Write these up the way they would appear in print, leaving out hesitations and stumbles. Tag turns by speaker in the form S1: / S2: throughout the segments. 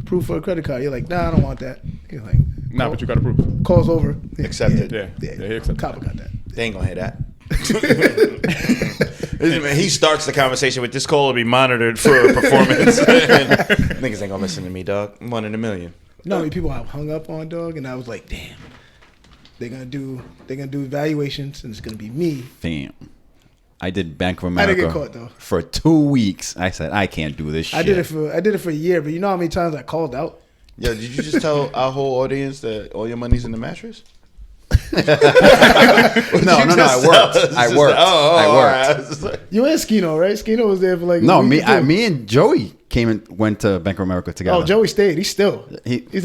S1: proof for a credit card. You're like, nah, I don't want that. You're like,
S2: nah, but you got to prove.
S1: Calls over.
S3: Accepted.
S2: Yeah, he accepted.
S1: Copper got that.
S3: They ain't gonna hear that. He starts the conversation with, this call will be monitored for performance. Niggas ain't gonna listen to me, dog. I'm 1 in a million.
S1: You know how many people I hung up on, dog? And I was like, damn. They're gonna do evaluations and it's gonna be me.
S4: Fam. I did Bank of America.
S1: I didn't get caught though.
S4: For 2 weeks. I said, I can't do this shit.
S1: I did it for a year, but you know how many times I called out?
S3: Yo, did you just tell our whole audience that all your money's in the mattress?
S4: No, I worked.
S3: Right.
S1: You and Skino, right? Skino was there for like
S4: no, me and Joey went to Bank of America together.
S1: Oh, Joey stayed. He's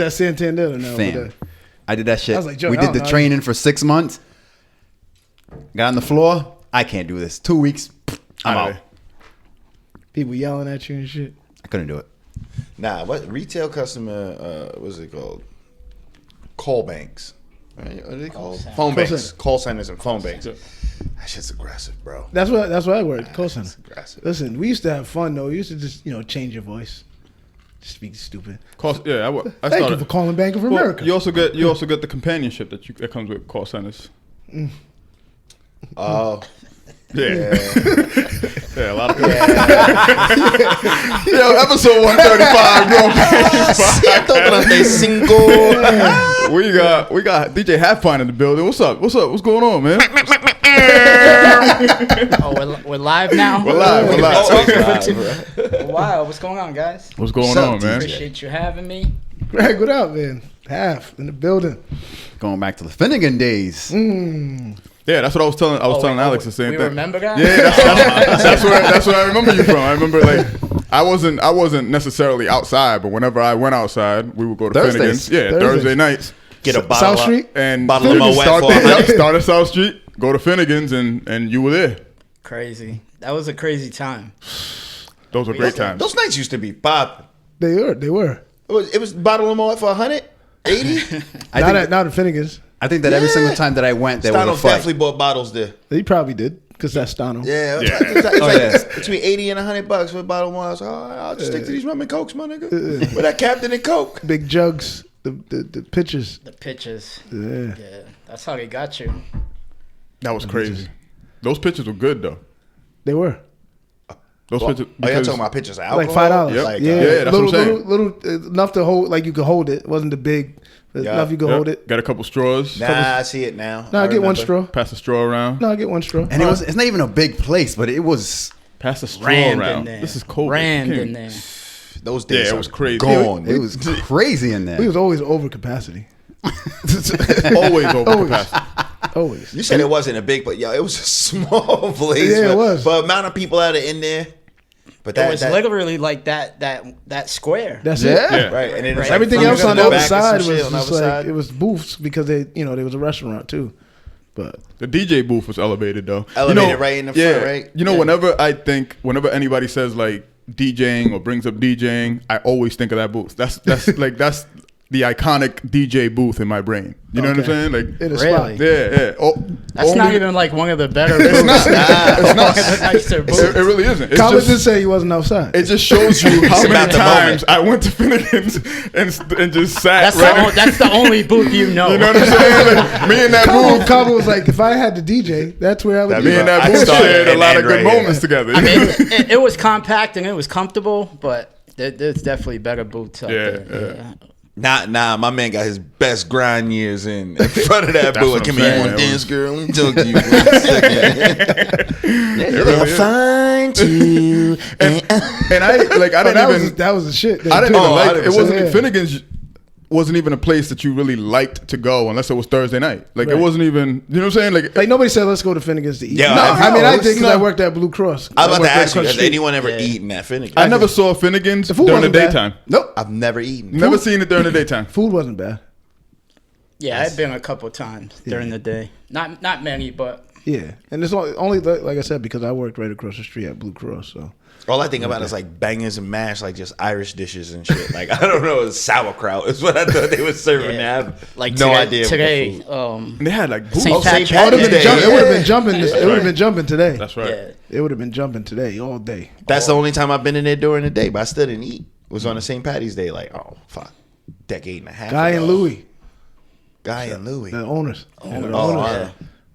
S1: at Santander now.
S4: Fam. I did that shit.
S1: I was like, Joey,
S4: we did the training for 6 months. Got on the floor. I can't do this. 2 weeks. I'm out.
S1: People yelling at you and shit.
S4: I couldn't do it.
S3: Nah, what retail customer? What's it called? Call banks. Right? What are they called? Phone banks. Call centers and phone banks. That shit's aggressive, bro.
S1: That's what I worked. Call center.
S3: Aggressive.
S1: Listen, we used to have fun though. We used to just change your voice. Just speak stupid.
S2: Thank
S1: you for calling Bank of America.
S2: You also get the companionship that comes with call centers.
S3: Oh.
S2: Yeah, a lot of people. Yo, episode 135. We got DJ Half-Pint in the building. What's up? What's going on, man?
S5: We're live now.
S2: We're live.
S5: Wow, what's going on, guys?
S2: What's going on, man?
S5: Appreciate you having me.
S1: Greg, what up, man? Half in the building.
S4: Going back to the Finnegan days.
S2: Yeah, that's what I was telling. Telling Alex the same thing.
S5: Remember that?
S2: Yeah, that's where I remember you from. I remember like I wasn't necessarily outside, but whenever I went outside, we would go to Finnegan's. Yeah, Thursday nighs.
S3: Get a bottle
S1: South Street
S2: and
S3: bottle of my wet
S2: start at South Street, go to Finnegan's, and you were there.
S5: Crazy. That was a crazy time.
S2: Those were great times.
S3: Those nights used to be popping.
S1: They were.
S3: It was bottle of my for $180.
S1: Not at Finnegan's.
S4: I think that every single time that I went, there was a
S3: Stano
S4: fight.
S3: definitely bought bottles there.
S1: He probably did because that's Stano.
S3: Yeah, it's like between $80 and $100 for a bottle of wine. I was like, I'll just stick to these rum and cokes, my nigga. With that Captain and Coke,
S1: big jugs, the pitchers.
S5: The pitches.
S1: Yeah,
S5: that's how they got you.
S2: That was crazy. Those pictures were good though.
S1: They were.
S3: Those pictures. Are you talking about pictures of alcohol?
S1: Like $5.
S2: Yep.
S3: Like,
S2: yeah, that's what I'm saying.
S1: Little enough to hold, like you could hold it. It wasn't the big. Enough you could hold it.
S2: Got a couple straws.
S3: Nah, I see it now.
S1: No, I get one straw.
S2: Pass the straw around.
S1: No, I get one straw.
S4: And it's not even a big place, but it was.
S2: Pass the straw
S5: Rammed
S2: around.
S5: in there.
S2: This is cold.
S5: Rammed in there.
S3: Those days,
S2: it was crazy.
S3: Gone.
S4: It was crazy in there.
S1: We was always over capacity.
S2: Always over capacity.
S1: Always.
S3: You said it wasn't a big, but it was a small place.
S1: Yeah, it was.
S3: For the amount of people that are in there. But
S5: It was literally like that square.
S1: That's
S4: Yeah.
S1: it.
S3: right. And then
S5: Right.
S1: Everything else on the other side was
S3: on the
S1: just
S3: other
S1: like
S3: side.
S1: it was booths because there was a restaurant too. But
S2: The DJ booth was elevated though.
S3: Elevated right in the front, right?
S2: You know, whenever anybody says like DJing or brings up DJing, I always think of that booth. That's the iconic DJ booth in my brain. You know what I'm saying? Like,
S1: in a
S5: Really?
S1: spot.
S2: yeah.
S5: That's not even like one of the better booths.
S2: It's not.
S5: One of the nicer booths.
S2: It really isn't. It's
S1: Collins did
S2: just,
S1: say he wasn't outside.
S2: it just shows you how
S3: about
S2: many
S3: the
S2: times
S3: moment.
S2: I went to Finnegan's and just sat.
S5: That's the only booth you know.
S2: You know what I'm saying? Like, me and that booth.
S1: Cabo was like, if I had the DJ, that's where I would.
S2: Me and that
S3: I
S2: booth
S3: started
S2: shared a
S3: and
S2: lot of
S3: ended
S2: good
S3: right here.
S2: moments together.
S5: I mean, it was compact and it was comfortable, but there's definitely better booths out there.
S3: Nah, my man got his best grind years in front of that
S2: That's
S3: booth.
S2: what
S3: Come
S2: I'm
S3: here, you
S2: saying.
S3: want to dance, girl? Let me talk to you for a second. They'll find you.
S2: And I didn't
S1: that was the shit.
S2: I didn't even like it.
S3: 100%.
S2: Wasn't Finnegan's wasn't even a place that you really liked to go unless it was Thursday night. Like it wasn't even, you know what I'm saying?
S1: Like nobody said let's go to Finnegan's to eat.
S3: Yeah,
S1: I did because I worked at Blue Cross.
S3: I was about to
S1: worked
S3: ask you,
S1: across the
S3: has
S1: street.
S3: anyone ever eaten at Finnegan's?
S2: I never saw Finnegan's
S1: The food
S2: during the
S1: wasn't bad.
S2: daytime.
S1: Nope,
S3: I've never eaten.
S2: Never seen it during the daytime.
S1: food wasn't bad.
S5: Yeah, I've been a couple times during the day. Not many, but
S1: Yeah, and it's only like I said because I worked right across the street at Blue Cross. So
S3: All I think about is like bangers and mash, like just Irish dishes and shit. Like I don't know, it's sauerkraut is what I thought they were serving.
S5: Yeah.
S3: I have
S5: like
S3: no
S5: today,
S3: idea.
S5: Today,
S2: And they had like booths.
S5: St. Patrick's
S3: St.
S1: it would have
S3: Day.
S1: been jumping. It would have been jumping today.
S2: That's right.
S5: yeah.
S1: It would have been jumping today all day.
S3: That's the only time I've been in there during the day, but I still didn't eat. was on a St. Patty's Day, like, oh, fuck, decade and a half
S1: Guy
S3: ago.
S1: and Louie,
S3: Guy and Louie.
S1: the owners.
S3: Yeah.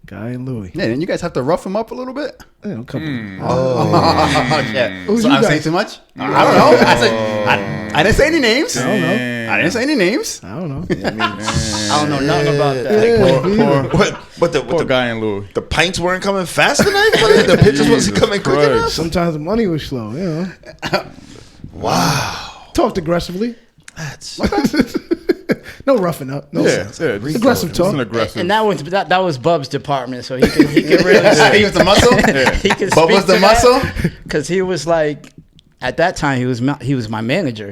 S1: Guy and Louie.
S4: Yeah, didn't you guys have to rough him up a little bit?
S1: Yeah, a couple.
S4: Oh, shit.
S1: Who's
S4: So
S1: you
S4: I'm
S1: guys?
S4: saying too much? I don't know. I didn't say any names.
S1: I don't know.
S4: I didn't say any names.
S1: I don't know.
S5: I don't know nothing about that.
S3: But
S2: Poor Guy and Louie.
S3: the pints weren't coming fast enough? The pitches wasn't coming quick
S2: Christ.
S3: enough?
S1: Sometimes the money was slow. You know.
S3: Wow.
S1: Talked aggressively.
S3: That's
S1: No roughing up. No
S2: Yeah,
S1: sense.
S2: yeah. just-
S1: Aggressive
S2: just an
S1: talk.
S2: aggressive.
S5: And that was Bub's department, so he could really
S4: He was the muscle.
S5: he could
S4: Bub was the muscle.
S5: because he was like at that time he was my manager.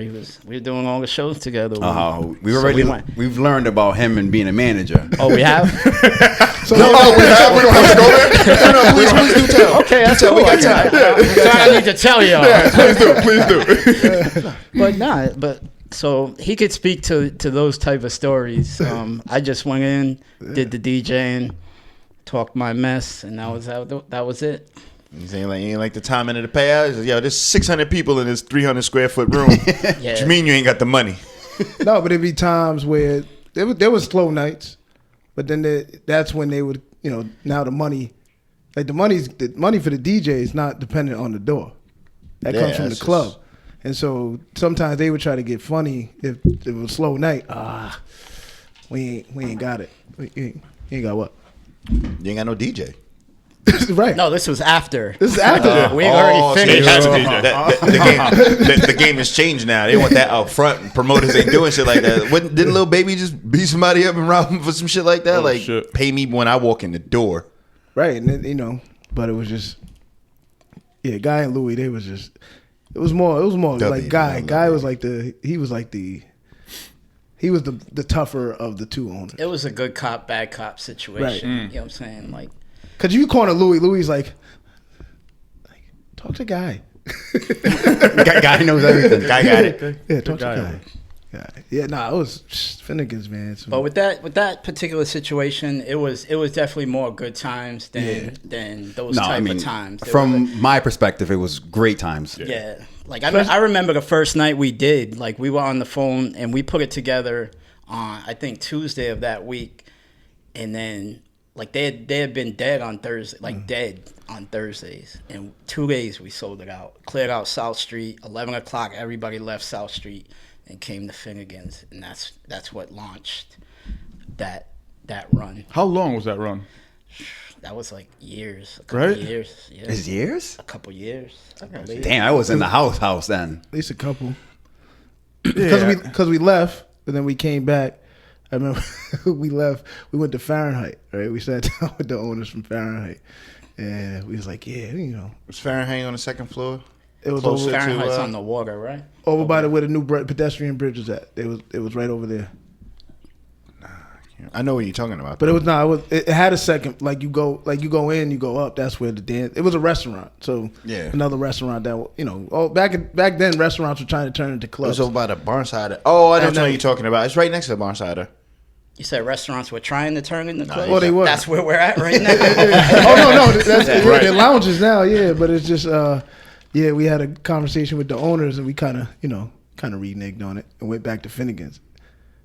S5: We were doing all the shows together.
S4: Oh,
S5: So we went-
S4: we've learned about him and being a manager.
S5: Oh, we have.
S1: So
S3: we don't have to go there. No, please do tell.
S5: Okay, that's
S3: Tell,
S5: cool.
S3: we got time.
S5: So I don't need to tell y'all.
S2: Please do.
S5: But nah, so he could speak to those type of stories. I just went in, did the DJing, talked my mess, and that was it.
S3: You ain't like the timing of the payout? He said, yo, there's 600 people in this 300 square foot room. What you mean you ain't got the money?
S1: no, but there'd be times where there was slow nights, but then that's when they would, now the money, like the money for the DJ is not dependent on the door. That comes from the club. And so sometimes they would try to get funny if it was a slow night. We ain't got it. You ain't got what?
S3: You ain't got no DJ.
S1: Right.
S5: No, this was after.
S1: This is after.
S5: We already finished.
S3: The game has changed now. They want that up front. Promoters ain't doing shit like that. Didn't Lil Baby just beat somebody up and rob him for some shit like that?
S2: Shit.
S3: Pay me when I walk in the door.
S1: Right. And then, but it was just, Guy and Louie, it was more like Guy. Guy was like he was the tougher of the two owners.
S5: It was a good cop, bad cop situation.
S1: Right.
S5: You know what I'm saying? Like,
S1: Cause you corner Louie's like, talk to Guy.
S4: Guy knows everything.
S3: Guy got it.
S1: Yeah, talk to Guy. Yeah, it was Finnegan's, man. So,
S5: but with that particular situation, it was definitely more good times than those type of times.
S4: From my perspective, it was great times.
S5: Yeah. Like I remember the first night we did, like we were on the phone and we put it together on I think Tuesday of that week, and then like they had been dead on Thursday, dead on Thursdays. In 2 days we sold it out, cleared out South Street. 11 o'clock, everybody left South Street and came to Finnegan's, and that's what launched that run.
S2: How long was that run?
S5: That was like years, a
S2: Right?
S5: couple years. Yeah.
S4: Is years?
S5: A couple years, I believe.
S4: Damn, I was in the house then.
S1: at least a couple. Because we left, but then we came back. I remember we left. We went to Fahrenheit. Right, we sat down with the owners from Fahrenheit, and we was like,
S3: Was Fahrenheit on the second floor?
S1: it was
S3: Closer
S1: over,
S5: Fahrenheit's on the water, right?
S1: over by where the new pedestrian bridge was at. It was right over there.
S3: I know what you're talking about.
S1: But it was not. It had a second. Like you go in, you go up. That's where the dance. It was a restaurant. So
S3: Yeah.
S1: another restaurant that back then restaurants were trying to turn into
S3: it
S1: clubs.
S3: was over by the Barnside. Oh, I know
S1: And
S3: what
S1: then-
S3: you're talking about. It's right next to the Barnside.
S5: You said restaurants were trying to turn into clubs?
S1: Well, they were.
S5: That's where we're at right now.
S1: Oh no, that's they're lounges now. Yeah, but it's just we had a conversation with the owners and we kind of reneged on it and went back to Finnegan's.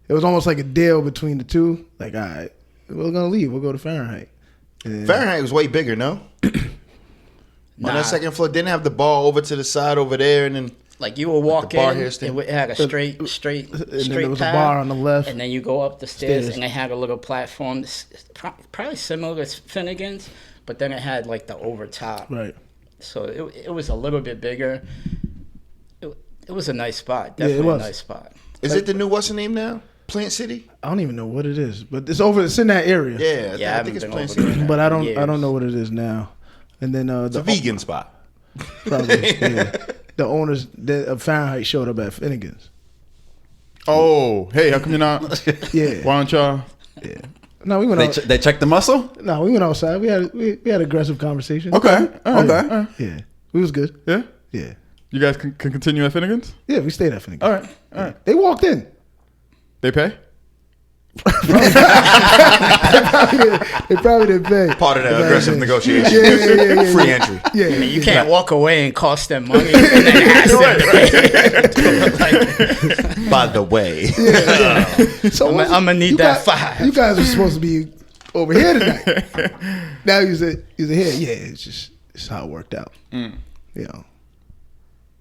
S1: It was almost like a deal between the two. Like, all right, we're gonna leave. We'll go to Fahrenheit. And
S3: Fahrenheit was way bigger, no? On that second floor, didn't have the bar over to the side over there, and then
S5: Like you would walk
S3: bar
S5: in,
S3: here stand.
S5: it had a straight
S1: then there was a
S5: path,
S1: bar on the left.
S5: and then you go up the stairs,
S1: Stairs.
S5: and it had a little platform, probably similar to Finnegan's, but then it had like the over top.
S1: Right.
S5: So it was a little bit bigger. It was a nice spot.
S1: Yeah, it
S5: Definitely
S1: was.
S5: a nice spot.
S3: is it the new what's the name now? Plant City?
S1: I don't even know what it is, but it's over. It's in that area.
S3: Yeah,
S5: Yeah,
S3: I think it's
S5: been
S3: Plant
S5: over
S3: City.
S5: there.
S1: But I don't
S5: Years.
S1: know what it is now. And then
S3: It's a vegan spot.
S1: probably the owners of Fahrenheit showed up at Finnegan's.
S2: Oh, hey, how come you're not?
S1: Yeah.
S2: Why don't y'all?
S1: Yeah. No, we went.
S4: They checked the muscle?
S1: No, we went outside. We had aggressive conversation.
S2: Okay, all right,
S4: Okay.
S2: all right.
S1: Yeah, we was good.
S2: Yeah,
S1: Yeah.
S2: you guys can continue at Finnegan's.
S1: Yeah, we stayed at Finnegan's.
S2: All right, all right.
S1: They walked in.
S2: They pay?
S1: They probably didn't pay.
S3: Part of the aggressive negotiation.
S1: Yeah.
S3: Free entry.
S1: Yeah,
S5: I mean, you can't walk away and cost them money and then ask them to pay.
S3: By the way.
S1: So
S5: I'm gonna need that $5.
S1: You guys were supposed to be over here tonight. Now you said here. Yeah, it's how it worked out. You know.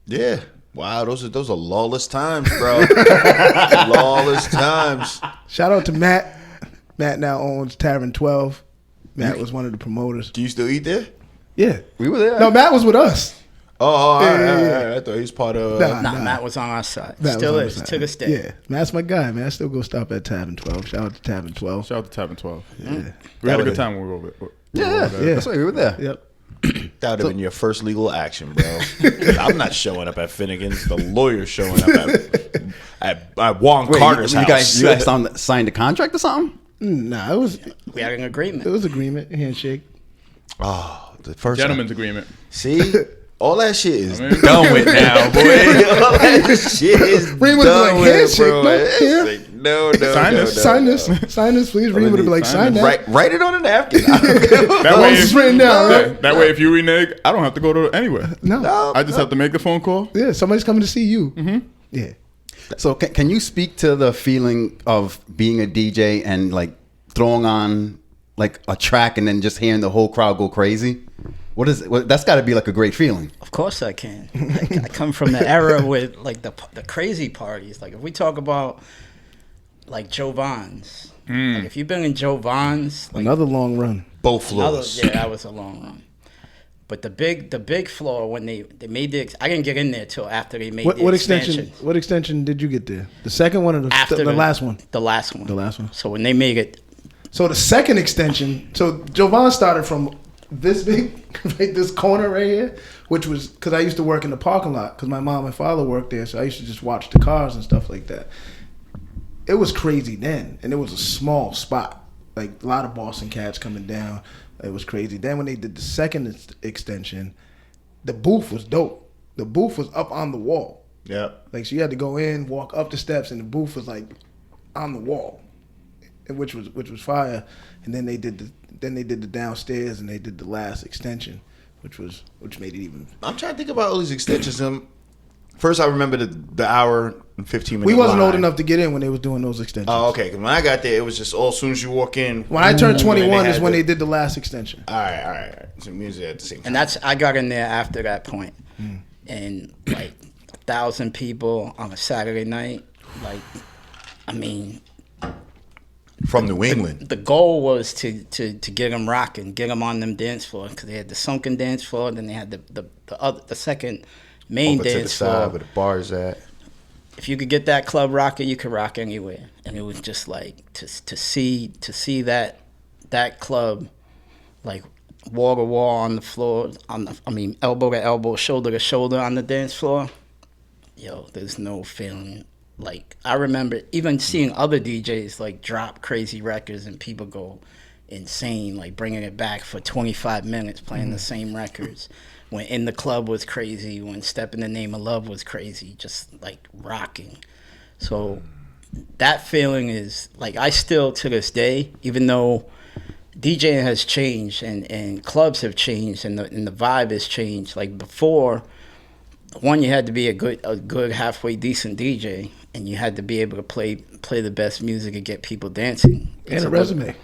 S3: Yeah. Wow, those are lawless times, bro. Lawless times.
S1: Shout out to Matt. Matt now owns Tavern 12. Matt was one of the promoters.
S3: Do you still eat there?
S1: Yeah.
S4: We were there.
S1: No, Matt was with us.
S3: Oh, all right,
S1: Yeah.
S3: all right. I thought he was part of.
S1: Nah.
S5: Matt was on our side.
S1: Matt
S5: Still
S1: was on
S5: is
S1: the
S5: to
S1: side.
S5: this day.
S1: Yeah. Matt's my guy, man. I still go stop at Tavern 12. Shout out to Tavern 12.
S2: Shout out to Tavern 12.
S1: Yeah.
S2: We had a good time when we were over there.
S4: Yeah,
S1: Yeah.
S4: that's why we were there.
S1: Yep.
S3: That would have been your first legal action, bro. I'm not showing up at Finnegan's. The lawyer's showing up at Juan Carter's house.
S4: You guys signed a contract or something?
S1: Nah,
S5: We had an agreement.
S1: it was agreement, handshake.
S3: Oh, the first
S2: Gentleman's agreement.
S3: See, all that shit is
S2: I mean-
S3: done with now, boy. All that shit is
S1: Reem would be
S3: done
S1: like,
S3: with,
S1: handshake,
S3: bro.
S1: no,
S3: It's
S1: yeah.
S3: like, no,
S2: Sign
S3: no,
S2: this.
S3: no,
S1: Sign
S3: no.
S1: this. Sign this, please. Reem would have been like, sign that.
S3: Write it on a napkin.
S2: That
S1: Oh,
S2: way,
S1: it's written down, right?
S2: that way, if you renege, I don't have to go to anywhere.
S1: No.
S2: I just have to make the phone call.
S1: Yeah, somebody's coming to see you. Yeah.
S4: So can you speak to the feeling of being a DJ and like throwing on like a track and then just hearing the whole crowd go crazy? That's got to be like a great feeling.
S5: Of course I can. I come from the era with like the crazy parties. Like if we talk about like Joe Vaughn's, like if you've been in Joe Vaughn's, like
S1: Another long run.
S3: Both floors.
S5: yeah, that was a long run. But the big floor when they made I didn't get in there till after they made
S1: What
S5: the
S1: extension? What extension did you get there? The second one or the last one?
S5: The last one.
S1: The last one.
S5: So when they made it,
S1: So the second extension. So Jovan started from this big, like this corner right here, which was because I used to work in the parking lot because my mom and father worked there, so I used to just watch the cars and stuff like that. It was crazy then, and it was a small spot, like a lot of Boston cats coming down. It was crazy. Then when they did the second extension, the booth was dope. The booth was up on the wall.
S3: Yeah.
S1: Like so, you had to go in, walk up the steps, and the booth was like on the wall, which was fire. And then they did the downstairs, and they did the last extension, which made it even.
S3: I'm trying to think about all these extensions. First, I remember the hour and 15 minutes.
S1: We wasn't old enough to get in when they was doing those extensions.
S3: Oh, okay. 'Cause when I got there, it was just as soon as you walk in.
S1: When I turned 21
S3: and
S1: is when
S3: the-
S1: they did the last extension.
S3: All right. So music at the same time.
S5: and I got in there after that point, and like 1,000 people on a Saturday night. Like, I mean,
S3: from New England.
S5: the goal was to get them rocking, get them on them dance floor because they had the sunken dance floor, then they had the second main
S3: Over to the
S5: dance
S3: side
S5: floor.
S3: where the bar's at.
S5: If you could get that club rocking, you could rock anywhere, and it was just like to see that club, like wall to wall on the floor, elbow to elbow, shoulder to shoulder on the dance floor. Yo, there's no feeling. Like I remember even seeing other DJs like drop crazy records and people go insane, like bringing it back for 25 minutes playing the same records. When In the Club was crazy, when Step in the Name of Love was crazy, just like rocking. So that feeling is like I still to this day, even though DJing has changed and clubs have changed and the vibe has changed. Like before, one, you had to be a good halfway decent DJ, and you had to be able to play the best music and get people dancing.
S1: And a resume.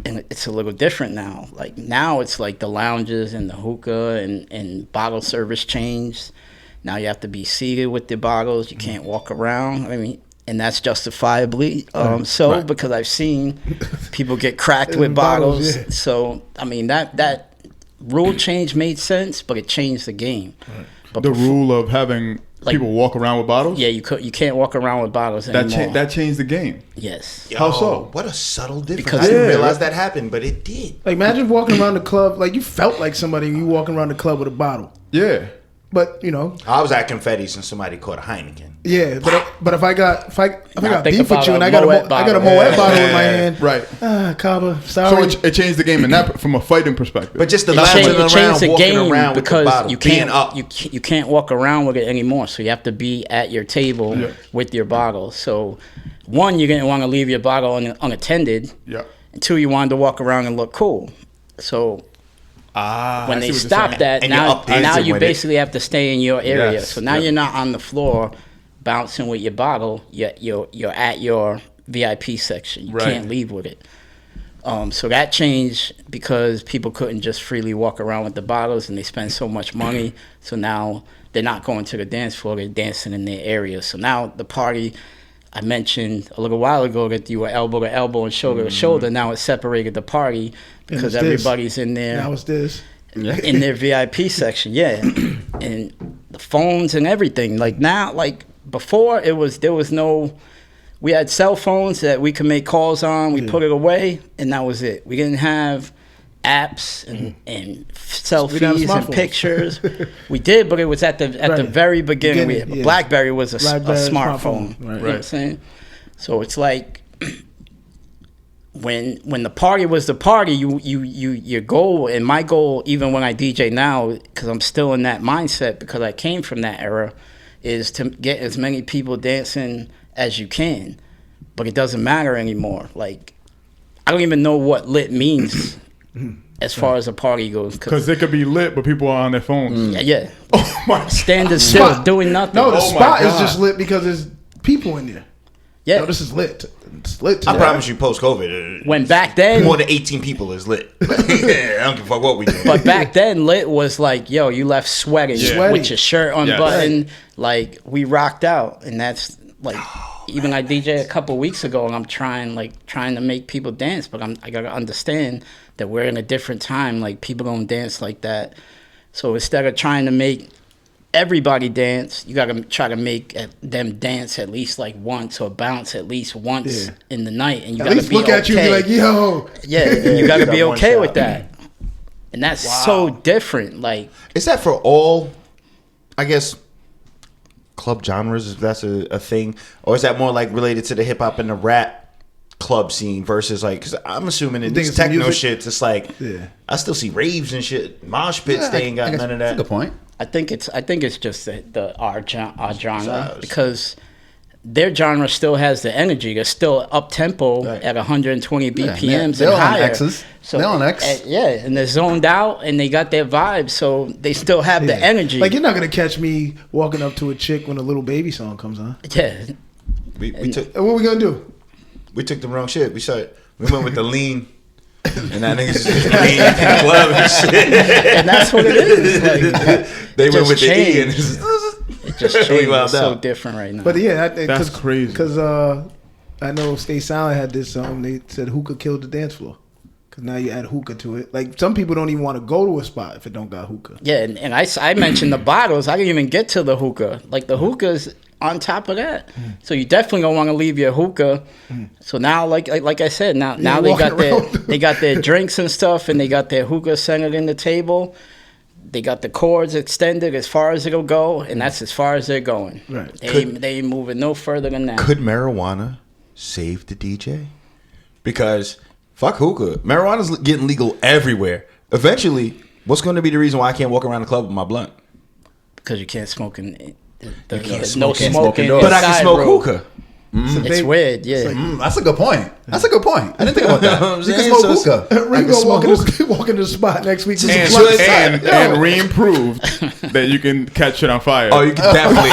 S5: And it's a little different now. Like now it's like the lounges and the hookah and bottle service changed. Now you have to be seated with the bottles. You can't walk around. I mean, and that's justifiably so because I've seen people get cracked with bottles.
S1: Yeah.
S5: So I mean that rule change made sense, but it changed the game.
S1: Right.
S5: But
S2: The rule of having people walk around with bottles?
S5: Yeah, you can't walk around with bottles anymore.
S2: That changed the game.
S5: Yes.
S3: Yo,
S2: How so?
S3: What a subtle difference.
S5: Because-
S3: I didn't
S2: Yeah,
S3: realize
S2: right.
S3: that happened, but it did.
S1: Like imagine walking around the club, like you felt like somebody and you walking around the club with a bottle.
S2: Yeah.
S1: But you know,
S3: I was at Confetti's and somebody caught a Heineken.
S1: yeah. But if I got
S5: think
S1: beef with
S5: about
S1: you and
S5: a
S1: I got a
S5: Moet
S1: Moet
S5: bottle.
S1: bottle in my hand,
S2: Right.
S1: Kaba,
S2: So
S1: sorry.
S2: it changed the game in that from a fighting perspective.
S3: But just the
S5: It
S3: lounging
S5: changed
S3: around,
S5: the
S3: walking
S5: game
S3: around with the
S5: because
S3: bottle,
S5: you
S3: being
S5: can't
S3: up.
S5: you can't walk around with it anymore. So you have to be at your table
S2: Yeah.
S5: with your bottle. So one, you didn't want to leave your bottle unattended.
S2: Yeah.
S5: And two, you wanted to walk around and look cool. So when they stopped that,
S3: And
S5: now
S3: you're up dancing
S5: you
S3: with it.
S5: basically have to stay in your area.
S2: Yes,
S5: So now
S2: yeah.
S5: you're not on the floor bouncing with your bottle. You're at your VIP section. You
S2: Right.
S5: can't leave with it. So that changed because people couldn't just freely walk around with the bottles, and they spend so much money. So now they're not going to the dance floor; they're dancing in their area. So now the party, I mentioned a little while ago that you were elbow to elbow and shoulder to shoulder. Now it's separated the party because
S1: it's this.
S5: everybody's in there
S1: Now it's this.
S5: in their VIP section, yeah, and the phones and everything. Like now, like before, there was no. We had cell phones that we could make calls on. We put it away, and that was it. We didn't have apps and
S1: We didn't have
S5: selfies and
S1: smartphones.
S5: pictures. We did, but it was at the
S1: Right.
S5: very beginning.
S1: Beginning, yeah.
S5: BlackBerry was a
S1: BlackBerry,
S5: smartphone.
S1: smartphone, right.
S5: You know what I'm saying? So it's like when the party was the party, your goal, and my goal, even when I DJ now, because I'm still in that mindset because I came from that era, is to get as many people dancing as you can. But it doesn't matter anymore. Like, I don't even know what lit means as far as a party goes.
S2: Because it could be lit, but people are on their phones.
S5: Yeah.
S2: Oh my
S5: Standing still,
S1: Spot.
S5: doing nothing.
S1: No, the
S2: Oh my
S1: spot is
S2: God.
S1: just lit because there's people in there.
S5: yeah.
S1: No, this is lit. It's lit.
S3: I
S1: today.
S3: promise you, post-COVID,
S5: When back then,
S3: more than 18 people is lit. Yeah, I don't give a fuck what we do.
S5: but back then, lit was like, yo, you left sweating
S1: Sweaty.
S5: with your shirt unbuttoned. Like, we rocked out. And that's like, even I DJ a couple weeks ago, and I'm trying to make people dance. But I got to understand that we're in a different time. Like, people don't dance like that. So instead of trying to make everybody dance, you got to try to make them dance at least like once or bounce at least once
S1: Yeah.
S5: in the night. And you
S1: At
S5: got to
S1: least
S5: be
S1: look at you and be like, yo.
S5: yeah, and you got to be
S3: That one
S5: okay
S3: shot.
S5: with that. And that's so different. Like,
S3: Is that for all, I guess, club genres, if that's a thing? Or is that more like related to the hip hop and the rap club scene versus like, because I'm assuming in
S1: think
S3: this
S1: it's the
S3: techno
S1: music?
S3: shit, it's like,
S1: Yeah.
S3: I still see raves and shit. Mosh pits, they ain't got none of
S4: That's a
S3: that.
S4: good point.
S5: I think it's just our genre
S3: Size.
S5: because their genre still has the energy. They're still up tempo
S3: Right.
S5: at 120 BPMs
S4: they're
S5: and
S4: on
S5: higher.
S4: X's. They're on X.
S5: Yeah, and they're zoned out and they got their vibe, so they still have the
S1: Yeah.
S5: energy.
S1: Like, you're not going to catch me walking up to a chick when a Little Baby song comes on.
S5: yeah,
S3: We took
S1: And what we going to do?
S3: the wrong shit. We went with the lean. And that niggas just lean in the club and shit.
S5: and that's what it is. Like,
S3: They went
S5: just
S3: with the E and
S5: changed.
S3: it's
S5: it just
S3: We
S5: changed.
S3: wilded
S5: It's so
S3: out.
S5: different right now.
S1: But yeah,
S2: That's crazy.
S1: Because I know Stay Silent had this song. They said hookah killed the dance floor. Because now you add hookah to it. Like, some people don't even want to go to a spot if it don't got hookah.
S5: Yeah, and I mentioned the bottles. I didn't even get to the hookah. Like, the hookah's on top of that. So you definitely don't want to leave your hookah. So now, like I said, now they
S1: walking around.
S5: they got their drinks and stuff, and they got their hookah centered in the table. They got the cords extended as far as it'll go, and that's as far as they're going.
S1: Right.
S5: They ain't moving no further than that.
S3: Could marijuana save the DJ? Because fuck hookah. Marijuana's getting legal everywhere. Eventually, what's going to be the reason why I can't walk around the club with my blunt?
S5: Because you can't smoke in. There's
S3: smoke
S5: no
S3: in-
S5: smoking.
S3: But I can
S5: inside
S3: smoke
S5: room.
S3: hookah.
S5: It's weird, yeah.
S4: That's a good point. That's a good point. I didn't think about that. You can
S3: saying?
S4: smoke
S3: So
S4: hookah.
S1: Reem
S3: can smoke
S1: walk into the spot next week. with
S2: And,
S1: some blunts.
S2: and Reem proved that you can catch shit on fire.
S3: Oh, you can definitely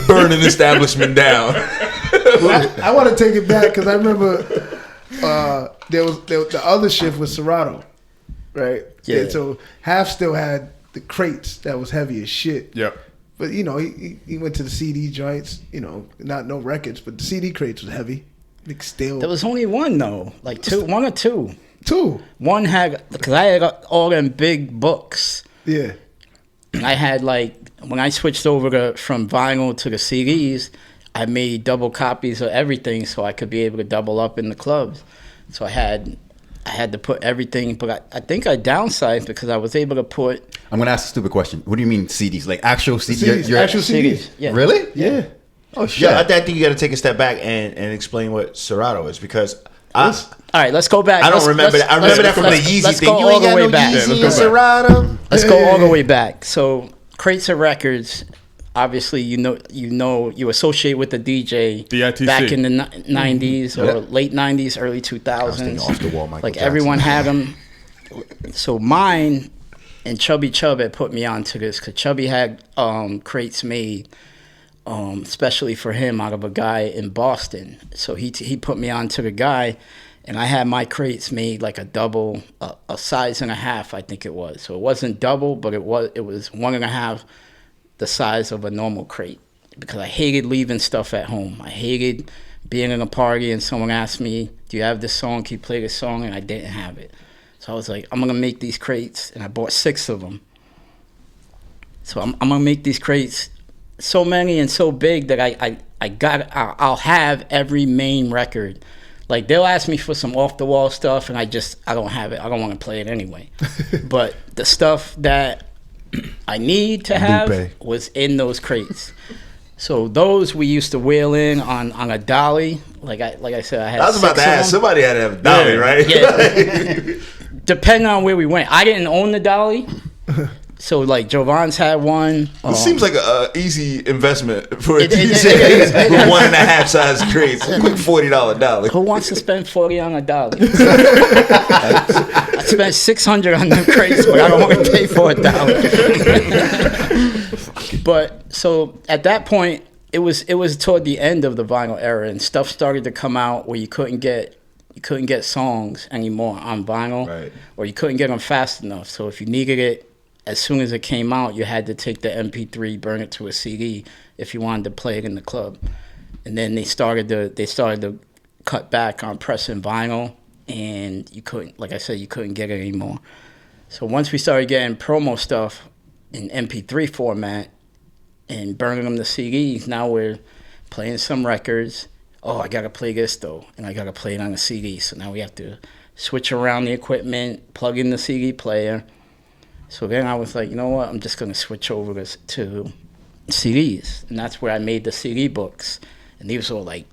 S3: burn an establishment down.
S1: I want to take it back because I remember there was the other shift was Serato, right?
S5: Yeah.
S1: And so Half still had the crates that was heavy as shit.
S2: Yep.
S1: But you know, he went to the CD joints. You know, no records, but the CD crates was heavy. Like still
S5: There was only one though, like one or two.
S1: two.
S5: One had, because I had all them big books.
S1: Yeah.
S5: I had like, when I switched over from vinyl to the CDs, I made double copies of everything so I could be able to double up in the clubs. So I had I had to put everything, but I think I downsized because I was able to put.
S4: I'm gonna ask a stupid question. What do you mean CDs? Like actual CDs?
S1: CDs, actual CDs.
S5: Yeah.
S4: Really?
S1: Yeah.
S4: Oh shit!
S3: Yeah, I think you got to take a step back and explain what Serato is because
S5: All right, let's go back.
S3: I don't remember that. I remember that from the Yeezy thing. You ain't got no Yeezy and Serato.
S5: Let's go all the way back. So Crates of Records, obviously you associate with the DJ
S2: DITC.
S5: back in the 90s or late 90s, early 2000s.
S3: Off the wall, Michael
S5: like
S3: Jackson.
S5: everyone had them. So mine and Chubby Chub had put me onto this because Chubby had crates made especially for him out of a guy in Boston. So he put me onto the guy, and I had my crates made like a double, a size and a half, I think it was. So it wasn't double, but it was 1.5 the size of a normal crate because I hated leaving stuff at home. I hated being in a party and someone asked me, "Do you have this song? Can you play this song?" And I didn't have it. So I was like, I'm gonna make these crates, and I bought 6 of them. So I'm gonna make these crates so many and so big that I'll have every main record. Like they'll ask me for some off the wall stuff, and I don't have it. I don't want to play it anyway. But the stuff that I need to have was in those crates. So those we used to wheel in on a dolly. Like I said, I had.
S3: I was about to ask. Somebody had to have a dolly, right?
S5: Yeah. Depending on where we went, I didn't own the dolly. So like Jovan's had one.
S3: It seems like an easy investment for a DJ with 1.5 size crates. A quick $40 dolly.
S5: Who wants to spend $40 on a dolly? I spent $600 on them crates, but I don't want to pay for a dolly. But so at that point, it was toward the end of the vinyl era, and stuff started to come out where you couldn't get songs anymore on vinyl,
S3: right,
S5: or you couldn't get them fast enough. So if you needed it as soon as it came out, you had to take the MP3, burn it to a CD if you wanted to play it in the club. And then they started to cut back on pressing vinyl, and you couldn't, like I said, you couldn't get it anymore. So once we started getting promo stuff in MP3 format and burning them to CDs, now we're playing some records. Oh, I gotta play this though, and I gotta play it on a CD. So now we have to switch around the equipment, plug in the CD player. So then I was like, you know what? I'm just gonna switch over to CDs, and that's where I made the CD books. And these were like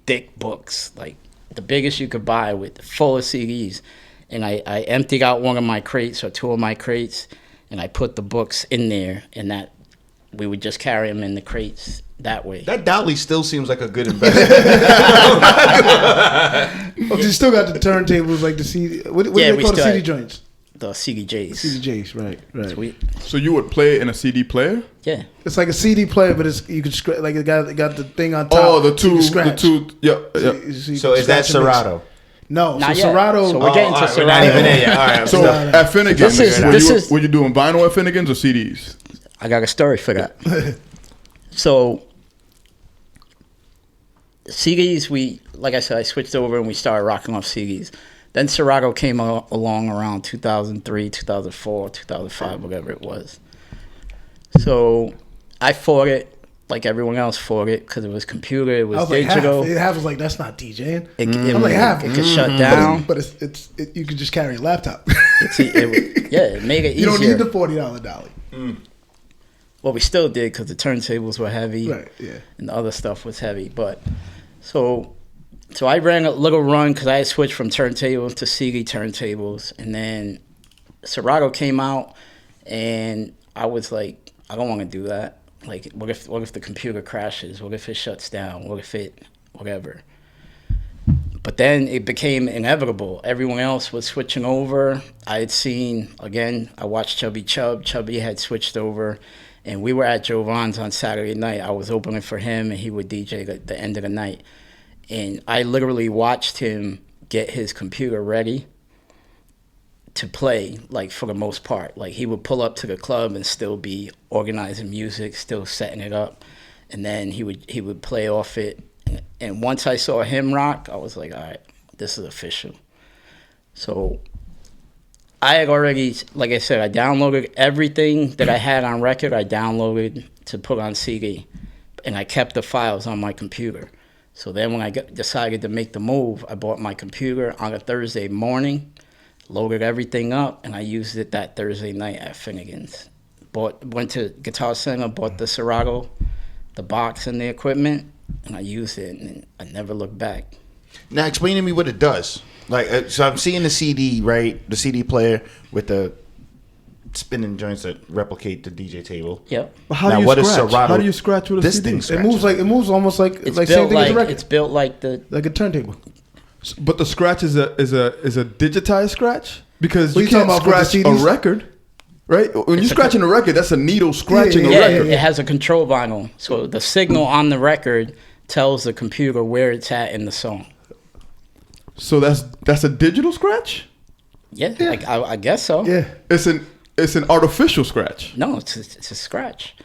S5: thick books, like the biggest you could buy, with full of CDs. And I emptied out one of my crates or 2 of my crates, and I put the books in there, and that we would just carry them in the crates that way.
S3: That dolly still seems like a good investment.
S1: Oh, you still got the turntables, like the CD. What do they call the CD joints?
S5: The CDJs.
S1: CDJs, right.
S5: Sweet.
S2: So you would play it in a CD player?
S5: Yeah.
S1: It's like a CD player, but you could scratch. Like it got the thing on top.
S2: Oh, the two.
S1: Yeah.
S3: So is that Serato?
S1: No,
S5: Not
S1: so
S5: yet.
S1: Serato.
S5: So we're getting to Serato.
S3: We're not even there yet. All right.
S2: So at Finnegan's, were you doing vinyl at Finnegan's or CDs?
S5: I got a story for that. So CDs, like I said, I switched over and we started rocking off CDs. Then Serato came along around 2003, 2004, 2005, whatever it was. So I fought it like everyone else fought it because it was computer, it was digital.
S1: Like half was like, that's not DJing.
S5: I'm like half. It could shut down.
S1: But it's you could just carry a laptop.
S5: It made it easier.
S1: You don't need the $40 dolly.
S5: Well, we still did because the turntables were heavy,
S1: right? Yeah,
S5: and the other stuff was heavy. But so I ran a little run because I had switched from turntables to CD turntables, and then Serato came out, and I was like, I don't want to do that. Like, what if the computer crashes? What if it shuts down? What if it whatever? But then it became inevitable. Everyone else was switching over. I had seen, again, I watched Chubby Chub. Chubby had switched over. And we were at Jovan's on Saturday night. I was opening for him, and he would DJ at the end of the night. And I literally watched him get his computer ready to play, like, for the most part. Like, he would pull up to the club and still be organizing music, still setting it up. And then he would play off it. And once I saw him rock, I was like, all right, this is official. So I had already, like I said, I downloaded everything that I had on record. I downloaded to put on CD, and I kept the files on my computer. So then when I decided to make the move, I bought my computer on a Thursday morning, loaded everything up, and I used it that Thursday night at Finnegan's. Went to Guitar Center, bought the Serato, the box and the equipment, and I used it, and I never looked back.
S3: Now explain to me what it does. Like, so I'm seeing the CD, right? The CD player with the spinning joints that replicate the DJ table.
S5: Yep.
S1: But how
S3: Now,
S1: do you
S3: what is
S1: scratch?
S3: Serato?
S1: How do you scratch with a
S3: This
S1: CD?
S3: thing
S1: It
S3: scratches.
S1: moves almost like
S5: It's
S1: same
S5: built
S1: thing as a
S5: like
S1: record,
S5: it's built like the.
S1: like a turntable.
S2: But the scratch is a digitized scratch because
S1: What
S2: you
S1: you talking
S2: can't
S1: about with the
S2: scratch a
S1: CDs?
S2: record, right? When you're scratching a record, that's a needle scratching
S5: Yeah,
S2: a record.
S5: it has a control vinyl, so the signal on the record tells the computer where it's at in the song.
S2: So that's a digital scratch.
S5: Yeah, I guess so.
S1: Yeah.
S2: It's an artificial scratch.
S5: No, it's a scratch.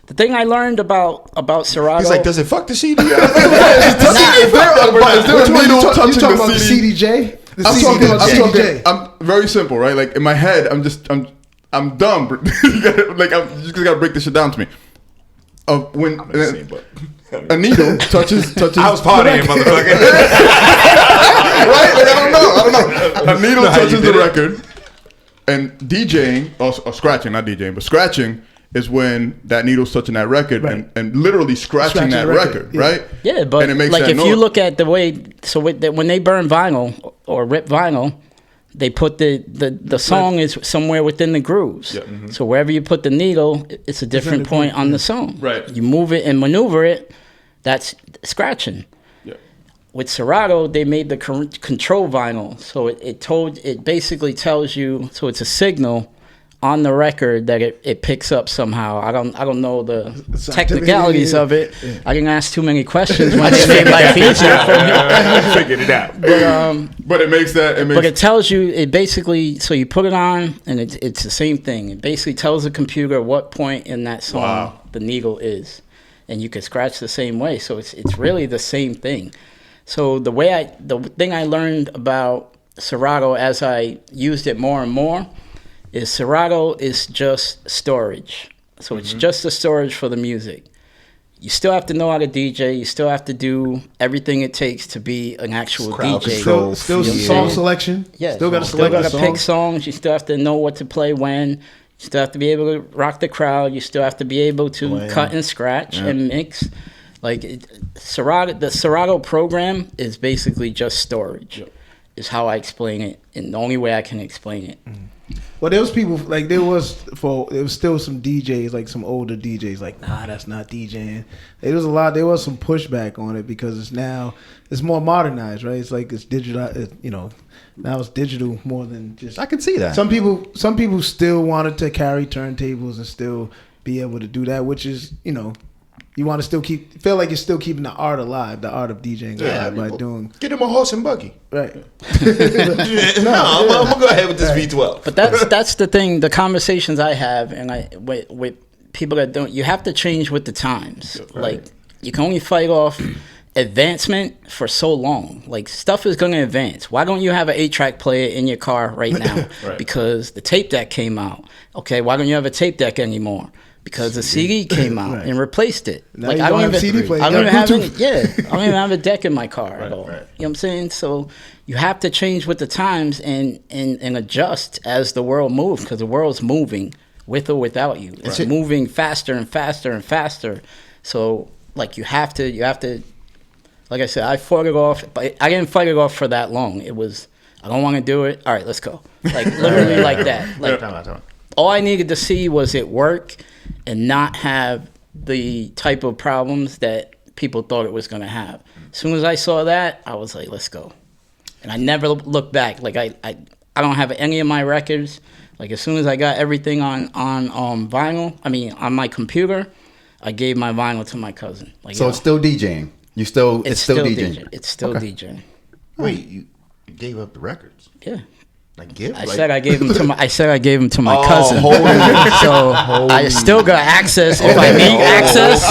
S5: The thing I learned about Serato.
S3: He's like, does it fuck the CD?
S2: Is there a needle touching
S1: You talking about
S2: the
S1: the
S2: CD?
S1: CDJ? The
S2: I'm
S1: CDJ.
S2: I'm very simple, right? Like in my head, I'm dumb. Like you just gotta break this shit down to me. When a needle touches.
S3: I was partying, motherfucker.
S2: Right? Like, I don't know. A needle touches the record, and DJing or scratching, not DJing, but scratching is when that needle's touching that record
S1: Right.
S2: and literally scratching that
S1: the record,
S2: record,
S1: yeah.
S2: right?
S5: Yeah, but
S2: and it makes
S5: like
S2: that
S5: if
S2: noise.
S5: you look at the way, so when they burn vinyl or rip vinyl, they put the song is somewhere within the grooves.
S2: Yeah.
S5: So wherever you put the needle, it's a different
S1: the
S5: point
S1: groove,
S5: on the song.
S2: Right.
S5: You move it and maneuver it, that's scratching.
S2: Yeah.
S5: With Serato, they made the control vinyl, so it basically tells you, so it's a signal on the record that it picks up somehow. I don't know the technicalities of it.
S1: Yeah.
S5: I didn't ask too many questions when they made life easier for me.
S3: Figured it out.
S2: But it makes that.
S5: But it tells you, it basically, so you put it on, and it's the same thing. It basically tells the computer what point in that song the needle is, and you can scratch the same way. So it's really the same thing. So the thing I learned about Serato as I used it more and more is Serato is just storage. So it's just a storage for the music. You still have to know how to DJ. You still have to do everything it takes to be an actual
S3: Crowd
S5: DJ.
S3: control.
S1: Still some
S5: Yeah.
S1: song selection.
S5: Yeah,
S1: Still got to
S5: still
S1: select
S5: got
S1: the
S5: to pick
S1: songs.
S5: songs. You still have to know what to play when. You still have to be able to rock the crowd. You still have to be able to cut and scratch and mix. Like the Serato program is basically just storage. Is how I explain it, and the only way I can explain it.
S1: Well, there was people like there was still some DJs, like some older DJs, like nah, that's not DJing. There was some pushback on it because it's more modernized, right? It's like it's digital, now it's digital more than just.
S4: I can see that.
S1: Some people still wanted to carry turntables and still be able to do that, which is you want to still feel like you're still keeping the art alive, the art of DJing alive by doing.
S3: Get him a horse and buggy.
S1: Right.
S3: I'm gonna go ahead with this V12.
S5: But that's the thing. The conversations I have, and with people that don't, you have to change with the times. Like you can only fight off advancement for so long. Like stuff is going to advance. Why don't you have an 8-track player in your car right now? Because the tape deck came out. Okay, why don't you have a tape deck anymore? Because the CD came out and replaced it.
S1: Now you don't have a CD player.
S5: I don't
S1: You
S5: even
S1: got
S5: have
S1: Bluetooth.
S5: I don't even have a deck in my car at all. You know what I'm saying? So you have to change with the times and adjust as the world moves, because the world's moving with or without you. It's moving faster and faster and faster. So like you have to. Like I said, I fought it off, but I didn't fight it off for that long. It was, I don't want to do it. All right, let's go. Like literally like that. Like all I needed to see was it work and not have the type of problems that people thought it was going to have. As soon as I saw that, I was like, let's go. And I never looked back. Like I don't have any of my records. Like as soon as I got everything on vinyl, on my computer, I gave my vinyl to my cousin. Like,
S4: so it's still DJing. It's still DJing.
S5: It's still DJing.
S3: Wait, you gave up the records?
S5: Yeah.
S3: Like give?
S5: I said I gave them to my
S3: Oh,
S5: cousin. So I still got access if I need access.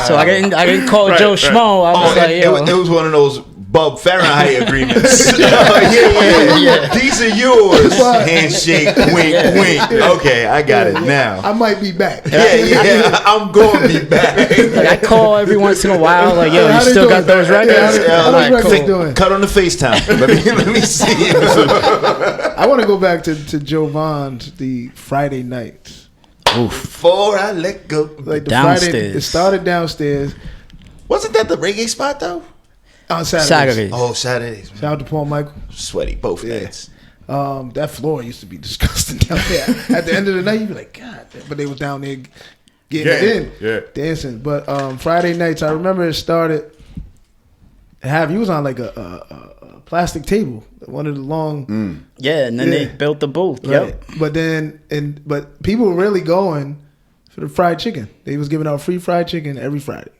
S5: So I didn't call Joe Schmo. I was like,
S3: it was one of those Bub Fahrenheit agreements. yeah. These are yours. Handshake, wink, wink. Okay, I got it now.
S1: I might be back.
S3: Yeah. I'm going to be back.
S5: Like, I call every once in a while. Like, yo, you still got those records?
S1: How those records doing?
S3: Cut on the FaceTime. Let me see.
S1: I want to go back to Jovan's the Friday nights.
S3: Before I let go.
S1: Like the
S5: Downstairs.
S1: Friday, it started downstairs.
S3: Wasn't that the reggae spot though?
S1: On Saturdays.
S3: Oh, Saturdays.
S1: Shout out to Paul Michael.
S3: Sweaty both nights.
S1: That floor used to be disgusting down there. At the end of the night, you'd be like, God. But they was down there getting it in, dancing. But Friday nights, I remember it started. You was on like a plastic table, one of the long.
S5: Yeah, and then they built the booth.
S1: Right.
S5: Yep.
S1: But people were really going for the fried chicken. They was giving out free fried chicken every Friday.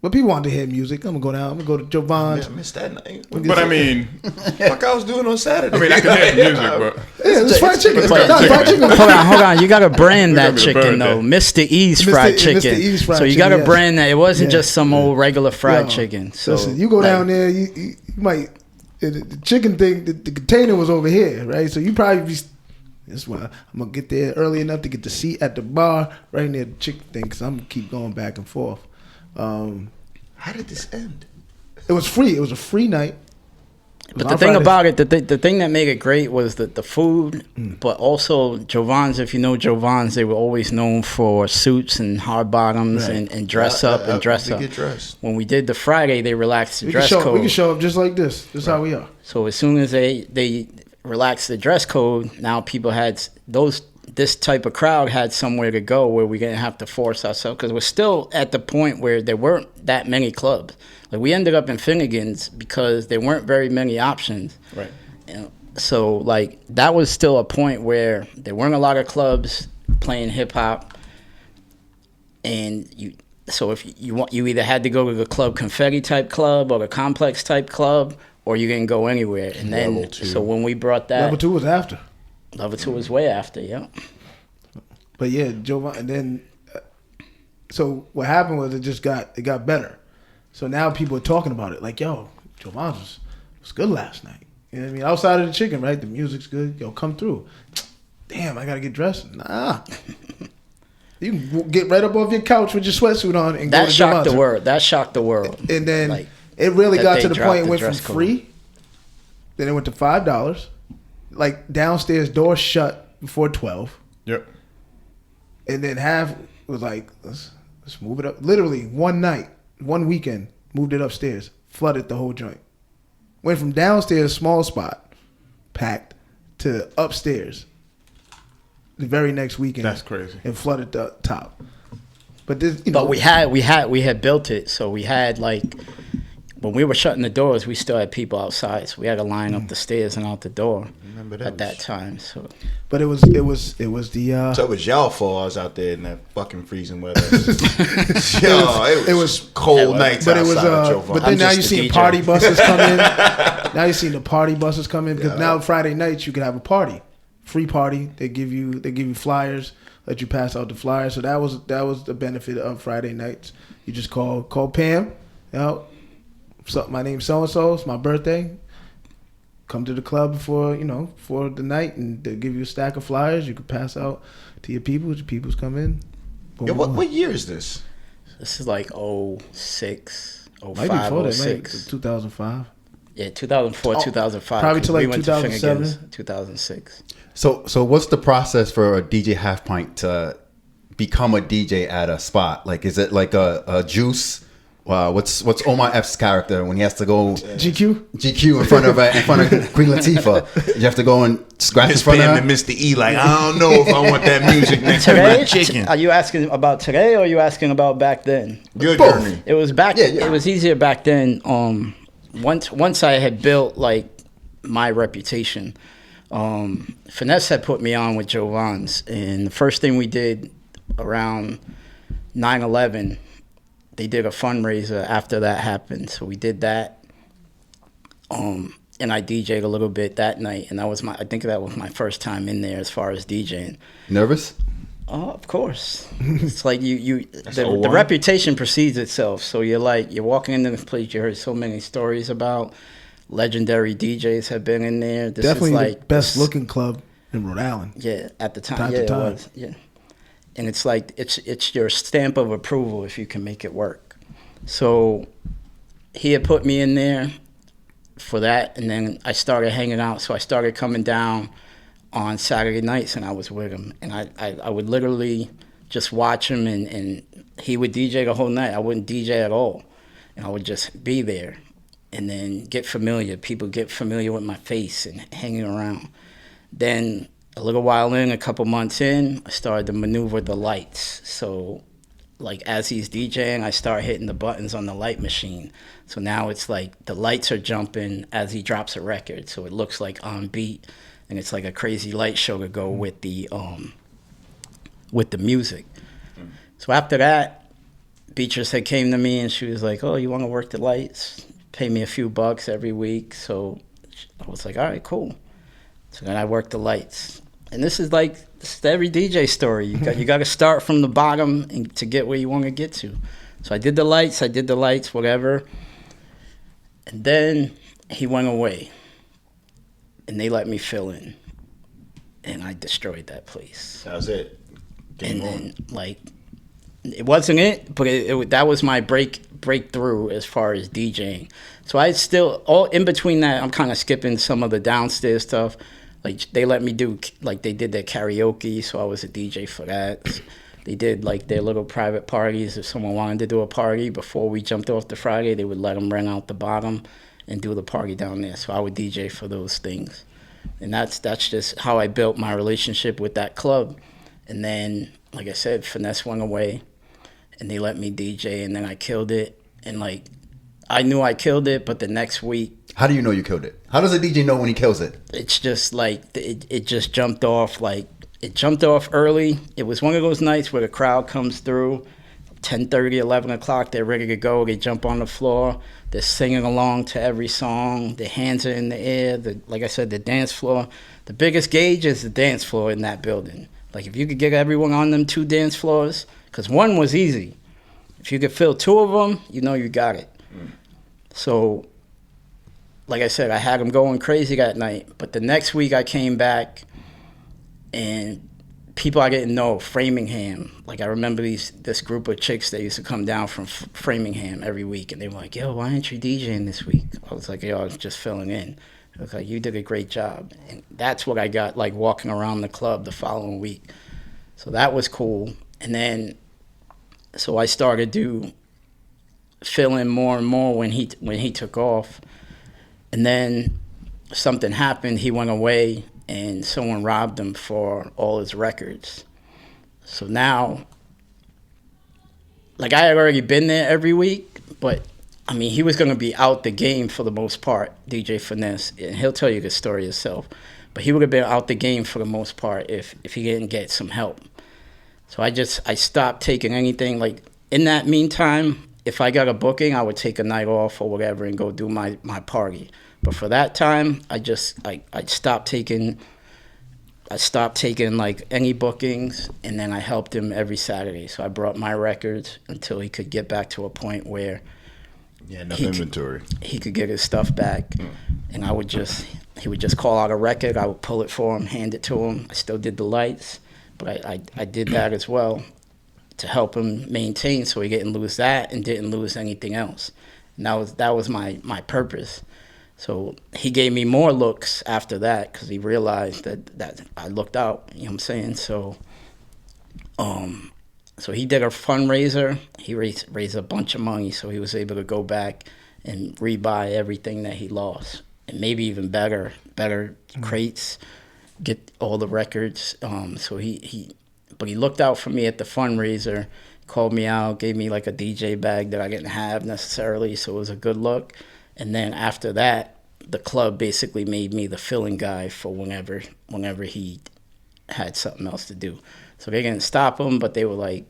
S1: But people wanted to hear music. I'm gonna go down. I'm gonna go to Jovan's.
S3: I missed that night.
S2: But I mean,
S3: fuck I was doing on Saturday.
S2: I mean, I can hear the music, but
S1: Yeah, it's fried chicken. Fried chicken.
S5: Hold on. You got to brand that
S2: We're gonna be
S5: chicken
S2: burned
S5: though.
S2: then.
S5: Mr. E's fried chicken.
S1: Mr. E's fried
S5: So you got to
S1: chicken, yes.
S5: brand that. It wasn't
S1: Yeah.
S5: just some old regular fried
S1: Yo,
S5: chicken. So
S1: listen, you go down there, you might the chicken thing. The container was over here, right? So you probably be. That's why I'm gonna get there early enough to get the seat at the bar right near the chicken thing, because I'm gonna keep going back and forth.
S3: How did this end?
S1: It was free. It was a free night.
S5: But the thing about it, the thing that made it great was the food, but also Jovan's. If you know Jovan's, they were always known for suits and hard bottoms and dress up and dress up.
S3: Get dressed.
S5: When we did the Friday, they relaxed the dress code.
S1: We can show up just like this. This is how we are.
S5: So as soon as they relaxed the dress code, now people had this type of crowd had somewhere to go where we didn't have to force ourselves, because we're still at the point where there weren't that many clubs. Like we ended up in Finnegan's because there weren't very many options.
S2: right.
S5: So like that was still a point where there weren't a lot of clubs playing hip hop, and if you either had to go to the Club Confetti type club or the Complex type club, or you didn't go anywhere. And then so when we brought that,
S1: Level 2 was after.
S5: Level 2 was way after, yeah.
S1: But yeah, Jovan, and then so what happened was it got better. So now people are talking about it like, yo, Jovan was good last night. You know what I mean? Outside of the chicken, right? The music's good. Yo, come through. Damn, I gotta get dressed. Nah. You can get right up off your couch with your sweatsuit on and go to
S5: shocked the
S1: Jovan's.
S5: world. That shocked the world.
S1: And then
S5: Like,
S1: it really
S5: that
S1: got
S5: they
S1: to the
S5: dropped
S1: point it
S5: the
S1: went from
S5: dress code.
S1: free, then it went to $5. Like downstairs door shut before 12.
S2: Yep.
S1: And then half was like, let's move it up. Literally one night, one weekend, moved it upstairs, flooded the whole joint. Went from downstairs, small spot, packed, to upstairs the very next weekend.
S2: That's crazy.
S1: And flooded the top. But this,
S5: But we had built it, so we had like when we were shutting the doors, we still had people outside, so we had to line up the stairs and out the door at that time. So,
S1: but it was the
S3: So it was y'all fault I was out there in that fucking freezing weather. Yo, it was cold nights
S1: but it was
S3: outside of Jovan.
S1: but then
S5: I'm
S1: now
S5: just
S1: you
S5: the
S1: see
S5: DJ.
S1: party buses come in. Now you see the party buses come in, because now Friday nights you can have a party, free party. They give you flyers, let you pass out the flyers. So that was the benefit of Friday nights. You just call Pam, you know, so my name's so and so. It's my birthday. Come to the club for the night, and they'll give you a stack of flyers. You can pass out to your people. Your people's come in. Boom,
S3: Yo,
S1: boom.
S3: what year is this?
S5: this is like 06,
S1: Might be
S5: 05,
S1: before that,
S5: 06.
S1: 2005.
S5: Yeah, 2004, 2005.
S1: probably till, like,
S5: we went to
S1: 2007.
S5: Finnegan's, 2006.
S4: So what's the process for a DJ Half-Pint to become a DJ at a spot? Like, is it like a juice? What's Omar F's character when he has to go GQ in front of Queen Latifah? You have to go and scratch in
S3: It's
S4: front of
S3: Pam
S4: her.
S3: and Mr. E like, I don't know if I want that music next to
S5: Today,
S3: my chicken.
S5: are you asking about today, or are you asking about back then?
S3: Your
S4: Both.
S3: journey.
S5: It was back.
S4: Yeah, yeah.
S5: It was easier back then. Once I had built like my reputation, Finesse had put me on with Jovan's, and the first thing we did around 9/11, they did a fundraiser after that happened. So we did that, and I DJ'd a little bit that night, and I think that was my first time in there as far as DJing.
S4: Nervous?
S5: Oh, of course. It's like the
S3: one.
S5: reputation precedes itself. So you're walking into this place. You heard so many stories about legendary DJs have been in there. This
S1: Definitely
S5: is like
S1: the best looking club in Rhode Island.
S5: Yeah, at the time.
S1: Time
S5: Yeah,
S1: to time.
S5: it was. Yeah, and it's like it's your stamp of approval if you can make it work. So he had put me in there for that, and then I started hanging out. So I started coming down on Saturday nights, and I was with him, and I would literally just watch him, and he would DJ the whole night. I wouldn't DJ at all, and I would just be there, and then get familiar. People get familiar with my face and hanging around. Then a little while in, a couple months in, I started to maneuver the lights. So like as he's DJing, I start hitting the buttons on the light machine. So now it's like the lights are jumping as he drops a record, so it looks like on beat. And it's like a crazy light show to go with the music. So after that, Beatrice had came to me and she was like, "Oh, you want to work the lights? Pay me a few bucks every week." So I was like, "All right, cool." So then I worked the lights, and this is every DJ story. You got to start from the bottom and to get where you want to get to. So I did the lights, whatever, and then he went away. And they let me fill in, and I destroyed that place.
S3: That was it.
S5: And then, it wasn't it, but that was my breakthrough as far as DJing. So I still, all in between that, I'm kind of skipping some of the downstairs stuff. Like they let me do, like they did their karaoke, so I was a DJ for that. They did like their little private parties. If someone wanted to do a party before we jumped off the Friday, they would let them rent out the bottom and do the party down there. So I would DJ for those things. And that's just how I built my relationship with that club. And then, like I said, Finesse went away and they let me DJ, and then I killed it. And I knew I killed it, but the next week.
S4: How do you know you killed it? How does a DJ know when he kills it?
S5: It's just it just jumped off. It jumped off early. It was one of those nights where the crowd comes through, 10:30, 11 o'clock, they're ready to go. They jump on the floor. They're singing along to every song. Their hands are in the air. Like I said, the dance floor. The biggest gauge is the dance floor in that building. Like if you could get everyone on them 2 dance floors, because one was easy. If you could fill 2 of them, you got it. So, like I said, I had them going crazy that night. But the next week I came back, and people I didn't know, Framingham. Like I remember this group of chicks that used to come down from Framingham every week, and they were like, "Yo, why aren't you DJing this week?" I was like, "Yo, I was just filling in." I was like, "You did a great job," and that's what I got like walking around the club the following week. So that was cool. And then, so I started to fill in more and more when he took off, and then something happened. He went away. And someone robbed him for all his records. So now, I had already been there every week, but I mean, he was going to be out the game for the most part, DJ Finesse, and he'll tell you the story himself. But he would have been out the game for the most part if he didn't get some help. So I stopped taking anything. In that meantime, if I got a booking, I would take a night off or whatever and go do my party. But for that time, I stopped taking any bookings, and then I helped him every Saturday. So I brought my records until he could get back to a point where
S3: inventory.
S5: He could get his stuff back, and he would just call out a record. I would pull it for him, hand it to him. I still did the lights, but I did that as well to help him maintain, so he didn't lose that and didn't lose anything else. And that was my purpose. So he gave me more looks after that because he realized that I looked out. You know what I'm saying? So, so he did a fundraiser. He raised a bunch of money, so he was able to go back and rebuy everything that he lost, and maybe even better crates, get all the records. So he looked out for me at the fundraiser, called me out, gave me like a DJ bag that I didn't have necessarily, so it was a good look. And then after that, the club basically made me the filling guy for whenever he had something else to do. So they didn't stop him, but they were like,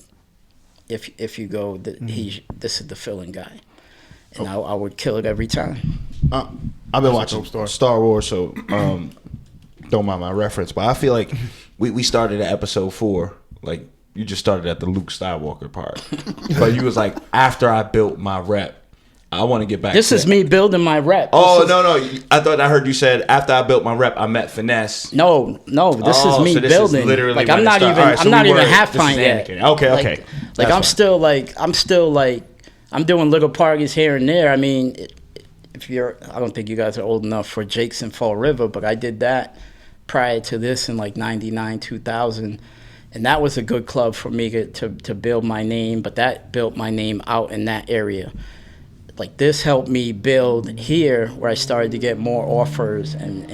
S5: if you go, this is the filling guy. And I would kill it every time.
S3: I've been watching Star Wars, so don't mind my reference, but I feel like we started at episode 4
S6: like you just started at the Luke Skywalker part, but you was like, after I built my rep, I want to get back.
S5: This is me building my rep.
S6: Oh, no. I thought I heard you said after I built my rep, I met Finesse.
S5: No. This is me
S6: so this
S5: building.
S6: is literally
S5: like
S6: when
S5: I'm
S6: it
S5: not
S6: started.
S5: even.
S6: All right, so
S5: I'm not
S6: we
S5: even
S6: were-
S5: Half-Pint
S6: this is
S5: yet.
S6: Anakin. Okay.
S5: Like
S6: That's
S5: I'm
S6: fine.
S5: still like I'm doing little parties here and there. I mean, I don't think you guys are old enough for Jake's in Fall River, but I did that prior to this in like 99, 2000. And that was a good club for me to build my name, but that built my name out in that area. Like this helped me build here, where I started to get more offers and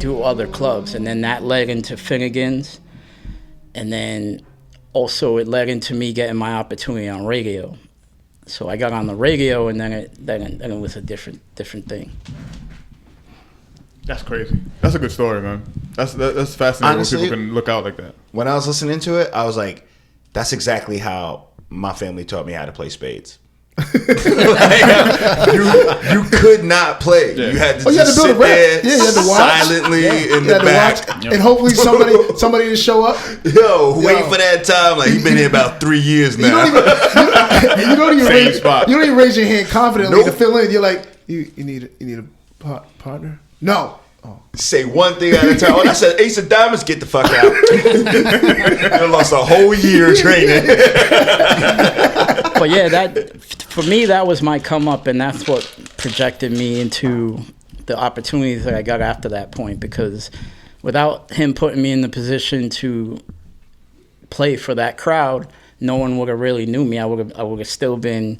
S5: do other clubs, and then that led into Finnegan's, and then also it led into me getting my opportunity on radio. So I got on the radio, and then it was a different thing.
S2: That's crazy. That's a good story, man. That's fascinating.
S3: Honestly,
S2: when people can look out like that.
S3: When I was listening to it, I was like, that's exactly how my family taught me how to play spades. you could not play.
S2: Yeah.
S3: You had to
S1: You had to
S3: just
S1: build a
S3: sit
S1: rep.
S3: there
S1: Yeah, you had to watch.
S3: silently in
S1: You
S3: the
S1: had to
S3: back.
S1: watch, and hopefully somebody to show up.
S3: Wait for that time. Like, you've been here about 3 years
S1: You
S3: now.
S1: don't even
S2: Same spot.
S1: You don't even raise your hand confidently
S3: Nope.
S1: to fill in. You're like, you need a partner? No. Oh.
S3: Say one thing at a time. Oh, that's an ace of diamonds. Get the fuck out. I lost a whole year of training.
S5: But yeah, that for me, that was my come up, and that's what projected me into the opportunities that I got after that point. Because without him putting me in the position to play for that crowd, no one would have really knew me. I would have still been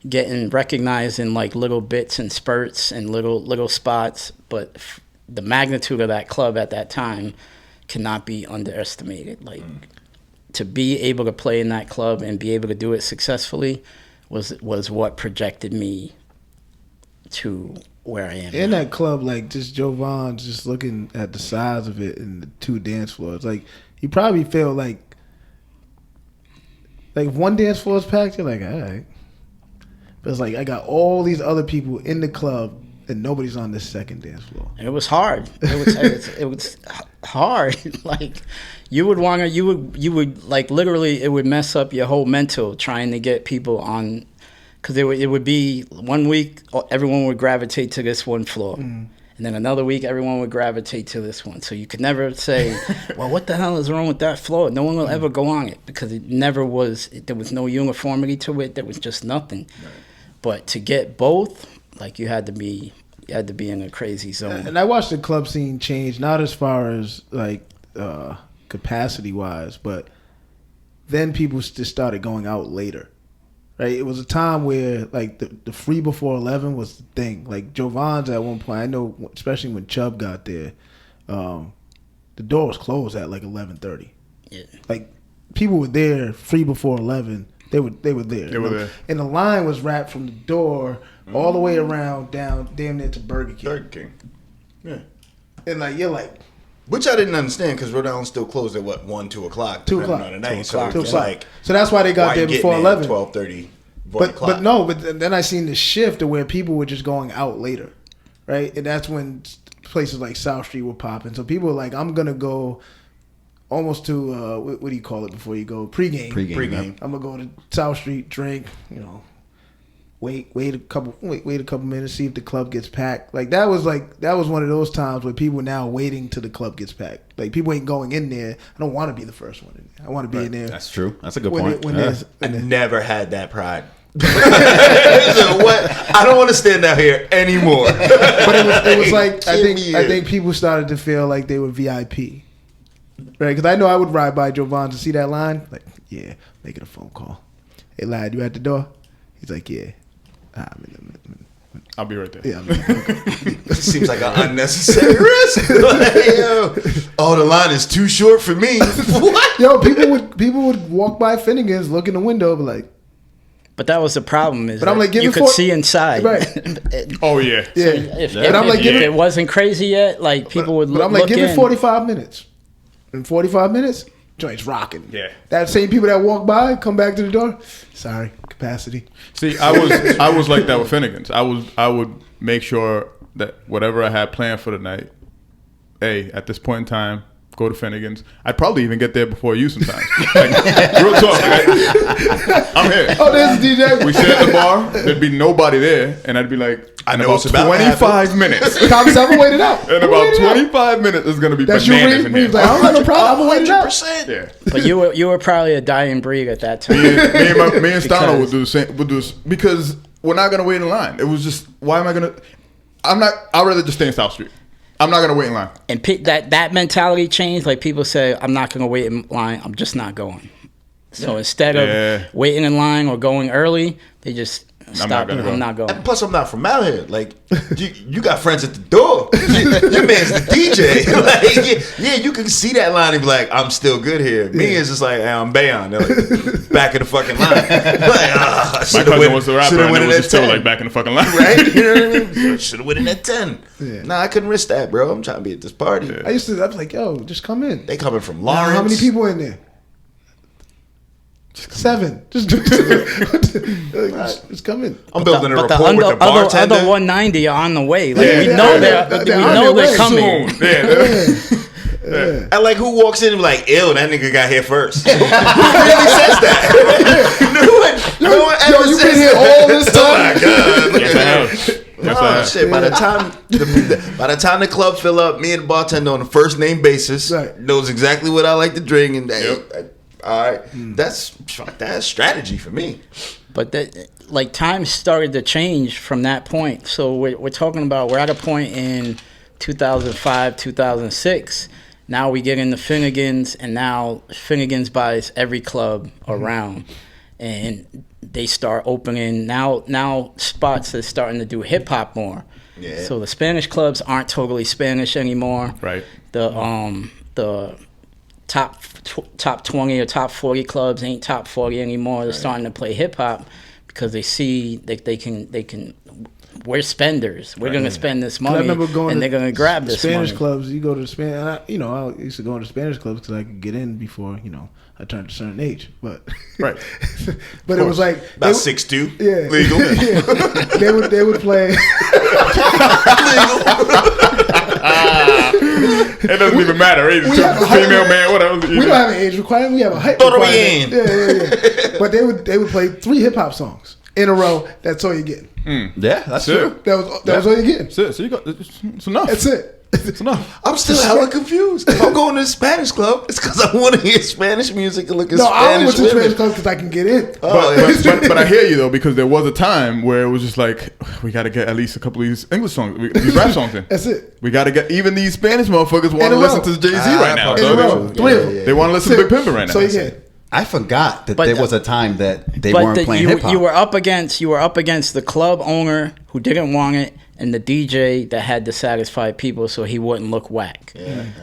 S5: getting recognized in like little bits and spurts and little spots. But the magnitude of that club at that time cannot be underestimated. Like, to be able to play in that club and be able to do it successfully was what projected me to where I am.
S1: In
S5: now.
S1: that club, like just Jovan, just looking at the size of it and the two dance floors, like you probably feel like if one dance floor is packed, you're like, all right. But it's like I got all these other people in the club and nobody's on this second dance floor.
S5: It was hard. It was hard. Like you would like literally it would mess up your whole mental trying to get people on, because it would be 1 week everyone would gravitate to this one floor. And then another week, everyone would gravitate to this one. So you could never say, well, what the hell is wrong with that floor? No one will ever go on it, because it never was, there was no uniformity to it. There was just nothing. Right. But to get both, like you had to be in a crazy zone.
S1: And I watched the club scene change, not as far as like capacity wise, but then people just started going out later. Right, it was a time where like the free before 11 was the thing. Like Jovan's at one point, I know, especially when Chubb got there, the door was closed at like 11:30.
S5: Yeah,
S1: like people were there free before 11. They were there.
S2: They were there,
S1: and the line was wrapped from the door all the way around down damn near to Burger King.
S3: Burger King. Yeah.
S1: And like you're like,
S3: which I didn't understand, because Rhode Island still closed at what, 1, 2 o'clock,
S1: 2 o'clock
S3: on the night.
S1: 2 o'clock.
S3: So it's like,
S1: so that's why they got there before 11.
S3: 12:30, 1 o'clock.
S1: But then I seen the shift to where people were just going out later, right? And that's when places like South Street were popping. So people were like, I'm gonna go almost to what do you call it before you go pregame. I'm gonna go to South Street, drink, wait a couple minutes, see if the club gets packed. Like that was one of those times where people now waiting till the club gets packed. Like people ain't going in there. I don't want to be the first one in there. I want to be in there.
S4: That's true. That's a good
S1: when
S4: point.
S3: I never had that pride. So what? I don't want to stand out here anymore.
S1: But it was like I think people started to feel like they were VIP, right? Because I know I would ride by Jovan to see that line. Like, yeah, making a phone call. Hey, lad, you at the door? He's like, yeah.
S2: I'll be right there.
S1: Yeah,
S3: It seems like an unnecessary risk. The line is too short for me. What?
S1: Yo, people would walk by Finnegan's, look in the window, be like.
S5: but that was the problem. Is
S1: But I'm like,
S5: you could see inside.
S1: Right.
S2: Oh yeah.
S1: Yeah.
S5: If
S1: it
S5: it wasn't crazy yet, like people would look.
S1: But I'm like,
S5: look
S1: give
S5: in.
S1: it 45 minutes. In 45 minutes, joint's rocking.
S2: Yeah.
S1: That same people that walk by, come back to the door. Sorry, capacity.
S2: See, I was like that with Finnegan's. I would make sure that whatever I had planned for the night, at this point in time, go to Finnegan's. I'd probably even get there before you sometimes. Like, real talk. Like, I'm here.
S1: Oh, there's the DJ.
S2: We sit at the bar. There'd be nobody there, and I'd be like,
S3: I
S2: in
S3: know
S2: about
S3: it's about to
S2: 25 minutes.
S1: Thomas, I'm gonna wait it out.
S2: In about 25 minutes, it's gonna be
S1: That's
S2: bananas
S1: your
S2: in
S1: Reem.
S2: here.
S1: Like, I don't have no problem. I'm gonna wait it out.
S3: 100%.
S2: Yeah.
S5: But you were probably a dying breed at that time.
S2: Me and Stano
S5: Because-
S2: would do the same. Would do this because we're not gonna wait in line. It was just, why am I gonna? I'm not. I'd rather just stay in South Street. I'm not gonna wait in line.
S5: And that mentality changed. Like people say, I'm not gonna wait in line. I'm just not going. So instead of waiting in line or going early, they just stop. I'm not going.
S3: And plus, I'm not from out here. Like, you got friends at the door. Your man's the DJ. Like, yeah, you can see that line and be like, I'm still good here. Me, it's just like, hey, I'm Bayon. They're like, back of the fucking line. Like,
S2: My cousin was the rapper, and it was just still like back in the fucking line.
S3: Right? You know what I mean? Should have went in at 10.
S1: Yeah.
S3: Nah, I couldn't risk that, bro. I'm trying to be at this party.
S1: I was like, yo, just come in.
S3: They coming from
S1: Now,
S3: Lawrence.
S1: how many people in there? 7. Just do it. Just come in.
S3: I'm building a
S5: But
S3: rapport with the bartender.
S5: other 190 are on the way. Like
S2: Yeah,
S5: we
S2: yeah,
S5: know
S2: yeah,
S5: they're coming.
S2: Soon. Yeah.
S3: And like, who walks in and be like, ew, that nigga got here first. Who really says that? no one ever
S1: you
S3: says
S1: been here
S3: that.
S1: all this time?
S3: Oh my God. Look
S2: Yes,
S3: at
S2: I
S3: that.
S2: have. Yes, I
S3: Oh
S2: have.
S3: shit! By the time the club fill up, me and the bartender on a first name basis
S1: Right.
S3: knows exactly what I like to drink, and
S2: Yep.
S3: all right, that's strategy for me.
S5: But like times started to change from that point. So we're talking about we're at a point in 2005, 2006. Now we get into Finnegan's, and now Finnegan's buys every club around, and they start opening now spots that's starting to do hip hop more.
S3: Yeah.
S5: So the Spanish clubs aren't totally Spanish anymore.
S2: Right.
S5: The top 20 or top 40 clubs ain't top 40 anymore. They're starting to play hip hop because they see that they can. We're spenders. We're gonna spend this money, and they're gonna grab this
S1: Spanish
S5: money.
S1: clubs. You go to the Spanish. I used to go to Spanish clubs because I could get in before I turned a certain age. But
S2: Right.
S1: but it was like
S3: About 6'2",
S1: yeah,
S3: legal.
S1: yeah. They would play.
S2: It doesn't even matter. Either.
S1: We have a height-
S2: Female, man, whatever.
S1: We don't have an age requirement. We have a height
S3: Throw it
S1: requirement.
S3: in.
S1: Yeah. But they would play 3 hip hop songs in a row. That's all you're getting.
S4: Yeah, that's
S2: Sure.
S4: true.
S1: That was all you're getting.
S2: So you got, it's enough.
S1: That's it.
S2: It's enough.
S3: I'm still hella confused. If I'm going to the Spanish club, it's because I want to hear Spanish music and look at
S1: No, I only
S3: Spanish
S1: went to
S3: women.
S1: Spanish clubs because I can get in.
S2: But I hear you though, because there was a time where it was just like, we got to get at least a couple of these English songs, these rap songs in.
S1: That's it.
S2: We got to get even these Spanish motherfuckers want
S1: In
S2: to
S1: a
S2: listen
S1: row.
S2: to Jay-Z right now.
S1: In a
S2: dog.
S1: row. 3 of them.
S2: They want to listen to Big Pimpin' right now.
S1: So you get.
S4: I forgot that
S5: But,
S4: there was a time that they
S5: But
S4: weren't playing
S5: you,
S4: hip hop.
S5: you were up against the club owner who didn't want it, and the DJ that had to satisfy people so he wouldn't look whack.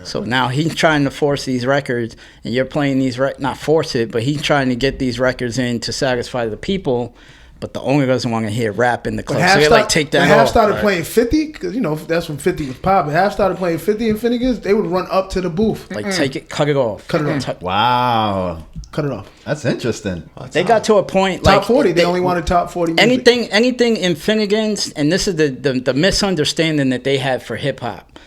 S5: So now he's trying to force these records, and you're playing these not force it, but he's trying to get these records in to satisfy the people. But the owner doesn't want to hear rap in the club, so they like take that
S1: Half
S5: off.
S1: started playing 50 because that's when 50 was popping. Half started playing 50 in Finnegan's. They would run up to the booth,
S5: Like take it, cut it off,
S1: cut it off,
S4: Wow,
S1: cut it off.
S4: that's interesting.
S5: They got to a point
S1: Top
S5: like
S1: 40. They only wanted top 40. Music.
S5: anything in Finnegan's, and this is the misunderstanding that they had for hip hop,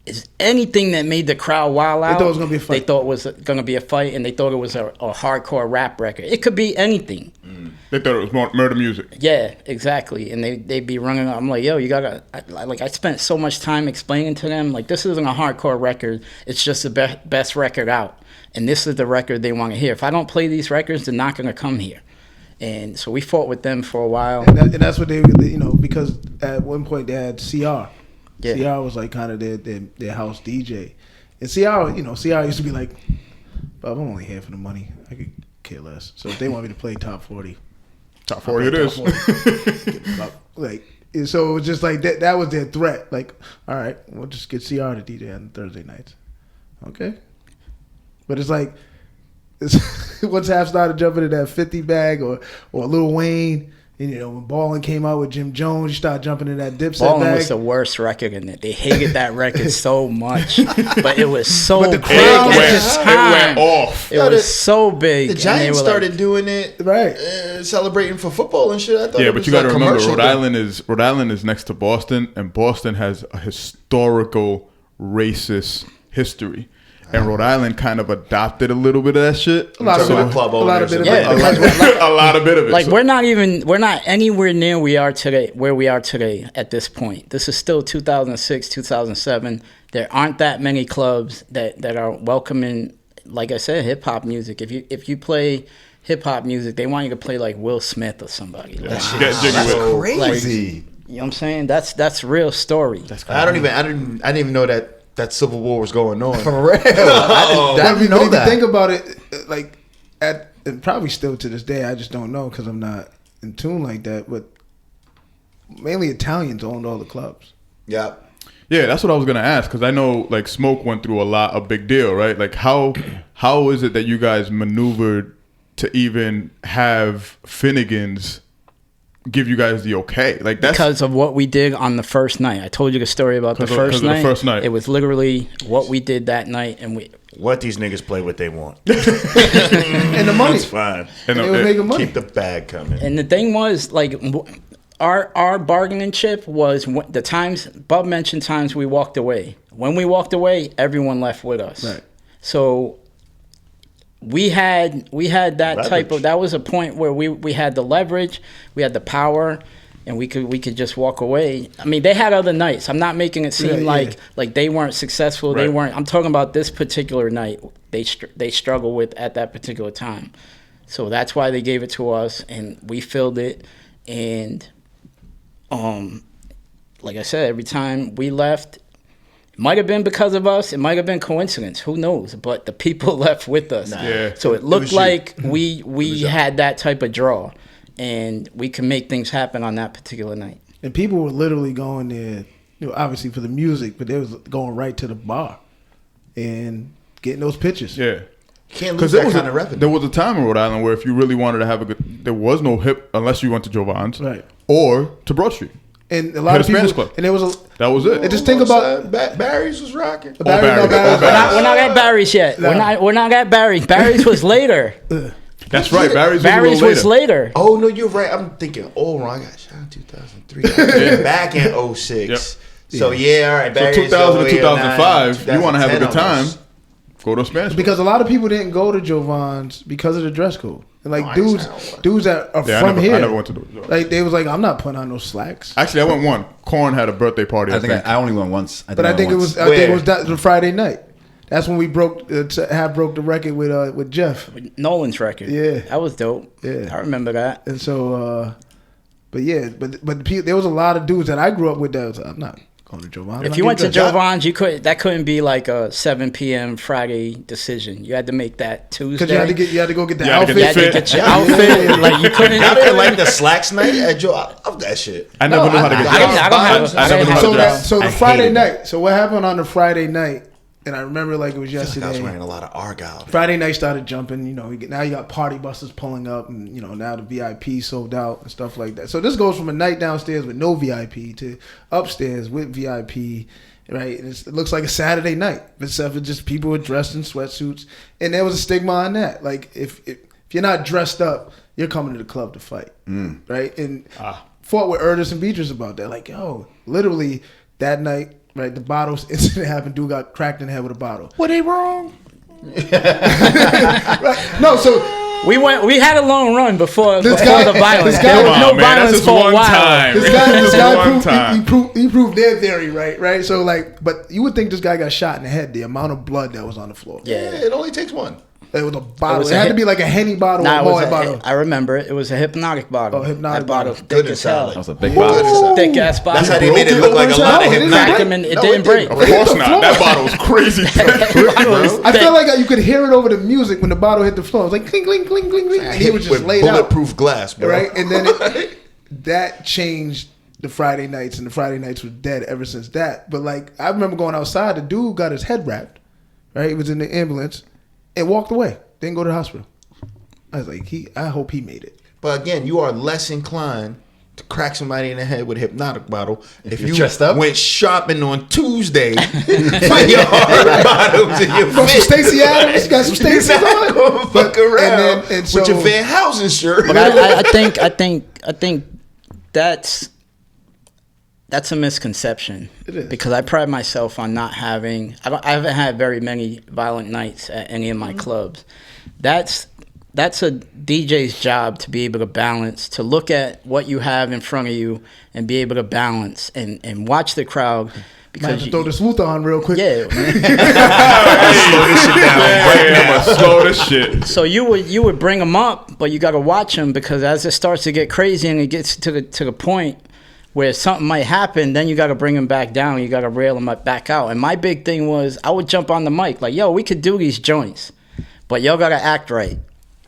S5: is anything that made the crowd wild out.
S1: thought it was gonna be a fight.
S5: They thought it was going to be a fight, and they thought it was a hardcore rap record. It could be anything.
S2: They thought it was more murder music.
S5: Yeah, exactly. And they'd be running. I'm like, yo, you gotta. I spent so much time explaining to them, like, this isn't a hardcore record. It's just the best record out, and this is the record they want to hear. If I don't play these records, they're not gonna come here. And so we fought with them for a while.
S1: And that's what they because at one point they had CR.
S5: Yeah.
S1: CR was like kind of their house DJ, and CR used to be like, "Bob, I'm only here for the money. I could care less." So if they want me to play top 40.
S2: Top 40 it is.
S1: Like, so it was just like that was their threat. Like, all right, we'll just get CR to DJ on Thursday nights. Okay. But it's like, once Half started jumping in that 50 bag or Lil Wayne, and when Ballin' came out with Jim Jones, you start jumping in that Dipset
S5: Ballin'
S1: bag.
S5: was the worst record in it. They hated that record so much, but it was so
S1: But the
S5: big
S1: crowd
S5: at
S1: went-
S5: the
S2: It
S5: time.
S2: went off.
S5: It was so big.
S3: The
S5: and they
S3: Giants
S5: were like-
S3: started doing it,
S1: Right.
S3: celebrating for football and shit. I thought
S2: Yeah,
S3: it
S2: but
S3: was
S2: you got to
S3: a
S2: remember,
S3: commercial
S2: Rhode Island is next to Boston, and Boston has a historical racist history. and Rhode Island kind of adopted a little bit of that shit.
S1: A lot of
S3: Talking about club
S1: a lot
S3: owners
S1: of bit
S3: and-
S1: of
S5: Yeah,
S1: it.
S2: A lot of bit of it.
S5: Like
S2: So-
S5: we're not anywhere near where we are today at this point. This is still 2006, 2007. There aren't that many clubs that are welcoming, like I said, hip hop music. If you play hip hop music, they want you to play like Will Smith or somebody. Like,
S2: Get jiggy with it.
S4: Crazy.
S5: you know what I'm saying? That's real story.
S3: I didn't even know that Civil War was going on.
S4: For real. I
S1: But
S4: didn't know
S1: if you
S4: that.
S1: think about it, like and probably still to this day, I just don't know because I'm not in tune like that. But mainly Italians owned all the clubs.
S3: Yeah.
S2: Yeah, that's what I was gonna ask because I know like Smoke went through a big deal, right? Like how is it that you guys maneuvered to even have Finnegan's give you guys the okay? Like that's
S5: Because of what we did on the first night. I told you the story about the
S2: 'Cause of-
S5: first
S2: 'cause of the
S5: night.
S2: first night.
S5: It was literally what we did that night, and we.
S3: Let these niggas play what they want.
S1: And the money,
S3: It's fine.
S1: and they were making money.
S3: Keep the bag coming.
S5: And the thing was, like, our bargaining chip was the times Bub mentioned times we walked away. When we walked away, everyone left with us.
S1: Right.
S5: So we had that type of. That was a point where we had the leverage, we had the power, and we could just walk away. I mean, they had other nights. I'm not making it seem
S1: Yeah,
S5: like they weren't successful. They
S2: Right.
S5: weren't. I'm talking about this particular night. They struggled with at that particular time. So that's why they gave it to us, and we filled it. And like I said, every time we left, it might have been because of us. It might have been coincidence. Who knows? But the people left with us.
S2: Yeah.
S5: So it looked
S3: was you.
S5: like we had that type of draw, and we could make things happen on that particular night.
S1: And people were literally going there, obviously for the music, but they was going right to the bar and getting those pictures.
S2: yeah.
S3: Can't lose
S2: Because
S3: that kind of revenue.
S2: there was a time in Rhode Island where if you really wanted to have a good, there was no hip unless you went to Jovan's,
S1: Right.
S2: or to Broad Street.
S1: And a lot
S2: Hit
S1: of
S2: a Spanish
S1: people,
S2: club.
S1: and there was a.
S2: That was it.
S1: And just think about
S3: Barry's was rocking.
S1: Barry,
S2: Barry.
S1: no, Barry.
S2: Oh, Barry.
S5: We're not at Barry's yet.
S1: No.
S5: We're not at Barry's. Barry's was later.
S2: That's right. Barry's
S5: Barry's was later.
S3: Oh no, you're right. I'm thinking. Oh, wrong. I got shot in 2003. Back in 06.
S2: Yep.
S3: So yeah, all right.
S2: So
S3: Barry's
S2: 2000 to
S3: 08,
S2: 2005, you want to have a
S3: 2010
S2: good time,
S3: almost.
S2: go to a Spanish club.
S1: Because a lot of people didn't go to Jovan's because of the dress code. And like
S3: I ain't
S1: dudes that are
S2: Yeah,
S1: from
S2: I
S1: here,
S2: never went to those.
S1: like they was like, I'm not putting on no slacks.
S2: Actually, I went one. Korn had a birthday party.
S4: I think I only went once.
S1: But I think it was the Friday night. That's when we broke the record with Jeff.
S5: Nolan's record.
S1: Yeah.
S5: That was dope.
S1: Yeah.
S5: I remember that.
S1: And so, but there was a lot of dudes that I grew up with that was, I'm not going to Jovan's.
S5: If you went to Jovan's, that couldn't be like a 7 p.m. Friday decision. You had to make that Tuesday.
S1: because you had to go get the
S2: You had to
S1: outfit.
S2: get
S5: You had to
S2: fit.
S5: get your outfit. Like you couldn't.
S3: I didn't like the slacks night at Joe. I love that shit.
S2: I never knew how to get
S5: I
S2: dressed.
S5: don't have.
S2: I never knew how
S1: So
S2: to
S1: that
S2: dress.
S1: so the
S3: I
S1: Friday
S3: hated
S1: night. So what happened on the Friday night? And I remember like it was
S3: I was
S1: yesterday.
S3: wearing a lot of Argyle.
S1: Friday night started jumping. Now you got party buses pulling up, and now the VIP sold out and stuff like that. So this goes from a night downstairs with no VIP to upstairs with VIP, right? And it looks like a Saturday night, except for just people were dressed in sweatsuits, and there was a stigma on that. Like if you're not dressed up, you're coming to the club to fight, right? And fought with Erdis and Beatrice about that. Like, yo, literally that night. Right, the bottles incident happened. Dude got cracked in the head with a bottle.
S2: Were they wrong?
S1: Right. No, so
S5: We had a long run before
S1: This guy-
S5: the violence.
S1: this guy-
S5: There was
S2: Come
S5: no
S2: on, man, that's
S5: violence
S2: just
S5: for a
S2: one
S5: while.
S2: time.
S1: this guy
S2: One time.
S1: proved he proved their theory, right? So like, but you would think this guy got shot in the head. The amount of blood that was on the floor.
S3: Yeah,
S5: Yeah.
S3: it only takes one.
S1: It was a bottle. It,
S5: was a
S1: had to
S5: hip-
S1: be like a Henny bottle
S5: Nah,
S1: or
S5: it
S1: a
S5: was
S1: Moet bottle.
S5: I remember it. It was a hypnotic bottle.
S1: Oh, hypnotic
S5: That bottle,
S1: bottle.
S3: Good
S5: thick
S3: and
S5: as hell.
S3: solid.
S4: That was a big
S3: Good
S4: box.
S3: and solid.
S5: Thick ass bottle.
S3: That's how they
S2: broke
S3: made it
S2: it
S3: look like a
S2: over
S3: lot of
S1: time? It didn't
S3: hypnotic.
S5: Cracked him and it
S3: No,
S5: didn't break.
S2: Of course not. That bottle was crazy.
S1: I felt like you could hear it over the music when the bottle hit the floor. It was like clink, clink, clink, clink, clink. And he was just
S3: With
S1: laid out.
S3: bulletproof glass, bro.
S1: Right? And then that changed the Friday nights, and the Friday nights was dead ever since that. But like, I remember going outside, the dude got his head wrapped, right? He was in the ambulance and walked away. Didn't go to the hospital. I was like, I hope he made it.
S3: But again, you are less inclined to crack somebody in the head with a hypnotic bottle if
S4: you're
S3: you
S4: dressed up?
S3: went shopping on Tuesday for your hard bottoms and your
S1: Got some Stacey Adams, got some Stacey on.
S3: Fuck
S1: But-
S3: around
S1: and so-
S3: with your Van Housen shirt.
S5: But I think that's That's a misconception.
S1: It is.
S5: Because I pride myself on not having. I haven't had very many violent nights at any of my clubs. That's a DJ's job to be able to balance, to look at what you have in front of you and be able to balance and watch the crowd.
S1: Might have
S5: Because
S1: to throw the swoop on real quick.
S5: yeah.
S3: Slow this shit down.
S2: Slow this shit.
S5: So you would bring them up, but you got to watch them, because as it starts to get crazy and it gets to the point where something might happen, then you got to bring them back down. You got to rail them back out. And my big thing was, I would jump on the mic like, "Yo, we could do these joints, but y'all got to act right.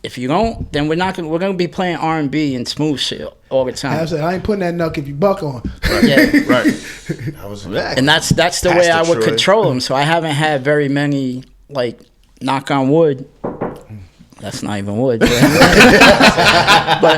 S5: If you don't, then we're gonna be playing R&B and smooth shit all the time."
S1: I said, I ain't putting that knuck if you buck on.
S5: Yeah.
S2: Right.
S3: I was
S5: And that's the way I would control them. So I haven't had very many, like, knock on wood. That's not even wood. But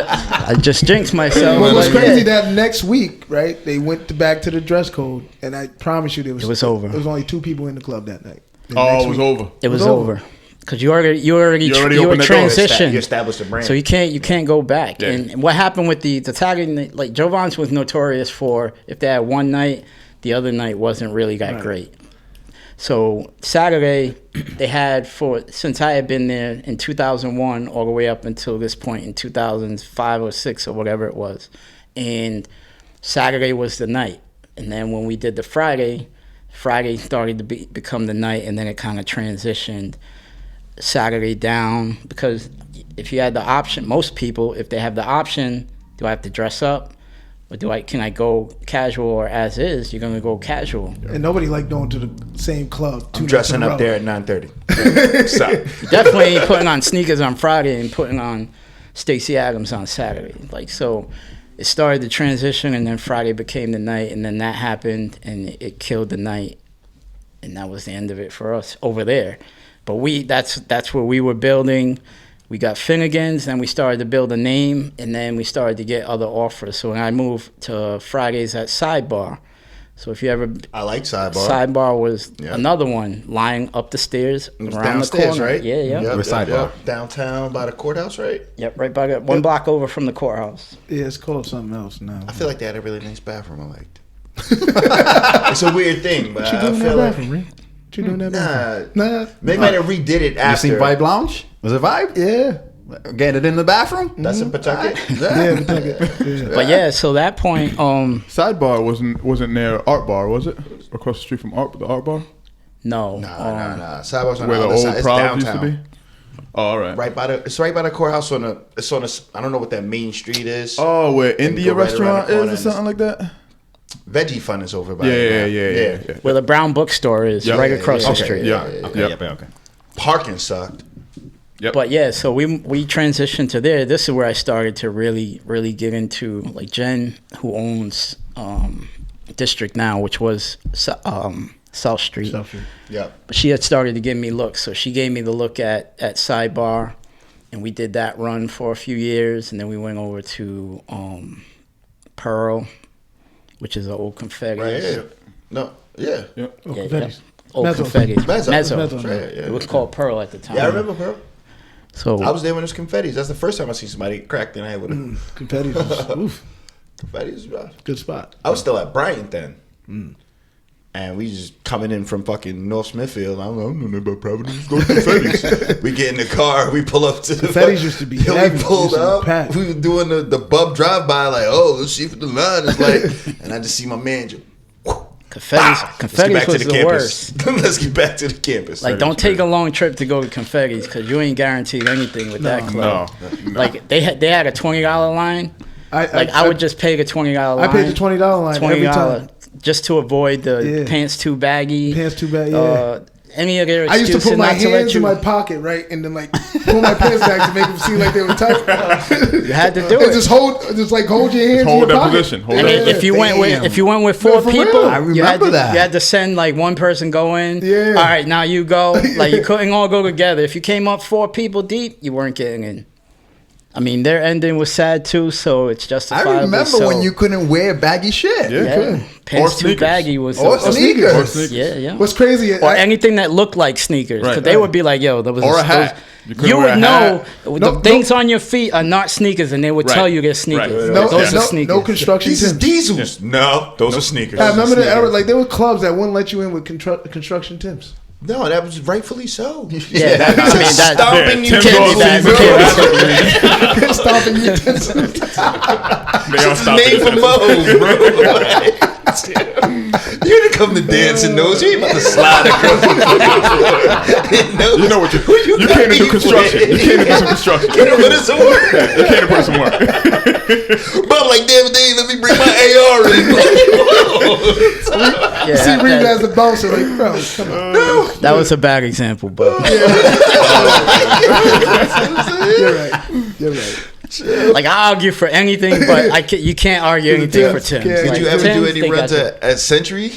S5: I just jinxed myself.
S1: Well, it was
S5: But,
S1: crazy
S5: yeah.
S1: that next week, right? They went back to the dress code, and I promise you,
S5: It was over.
S1: There was only 2 people in the club that night. The
S2: Oh,
S1: next
S2: it was
S1: week.
S2: over.
S5: It was
S1: over.
S5: over. Because you were
S2: opened the door.
S5: transitioned.
S3: You established a brand.
S5: So you can't go back.
S2: Yeah.
S5: And what happened with the Saturday, like, Jovan's was notorious for, if they had one night, the other night wasn't really that great. So Saturday, they had, since I had been there in 2001 all the way up until this point in 2005 or 6 or whatever it was, and Saturday was the night. And then when we did the Friday started to become the night, and then it kind of transitioned Saturday down, because if you had the option, most people, if they have the option, do I have to dress up, or can I go casual or as is? You're gonna go casual.
S1: And nobody liked going to the same club.
S3: I'm dressing up there at 9:30. Stop.
S5: Definitely putting on sneakers on Friday and putting on Stacey Adams on Saturday. Like, so it started the transition, and then Friday became the night, and then that happened, and it killed the night, and that was the end of it for us over there. But that's where we were building. We got Finnegan's, then we started to build a name, and then we started to get other offers. So when I moved to Fridays at Sidebar, so if you ever,
S3: I like Sidebar.
S5: Sidebar was
S3: Yeah.
S5: another one, lying up the stairs,
S3: It was
S5: around
S3: downstairs,
S5: the corner.
S3: right?
S5: Yeah, yeah.
S3: Yep,
S4: Where's Sidebar?
S3: Downtown by the courthouse, right?
S5: Yep, right by that, one block over from the courthouse.
S1: Yeah, it's called something else now.
S3: I feel like they had a really nice bathroom. I liked. It's a weird thing, but
S1: What you
S3: I
S1: doing in that
S3: feel like
S1: bathroom, Reem? What you doing in that bathroom?
S3: nah.
S1: Nah.
S3: They might have redid it
S4: You
S3: after.
S4: seen Vibe Lounge? Was it Vibe?
S1: Yeah.
S4: Get it in the bathroom?
S3: That's in Pawtucket.
S1: Yeah, we took it. Yeah.
S5: But yeah, so that point,
S2: Sidebar wasn't near Art Bar, was it? Across the street from the Art Bar,
S5: no.
S3: Nah. Sidebar's on
S2: where
S3: the
S2: the
S3: other side.
S2: old
S3: It's
S2: Proud used to
S3: downtown.
S2: be. Oh, all right.
S3: It's right by the courthouse it's on a, I don't know what that main street is.
S2: Oh, where
S3: And
S2: India
S3: go right around
S2: restaurant
S3: the corner
S2: is or
S3: and
S2: something like that.
S3: Veggie Fun is over by
S2: Yeah,
S3: it
S2: yeah,
S3: now.
S2: yeah.
S5: Where the Brown Bookstore is,
S2: Yeah.
S5: right
S2: Yeah,
S5: across the
S3: okay,
S5: street.
S2: Yeah.
S4: Okay.
S3: Parking sucked.
S2: Yep.
S5: But yeah, so we transitioned to there. This is where I started to really, really get into, like, Jen, who owns District now, which was South Street.
S3: Yep.
S5: But she had started to give me looks, so she gave me the look at Sidebar, and we did that run for a few years, and then we went over to Pearl, which is an old confetti.
S3: Right here. No. Yeah.
S2: Yep.
S1: Oh,
S5: Yeah,
S1: confettis.
S5: yeah. Old
S1: Mezzo.
S5: confetti.
S3: Mezzo.
S5: Mezzo.
S3: Mezzo. Right, yeah.
S5: It was called Pearl at the time.
S3: Yeah, I remember, bro.
S5: So
S3: I was there when it was confettis. That's the first time I seen somebody crack their head with a
S1: Confetti. Oof.
S3: confettis.
S1: Good spot.
S3: I was still at Bryant then. And we just coming in from fucking North Smithfield. I don't know nothing about Providence. Go to confettis. We get in the car. We pull up to the
S1: Confettis used to be
S3: Yeah,
S1: heavy.
S3: we pulled
S1: Used to be
S3: up.
S1: packed.
S3: We were doing the bub drive by like, oh, let's see for the line. It's like, and I just see my man just.
S5: Confetti's was the worst.
S3: Let's get back to the campus.
S5: Like, don't take a long trip to go to Confetti's, because you ain't guaranteed anything with that club.
S2: No.
S5: Like, they had a $20 line. I would just pay the $20 line.
S1: I paid the $20 line every time.
S5: just to avoid the pants too baggy.
S1: Pants too baggy, yeah.
S5: Any of their
S1: I used
S5: excuses
S1: to put my
S5: not to let
S1: hands
S5: you.
S1: in my pocket, right, and then like pull my pants back to make them seem like they were tight.
S5: You had to do
S1: And
S5: it.
S1: just hold your hands.
S2: Hold
S1: in your
S2: that
S1: pocket.
S2: position. Hold
S5: And
S2: that
S5: if you went with four
S1: No, for
S5: people,
S1: real.
S4: I
S5: you had
S4: remember
S5: to,
S4: that.
S5: You had to send like one person go in.
S1: Yeah.
S5: All right, now you go. Like, you couldn't all go together. If you came up 4 people deep, you weren't getting in. I mean, their ending was sad too, so it's
S4: I
S5: justifiable.
S4: remember when you couldn't wear baggy shit.
S5: Yeah, pants too
S2: sneakers.
S5: baggy was
S4: Or
S5: the-
S4: sneakers.
S2: Or sneakers.
S5: Yeah, yeah.
S1: What's crazy?
S5: Or anything that looked like sneakers, because
S2: Right.
S5: they would be like, "Yo, there was
S2: Or a hat.
S5: You would know the things on your feet are not sneakers, and they would tell you they're sneakers.
S1: Right.
S5: Those are sneakers.
S1: No construction
S3: These is
S1: Timbs.
S3: diesels. No, those are sneakers.
S1: I remember the era, like there were clubs that wouldn't let you in with construction Timbs.
S3: No, that was rightfully so.
S5: Yeah, that,
S3: Stomping
S5: you
S3: you
S5: can't be that.
S1: Stomping utensils.
S2: They all stop
S3: Made for Moe's, bro. You didn't come to dance in those. You ain't about to slide across the floor.
S2: You know what you came to do construction. You came to do some construction.
S3: Came to put in some work.
S2: You came to put in some work.
S3: But I'm like, damn it, let me bring my AR in.
S1: You see Reem as a bouncer, like, bro, come on.
S5: That was a bad example, but
S1: You're right.
S5: like I argue for anything, but you can't argue anything for Tim.
S1: Did
S3: Did you ever do any runs at Century?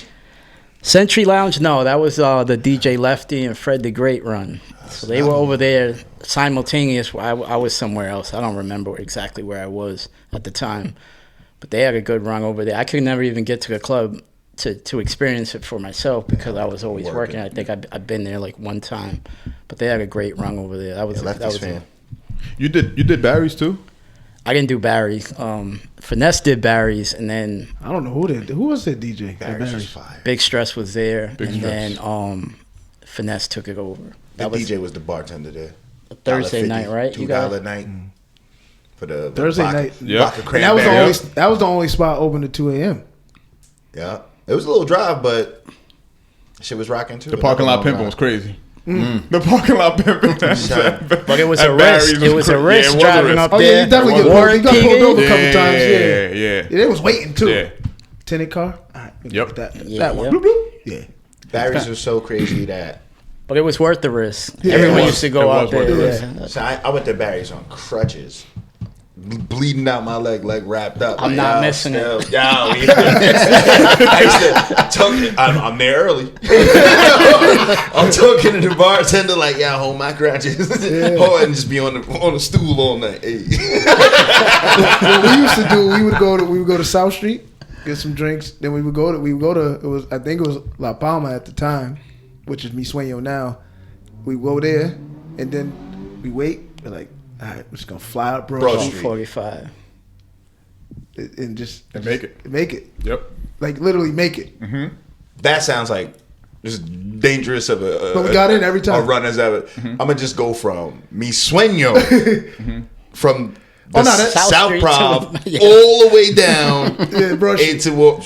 S5: Century Lounge? No, that was the DJ Lefty and Fred the Great run. So they were over there simultaneous. I was somewhere else. I don't remember exactly where I was at the time, but they had a good run over there. I could never even get to the club to experience it for myself because I was always working. I think I've been there like one time, but they had a great run over there. That was
S3: fan.
S2: You did Barry's too?
S5: I didn't do Barry's. Finesse did Barry's, and then
S1: I don't know who was that DJ?
S3: Barry's was fire.
S5: Big Stress was there,
S2: Big
S5: and
S2: Stress.
S5: then Finesse took it over.
S3: The DJ was the bartender there.
S5: Thursday night, right? You guys?
S3: $2 a night for the
S1: Thursday
S3: vodka,
S1: night.
S2: Yeah.
S3: vodka
S1: And
S3: cranberry.
S1: that was the only spot open at 2 a.m.
S3: Yeah, it was a little drive, but shit was rocking too.
S2: The parking lot pimping was crazy. The parking lot pimping.
S5: But it was
S2: at
S5: a
S2: Barry's
S5: risk. It was a
S2: crazy.
S5: risk
S2: Yeah, it was a
S5: driving
S2: risk.
S5: up
S1: Oh yeah,
S5: there.
S1: you definitely
S5: Warren
S1: got pulled
S5: Pegan.
S1: over a couple times.
S2: Yeah.
S1: It was waiting too.
S2: Yeah.
S1: Tinted car. All right,
S2: Yep.
S1: That one.
S5: Yeah.
S1: Bloop, bloop. Yeah.
S3: Barry's was so crazy that.
S5: But it was worth the risk.
S1: Yeah,
S5: Everyone
S1: it was.
S5: used to
S2: It
S5: go
S2: was
S5: out
S2: worth the
S5: there.
S2: risk.
S5: Yeah.
S3: So I went to Barry's on crutches, bleeding out my leg wrapped up.
S5: I'm not missing it.
S3: Yeah, I used to tuck it. I'm there early. I'm talking to the bartender like, "Yeah, hold my crutches, hold it," and just be on the stool all night. Hey.
S1: What we used to do, we would go to South Street, get some drinks. Then we would go to I think it was La Palma at the time, which is Mi Sueño now. We go there and then we wait. We're like, all right, we're just gonna fly out Broad Street
S5: 45.
S1: and just
S2: make it.
S1: Make it.
S2: Yep.
S1: Like literally make it.
S3: That sounds like just dangerous of
S1: But we got in every time.
S3: a run as ever. I'm gonna just go from Mi Sueño from the
S5: South
S3: South
S5: Street
S3: Prov
S5: to- yeah.
S3: all the way down
S1: Yeah, Broad Street.
S3: into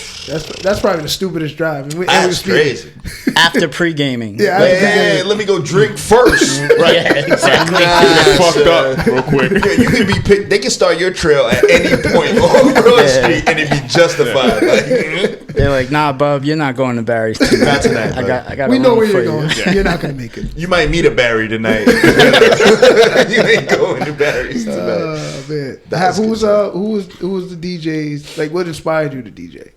S1: That's probably the stupidest drive. And we
S3: that's
S1: speed.
S3: crazy.
S5: After pre-gaming.
S1: Yeah,
S3: Like, hey, let me go drink first. Right.
S5: Yeah, exactly.
S3: Nah,
S2: Fucked
S3: son.
S2: up real quick.
S3: Yeah, you can be picked. They can start your trail at any point on Broad Street and it be justified. Like,
S5: They're like, nah, Bub, you're not going to Barry's tonight.
S3: Not tonight,
S5: I got.
S1: We
S5: a
S1: know
S5: room
S1: where
S5: for
S1: you're
S5: you.
S1: going. You're not gonna make it.
S3: you might meet a Barry tonight. You ain't going to Barry's tonight.
S1: Oh man.
S3: That's
S1: Who
S3: good
S1: was
S3: stuff.
S1: who was the DJs? Like, what inspired you to DJ?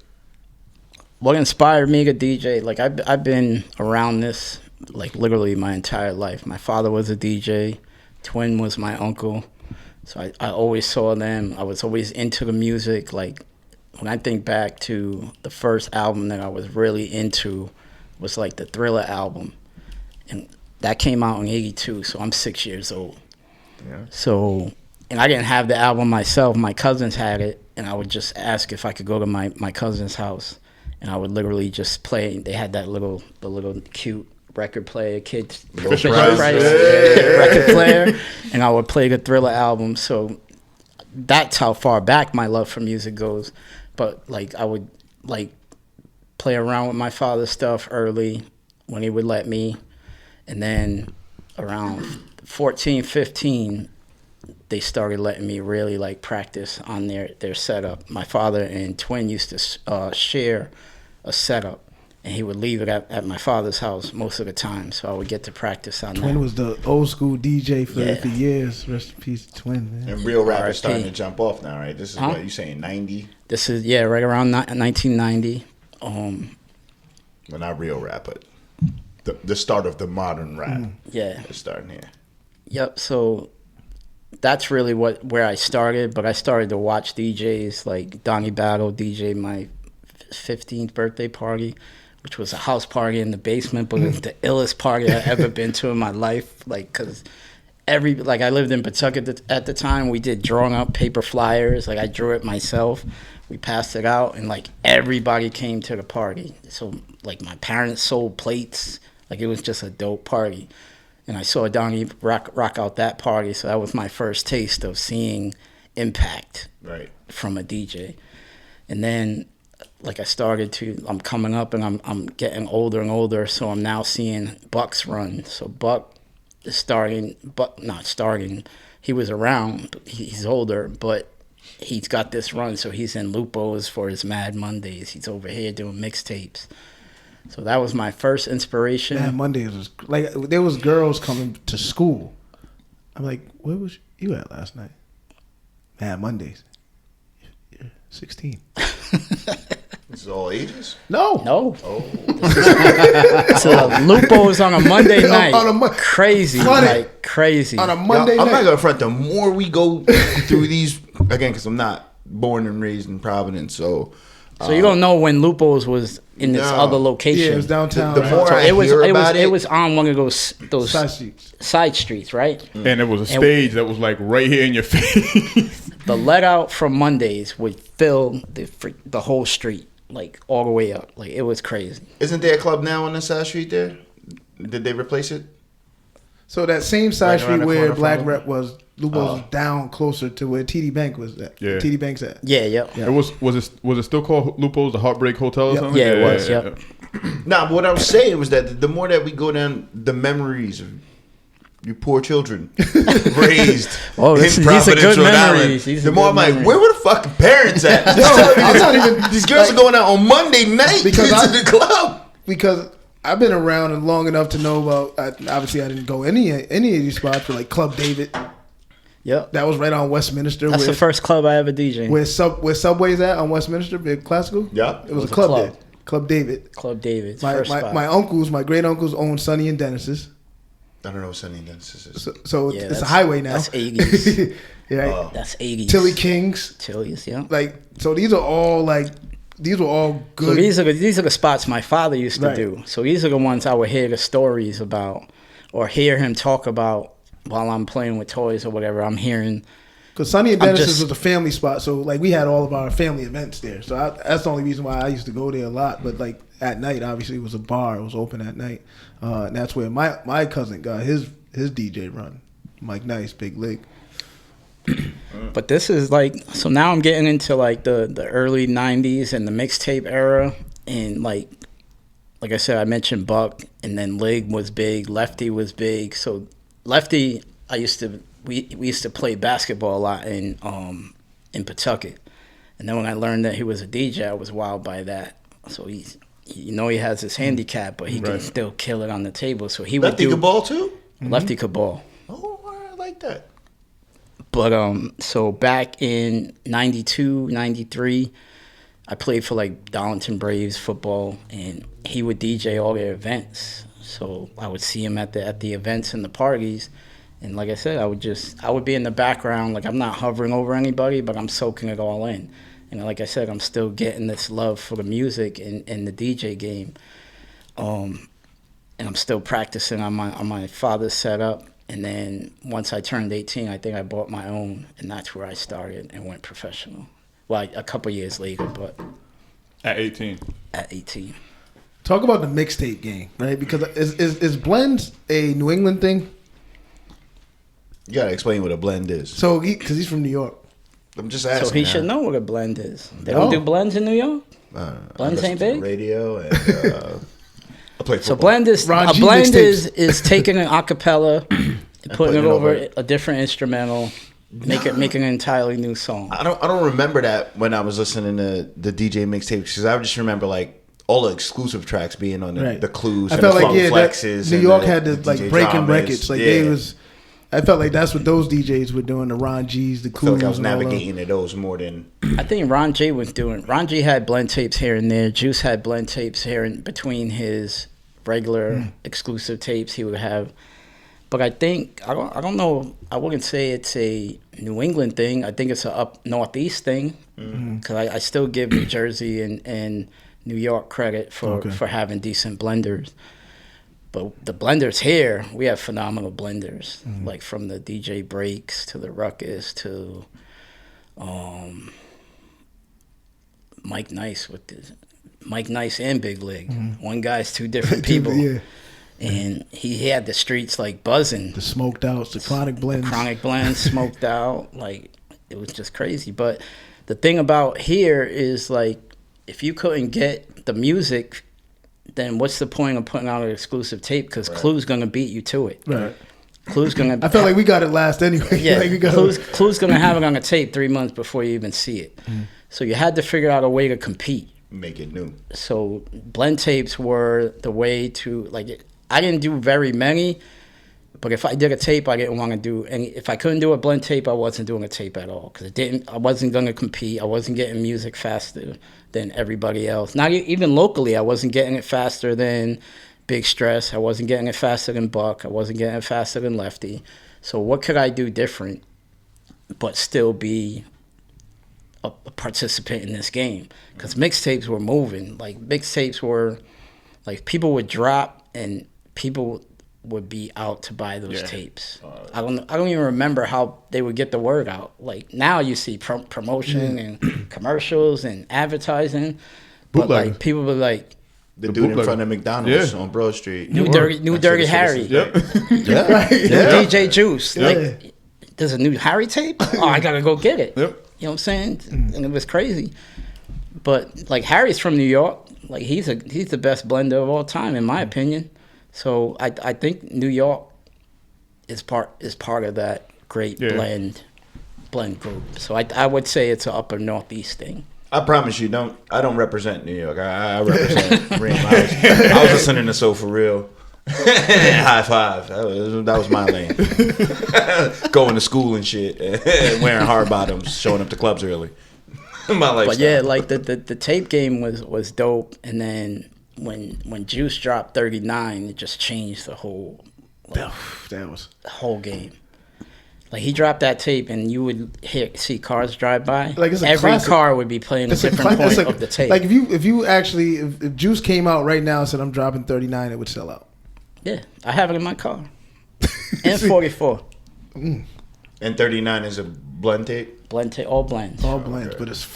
S5: What inspired me to DJ? Like I've been around this like literally my entire life. My father was a DJ. Twin was my uncle. So I always saw them. I was always into the music. Like when I think back to the first album that I was really into was like the Thriller album. And that came out in 82, so I'm 6 years old.
S2: Yeah.
S5: So, and I didn't have the album myself. My cousins had it, and I would just ask if I could go to my cousin's house, and I would literally just play. They had the little cute record player, kids
S2: Fisher
S5: Price
S2: Price.
S5: record player, and I would play the Thriller album. So that's how far back my love for music goes. But like I would like play around with my father's stuff early when he would let me, and then around 14, 15, they started letting me really like practice on their setup. My father and Twin used to share a setup, and he would leave it at my father's house most of the time, so I would get to practice on
S1: Twin
S5: that.
S1: was the old school DJ for
S5: Yeah.
S1: years. Rest in peace, Twin. Man.
S3: And real rap
S5: RIP.
S3: is starting to jump off now, right? This is
S5: Huh?
S3: what you saying, 90?
S5: This is right around 1990.
S3: Well, not real rap, but the start of the modern rap
S5: Yeah.
S3: is starting here.
S5: Yep. So that's really where I started. But I started to watch DJs like Donnie Battle DJ my 15th birthday party, which was a house party in the basement, but it was the illest party I've ever been to in my life. Like, cause like I lived in Pawtucket at the time. We did drawing up paper flyers. Like I drew it myself. We passed it out, and like everybody came to the party. So like my parents sold plates. Like it was just a dope party. And I saw Donnie rock out that party. So that was my first taste of seeing impact from a DJ. And then like I'm coming up and I'm getting older and older. So I'm now seeing Buck's run. So Buck is not starting. He was around, he's older, but he's got this run. So he's in Lupo's for his Mad Mondays. He's over here doing mixtapes. So that was my first inspiration.
S1: Mad Mondays was like, there was girls coming to school. I'm like, where was you at last night? Mad Mondays. You're 16.
S3: This is all ages?
S1: No.
S3: Oh.
S5: So Lupo's on a Monday night. Crazy.
S1: Funny.
S5: Like crazy.
S1: On a Monday
S3: I'm
S1: night.
S3: not going to front. The more we go through these, again, because I'm not born and raised in Providence, so
S5: you don't know when Lupo's was in this other location.
S1: Yeah, it was downtown.
S3: The more
S5: So
S3: I
S5: it was
S3: hear
S5: it was
S3: about
S5: it was on one of those
S1: Side streets.
S5: streets, right?
S2: And it was a stage that was like right here in your face.
S5: The let out from Mondays would fill the whole street, like all the way up. Like it was crazy.
S3: Isn't there a club now on the side street there? Did they replace it?
S1: So that same side
S3: Right around
S1: street
S3: the
S1: where
S3: corner
S1: Black
S3: from
S1: Rep was, Lupo's was down closer to where TD Bank was at.
S2: Yeah.
S1: TD Bank's at.
S5: Yeah.
S2: It was it still called Lupo's, the Heartbreak Hotel or
S1: Yep.
S2: something?
S5: Yeah, it was. Yep.
S3: Nah, but what I was saying was that the more that we go down the memories of you poor children raised
S5: Oh, these are good
S3: Rhode Island,
S5: memories. These are
S3: the more I'm
S5: good
S3: like,
S5: memories.
S3: where were the fucking parents at?
S1: I'm not even.
S3: These girls are going out on Monday night
S1: Because
S3: to the club.
S1: Because I've been around long enough to know about. Obviously, I didn't go any of these spots, but like Club David.
S5: Yep.
S1: That was right on Westminster.
S5: That's the first club I ever DJed.
S1: Where Subway's at on Westminster, big classical.
S3: Yep.
S1: It was a
S5: a
S1: club
S5: club.
S1: there. Club David.
S5: Club David's
S1: My
S5: first spot.
S1: my uncles, my great uncles owned Sonny and Dennis's.
S3: I don't know what Sunday Dennis is.
S1: So
S5: Yeah,
S1: it's a
S5: that's-
S1: highway now.
S5: that's 80s.
S1: Yeah, right?
S5: That's 80s.
S1: Tilly Kings.
S5: Tilly's, yeah.
S1: Like, so these are all like, these were all good.
S5: So these are the spots my father used to
S1: Right.
S5: do. So these are the ones I would hear the stories about or hear him talk about while I'm playing with toys or whatever. I'm hearing.
S1: Because Sonny and
S5: I'm
S1: Dennis's
S5: just-
S1: was a family spot, so like we had all of our family events there. So that's the only reason why I used to go there a lot. But like at night, obviously it was a bar. It was open at night, and that's where my cousin got his DJ run. Mike Nice, Big Lig.
S5: But this is like, so now I'm getting into like the early 90s and the mixtape era. And like I said, I mentioned Buck, and then Lig was big, Lefty was big. So Lefty, we used to play basketball a lot in Pawtucket. And then when I learned that he was a DJ, I was wowed by that. So he has his handicap, but he can still kill it on the table. So he
S3: Lefty
S5: would do
S3: could ball too?
S5: Lefty could ball.
S3: Oh, I like that.
S5: But so back in 92, 93, I played for like Darlington Braves football, and he would DJ all their events. So I would see him at the events and the parties, and like I said, I would be in the background, like I'm not hovering over anybody, but I'm soaking it all in. And like I said, I'm still getting this love for the music and the DJ game, and I'm still practicing on my father's setup. And then once I turned 18, I think I bought my own, and that's where I started and went professional. Well, a couple years later, but
S2: At 18.
S5: at 18.
S1: Talk about the mixtape game, right? Because is blends a New England thing?
S3: You gotta explain what a blend is.
S1: So because he's from New York.
S3: I'm just asking.
S5: So he
S3: man.
S5: should know what a blend is. They
S1: No.
S5: don't do blends in New York?
S3: I
S5: Blends
S3: listen
S5: ain't
S3: to the
S5: big?
S3: radio and I play football.
S5: So blend is
S1: Ron
S5: a
S1: G
S5: blend
S1: mixtapes.
S5: is taking an acapella and putting
S3: putting
S5: it
S3: it
S5: over
S3: over-
S5: a different instrumental, making an entirely new song.
S3: I don't remember that when I was listening to the DJ mixtape, because I just remember like all the exclusive tracks being on
S1: Right.
S3: the clues.
S1: I
S3: and
S1: felt
S3: the
S1: like
S3: Funk Flexes
S1: New
S3: and
S1: York
S3: the
S1: had the like
S3: DJ
S1: breaking
S3: dramas.
S1: records. Like they was. I felt like that's what those DJs were doing. The Ron G's, the
S3: I feel
S1: Clues,
S3: like I was
S1: and all
S3: navigating to those more than
S5: I think Ron G was doing. Ron G had blend tapes here and there. Juice had blend tapes here in between his regular exclusive tapes he would have. But I think I don't know. I wouldn't say it's a New England thing. I think it's a up northeast thing because I still give New Jersey and New York credit for having decent blenders. But the blenders here, we have phenomenal blenders, like from the DJ Breaks to the Ruckus to Mike Nice Mike Nice and Big League. One guy's two different people.
S1: Yeah.
S5: And he had the streets like buzzing.
S1: The smoked outs, the chronic blends.
S5: Chronic blends, smoked out. Like, it was just crazy. But the thing about here is, like, if you couldn't get the music, then what's the point of putting out an exclusive tape? Because Clue's going to beat you to it.
S1: Right.
S5: Clue's going to...
S1: I felt like we got it last anyway.
S5: Yeah,
S1: like we got
S5: Clue's going to have it on a tape 3 months before you even see it. So you had to figure out a way to compete.
S3: Make it new.
S5: So blend tapes were the way to, like, I didn't do very many, but if I did a tape, I didn't want to do any. If I couldn't do a blend tape, I wasn't doing a tape at all because I wasn't going to compete. I wasn't getting music faster than everybody else. Not even locally, I wasn't getting it faster than Big Stress. I wasn't getting it faster than Buck. I wasn't getting it faster than Lefty. So what could I do different, but still be a participant in this game? Because mixtapes were moving. Like, mixtapes were, like, people would drop and people would be out to buy those tapes. I don't even remember how they would get the word out. Like, now you see promotion and commercials and advertising, but like people were like,
S3: the dude in front of McDonald's on Broad Street.
S5: New Dirty Harry.
S2: Yep.
S5: DJ Juice. Like, there's a new Harry tape? Oh, I gotta go get it.
S2: Yep.
S5: You know what I'm saying? And it was crazy. But like, Harry's from New York. Like, he's the best blender of all time, in my opinion. So I think New York is part of that great blend group. So I would say it's an upper Northeast thing.
S3: I promise you, I don't represent New York. I represent Reem. I was listening to So For Real. High five. That was my lane. Going to school and shit, wearing hard bottoms, showing up to clubs early. My lifestyle.
S5: But yeah, like the tape game was dope, and then when Juice dropped 39, it just changed the whole whole game. Like, he dropped that tape, and you would see cars drive by.
S1: Like, it's a
S5: every
S1: classic.
S5: car would be playing a different point of the tape.
S1: Like, if Juice came out right now and said, I'm dropping 39, it would sell out.
S5: Yeah, I have it in my car. And 44.
S3: And 39 is a blend tape?
S5: Blend tape, all blends.
S1: All blends, but it's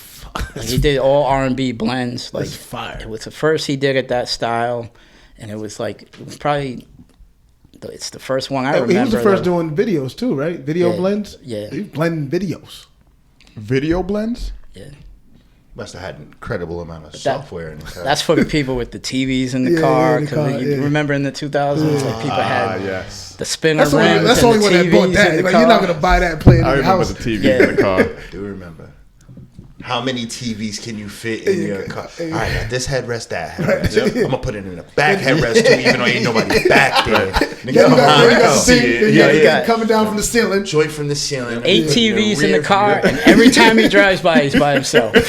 S5: Like, he did all R&B blends. Like,
S1: it's fire.
S5: It was the first he did it that style, and it was probably... It's the first one I remember.
S1: He was the first doing videos too, right? Video blends?
S5: Yeah.
S1: He was blending videos.
S2: Video blends?
S5: Yeah.
S3: Must have had an incredible amount of software in the car.
S5: That's for the people with the TVs in the car. Because you remember in the 2000s, like, people had the spinner rims.
S1: That's the only one that bought that. Like, you're not going to buy that and play it in
S2: I
S1: your
S2: remember
S1: house.
S2: the TV in the car.
S3: I do remember. How many TVs can you fit in your car? All right, got this headrest, that headrest. I'm going to put it in the back headrest too, even though ain't nobody back there. Nigga,
S1: You got
S3: see it.
S1: you got coming down from the ceiling.
S3: Joint from the ceiling.
S5: 8 TVs in the car, and every time he drives by, he's by himself. 100%.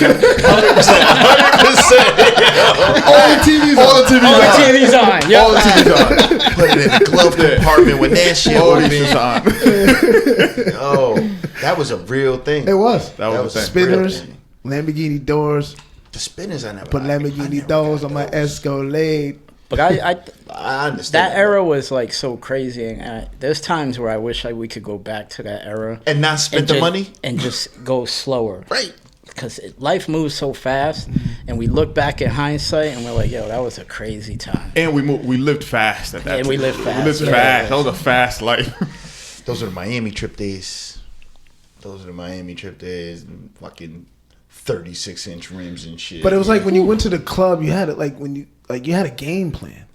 S1: All the TVs
S5: on. Yep.
S2: All the TVs on.
S3: Put it in the glove compartment when that shit
S2: All
S3: would
S2: these
S3: be.
S2: shits on.
S3: Oh, that was a real thing.
S1: It was.
S2: That was the thing.
S1: Spinners,
S3: Real thing.
S1: Lamborghini doors.
S3: The spinners I never
S1: Put Lamborghini doors on my Escalade.
S5: But I
S3: understand
S5: that era was like so crazy, and there's times where I wish we could go back to that era
S3: and not spend the money
S5: and just go slower,
S3: right?
S5: Because life moves so fast, and we look back in hindsight and we're like, yo, that was a crazy time.
S2: And we lived fast at that time.
S5: And we lived fast.
S2: We lived fast. That was a fast life.
S3: Those are the Miami trip days. Fucking 36-inch rims and shit.
S1: But it was like when you went to the club, you had it like you had a game plan.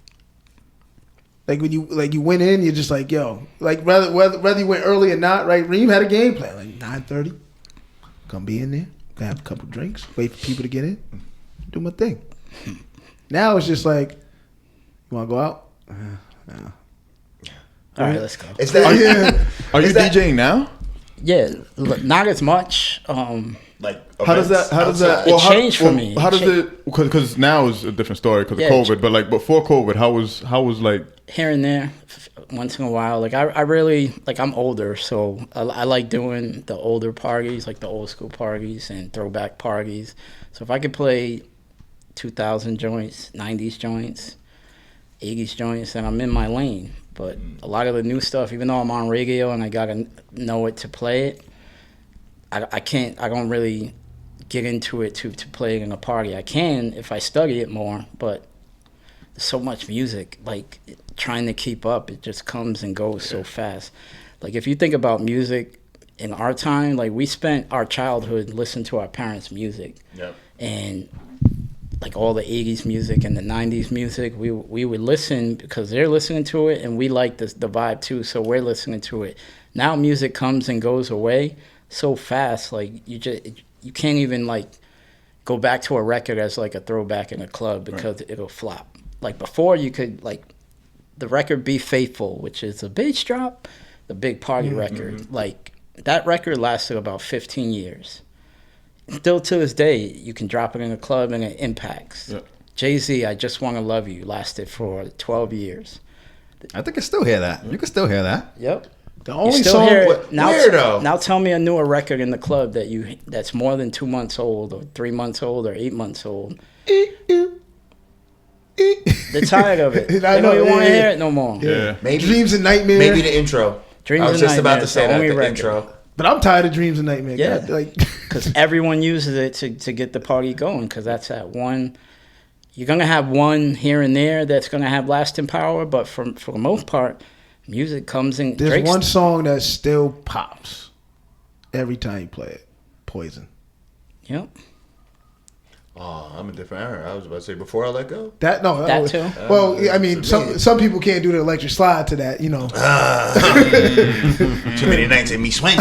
S1: Like when you went in, you're just like, yo, like whether you went early or not, right? Reem had a game plan. Like 9:30, gonna be in there, gonna have a couple drinks, wait for people to get in, do my thing. Now it's just like, you wanna go out? No.
S5: All right, let's go.
S3: Is that
S2: Are you DJing now?
S5: Yeah, not as much.
S3: Like
S2: How does that?
S5: It changed for me.
S2: How does it? Because now is a different story because of COVID. But like before COVID, how was like
S5: here and there, once in a while. Like I really like. I'm older, so I like doing the older parties, like the old school parties and throwback parties. So if I could play 2000 joints, 90s joints, 80s joints, and I'm in my lane. But a lot of the new stuff, even though I'm on radio and I gotta know it to play it, I don't really get into it to play it in a party. I can if I study it more, but there's so much music, like trying to keep up, it just comes and goes so fast. Like if you think about music in our time, like we spent our childhood listening to our parents' music.
S3: Yep.
S5: And like all the 80s music and the 90s music, we would listen because they're listening to it and we like the vibe too, so we're listening to it. Now music comes and goes away so fast, like you can't even like go back to a record as like a throwback in a club because it'll flop. Like before you could like the record Be Faithful, which is a bass drop, the big party record. Like that record lasted about 15 years. Still to this day, you can drop it in a club and it impacts. Yep. Jay-Z, I Just Want to Love You, lasted for 12 years.
S4: I think I still hear that. You can still hear that.
S5: Yep.
S1: The only song
S5: now tell me a newer record in the club that's more than 2 months old or 3 months old or 8 months old. They're tired of it. They don't even want to hear it no more.
S2: Yeah.
S3: Maybe
S1: Dreams and Nightmare.
S3: Maybe the intro.
S5: Dreams
S3: I was
S5: and
S3: just about
S5: Nightmare,
S3: to say that, the
S5: record.
S3: intro.
S1: But I'm tired of Dreams and Nightmare.
S5: Yeah.
S1: God, like
S5: Because everyone uses it to get the party going, because that's that one. You're going to have one here and there that's going to have lasting power, but for the most part, music comes in.
S1: There's
S5: Drake's,
S1: one song that still pops every time you play it. Poison.
S5: Yep.
S3: Oh, I'm a different era. I was about to say Before I Let Go.
S5: That too.
S1: Well, I mean, some people can't do the electric slide to that, you know.
S3: Too many nights in me swing,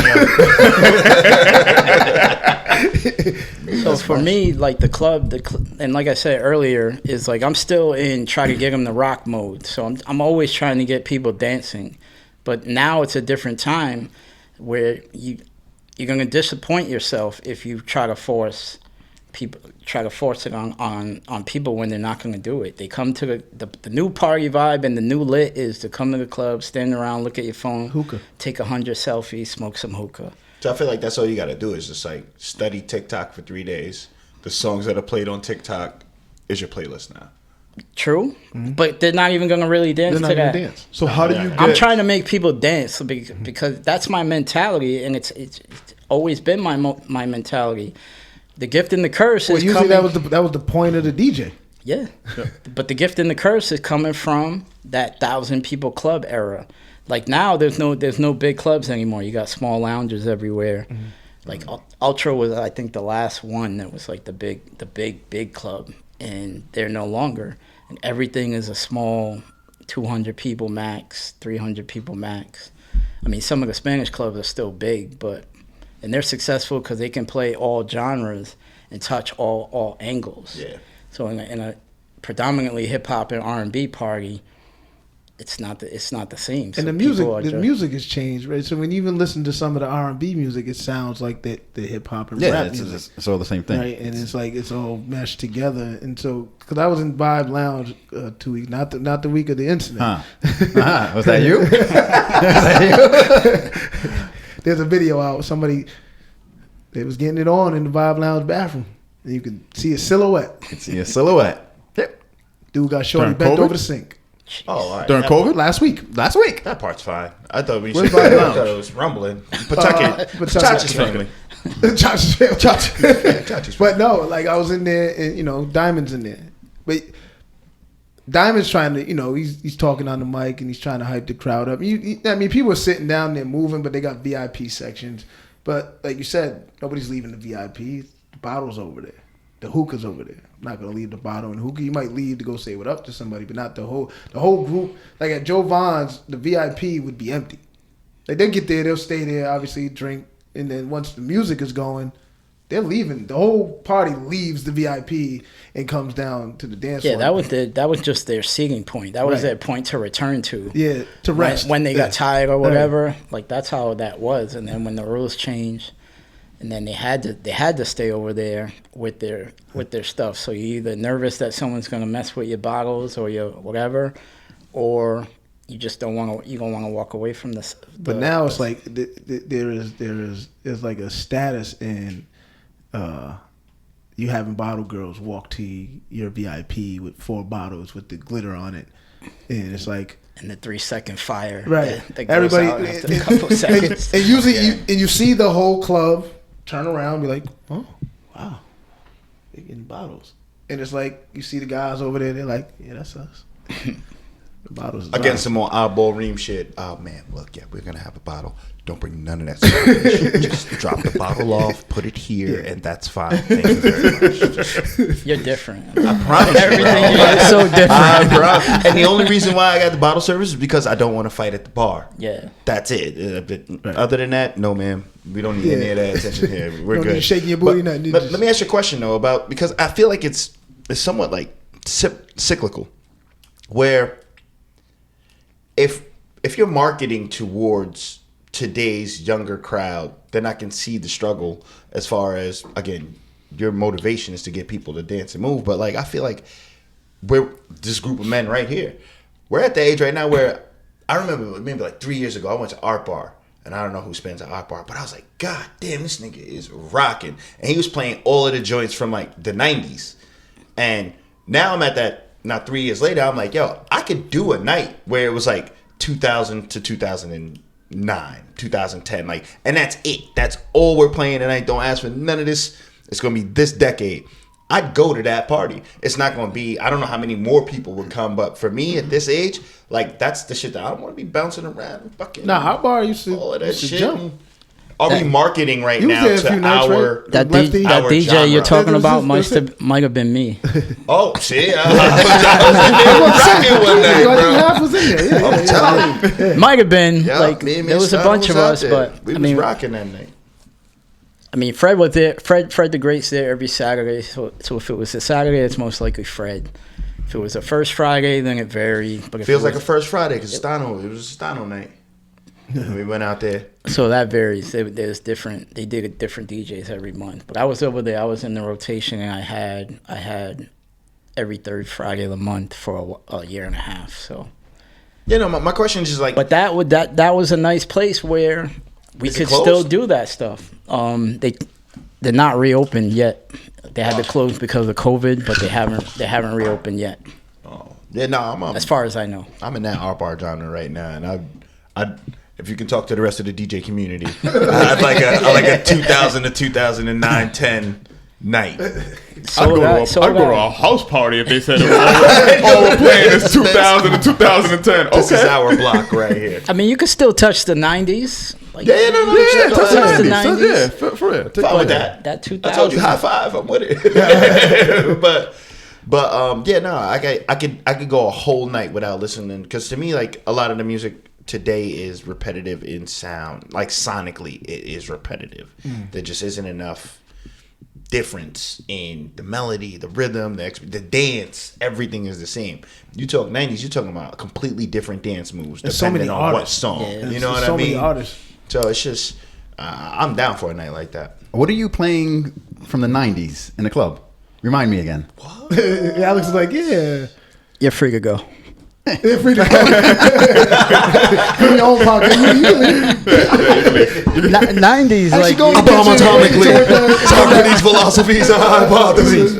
S5: So for me, like the club, and like I said earlier, is like I'm still in try to get them to rock mode. So I'm always trying to get people dancing, but now it's a different time where you're gonna disappoint yourself if you try to force it on people when they're not gonna do it. They come to the new party vibe, and the new lit is to come to the club, stand around, look at your phone,
S1: hookah, take
S5: 100 selfies, smoke some hookah.
S3: So I feel like that's all you got to do is just like study TikTok for 3 days. The songs that are played on TikTok is your playlist now.
S5: True, but they're not even going to really dance to that.
S1: Dance. So how do you?
S5: I'm trying to make people dance because that's my mentality, and it's always been my mentality. The gift and the curse is
S1: usually
S5: coming.
S1: that was the point of the DJ.
S5: Yeah, but the gift and the curse is coming from that 1,000 people club era. Like now, there's no big clubs anymore. You got small lounges everywhere. Mm-hmm. Like Ultra was, I think, the last one that was like the big club, and they're no longer. And everything is a small, 200 people max, 300 people max. I mean, some of the Spanish clubs are still big, and they're successful because they can play all genres and touch all angles.
S3: Yeah.
S5: So in a predominantly hip hop and R&B party, it's not the same. So
S1: and the music has changed, right? So when you even listen to some of the R&B music, it sounds like the hip hop and rap music.
S4: It's all the same thing,
S1: right? And it's like it's all meshed together. And so, because I was in Vibe Lounge 2 weeks, not the week of the incident.
S4: Was that you?
S1: There's a video out. Somebody they was getting it on in the Vibe Lounge bathroom, and you can see a silhouette.
S4: You can see a silhouette. Yep.
S1: Dude got shorty bent over the sink.
S3: Oh, all right.
S2: During COVID?
S1: Last week.
S3: That part's fine. I thought I thought it was rumbling. Chachi's family.
S1: Chachi's family. But no, like I was in there, and Diamond's in there. But Diamond's trying to, he's talking on the mic and he's trying to hype the crowd up. I mean, people are sitting down there moving, but they got VIP sections. But like you said, nobody's leaving the VIP. The bottle's over there. The hookah's over there. I'm not gonna leave the bottle and hookah. You might leave to go say what up to somebody, but not the whole group. Like at Joe Vaughn's, the VIP would be empty. Like they get there, they'll stay there, obviously drink, and then once the music is going, they're leaving. The whole party leaves the VIP and comes down to the dance floor.
S5: Yeah, that was just their seating point. That was their point to return to.
S1: Yeah, to rest
S5: when they got tired or whatever. Like that's how that was. And then when the rules changed. And then they had to stay over there with their stuff. So you're either nervous that someone's gonna mess with your bottles or your whatever, or you just don't want to. You don't want to walk away from this.
S1: But now it's like there's like a status in, you having bottle girls walk to your VIP with 4 bottles with the glitter on it, and it's like.
S5: And the 3-second fire.
S1: Right.
S5: That goes
S1: Everybody.
S5: out after a couple of seconds.
S1: And usually, you see the whole club turn around and be like, oh, wow. They're getting bottles. And it's like, you see the guys over there, they're like, yeah, that's us. The bottles is
S3: Again,
S1: ours.
S3: some more oddball Reem shit. Oh man, look, yeah, we're gonna have a bottle. Don't bring none of that stuff. Just drop the bottle off, put it here, and that's fine. Thank you very much.
S5: You're different.
S3: I promise you,
S5: Everything
S3: bro.
S5: you do is so different.
S3: I promise. And the only reason why I got the bottle service is because I don't want to fight at the bar.
S5: Yeah.
S3: That's it. Other than that, no, man. We don't need any of that attention here. We're
S1: Don't
S3: good.
S1: need shaking your booty, nothing. You
S3: But
S1: just-
S3: let me ask you a question though about, because I feel like it's somewhat like cyclical, where if you're marketing towards today's younger crowd, then I can see the struggle as far as, again, your motivation is to get people to dance and move. But like, I feel like we're this group of men right here. We're at the age right now where I remember maybe like 3 years ago, I went to Art Bar. And I don't know who spends at Art Bar, but I was like, God damn, this nigga is rocking. And he was playing all of the joints from like the 90s. And now I'm at that, now 3 years later, I'm like, yo, I could do a night where it was like 2000 to 2009, 2010. Like, and that's it. That's all we're playing tonight. Don't ask for none of this. It's going to be this decade. I'd go to that party. It's not going to be, I don't know how many more people would come, but for me at this age, like, that's the shit that I don't want to be bouncing around. Fucking
S1: Nah, our bar used to,
S3: all of that
S1: used to
S3: shit.
S1: jump.
S3: Are we marketing right
S1: You was
S3: now
S1: there a
S3: to
S1: few nights,
S3: our
S1: right?
S5: That,
S1: Lefty?
S5: that
S3: Our
S5: DJ
S3: genre.
S5: you're talking
S1: That's
S5: about
S1: it.
S5: might have been me.
S3: Oh, see? I was rocking one night, bro.
S1: Half was in there. Yeah,
S3: I'm telling you.
S5: Might have been.
S3: Yeah,
S5: like,
S3: me and
S5: there was a
S3: Stunner
S5: bunch of
S3: out
S5: us,
S3: there.
S5: but
S3: we
S5: I
S3: was
S5: mean,
S3: rocking that night.
S5: Fred was there. Fred the Great's there every Saturday. So if it was a Saturday, it's most likely Fred. If it was a first Friday, then it varied. But if
S3: Feels
S5: it
S3: like a
S5: was,
S3: first Friday because it was a Stano night. And we went out there.
S5: so that varies. There's different. They did different DJs every month. But I was over there. I was in the rotation, and I had every third Friday of the month for a year and a half. So.
S3: You know, my question is just like,
S5: But that was a nice place where we
S3: Is it
S5: could
S3: closed?
S5: still do that stuff. They're not reopened yet. They had to close because of COVID, but they haven't reopened yet,
S3: yeah, no, I'm
S5: as far as I know.
S3: I'm in that art bar genre right now, and I if you can talk to the rest of the DJ community, I'd like a 2000 to 2009, 10 night.
S5: So
S2: I'd go
S5: that-
S2: to
S5: so
S2: a
S5: that-
S2: house party if they said it was all we're playing is 2000 to 2010.
S3: This is
S2: Okay.
S3: our block right here.
S5: I mean, you could still touch the 90s. Like,
S3: Yeah, no,
S2: Yeah,
S3: no,
S2: touch
S5: touch
S2: the
S5: the
S2: 90s.
S5: 90s.
S2: Yeah, for real. Take
S3: Fine with
S2: that.
S3: that.
S5: that
S3: I told
S5: 2000.
S3: you high five. I'm with it. but yeah, no, I could go a whole night without listening, because to me, like, a lot of the music today is repetitive in sound. Like, sonically, it is repetitive. There just isn't enough difference in the melody, the rhythm, the dance. Everything is the same. You talk 90s, you're talking about completely different dance moves
S1: There's so
S3: depending
S1: many
S3: on what
S1: artists.
S3: song.
S5: Yeah.
S3: You know
S1: There's
S3: what
S1: so
S3: I
S1: many
S3: mean?
S1: artists.
S3: So it's just, I'm down for a night like that.
S4: What are you playing from the 90s in the club? Remind me again.
S1: Alex is like, yeah.
S5: You're free to go.
S1: Feel free to go. Put your own pocket.
S5: 90s, like,
S1: go
S3: Socrates' philosophies are hypotheses.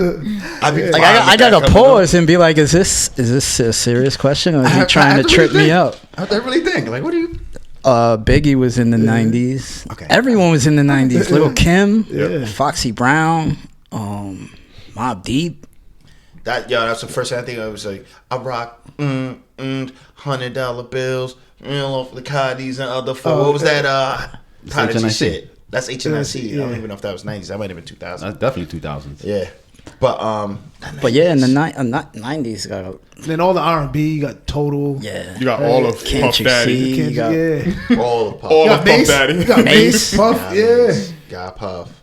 S5: I gotta pause and be like, is this a serious question, or is he trying to trip me up?
S4: I really think. Like, what do you...
S5: Biggie was in the 90s.
S4: Okay.
S5: Everyone was in the 90s. Little Kim,
S1: Yeah.
S5: Foxy Brown, Mobb Deep.
S3: That's the first thing I think of. Was like, I rock $100 bills, off the Coddies and other four. What was that? Prodigy
S4: HNIC.
S3: shit. That's HNIC. I don't even know if that was 90s. That might have been 2000.
S4: That's definitely 2000s.
S3: Yeah, but
S5: But yeah, in the 90s, got
S1: Then all the R&B, you got Total.
S5: yeah.
S2: You got all of
S5: Can't
S2: Puff
S5: you
S2: Daddy.
S5: see?
S1: Can't
S5: You got
S1: yeah.
S3: all the Puff.
S2: All
S1: You
S2: of
S1: got
S2: Puff
S1: Mace.
S2: Daddy.
S1: You got Mace. Puff. Yeah.
S3: Got Puff.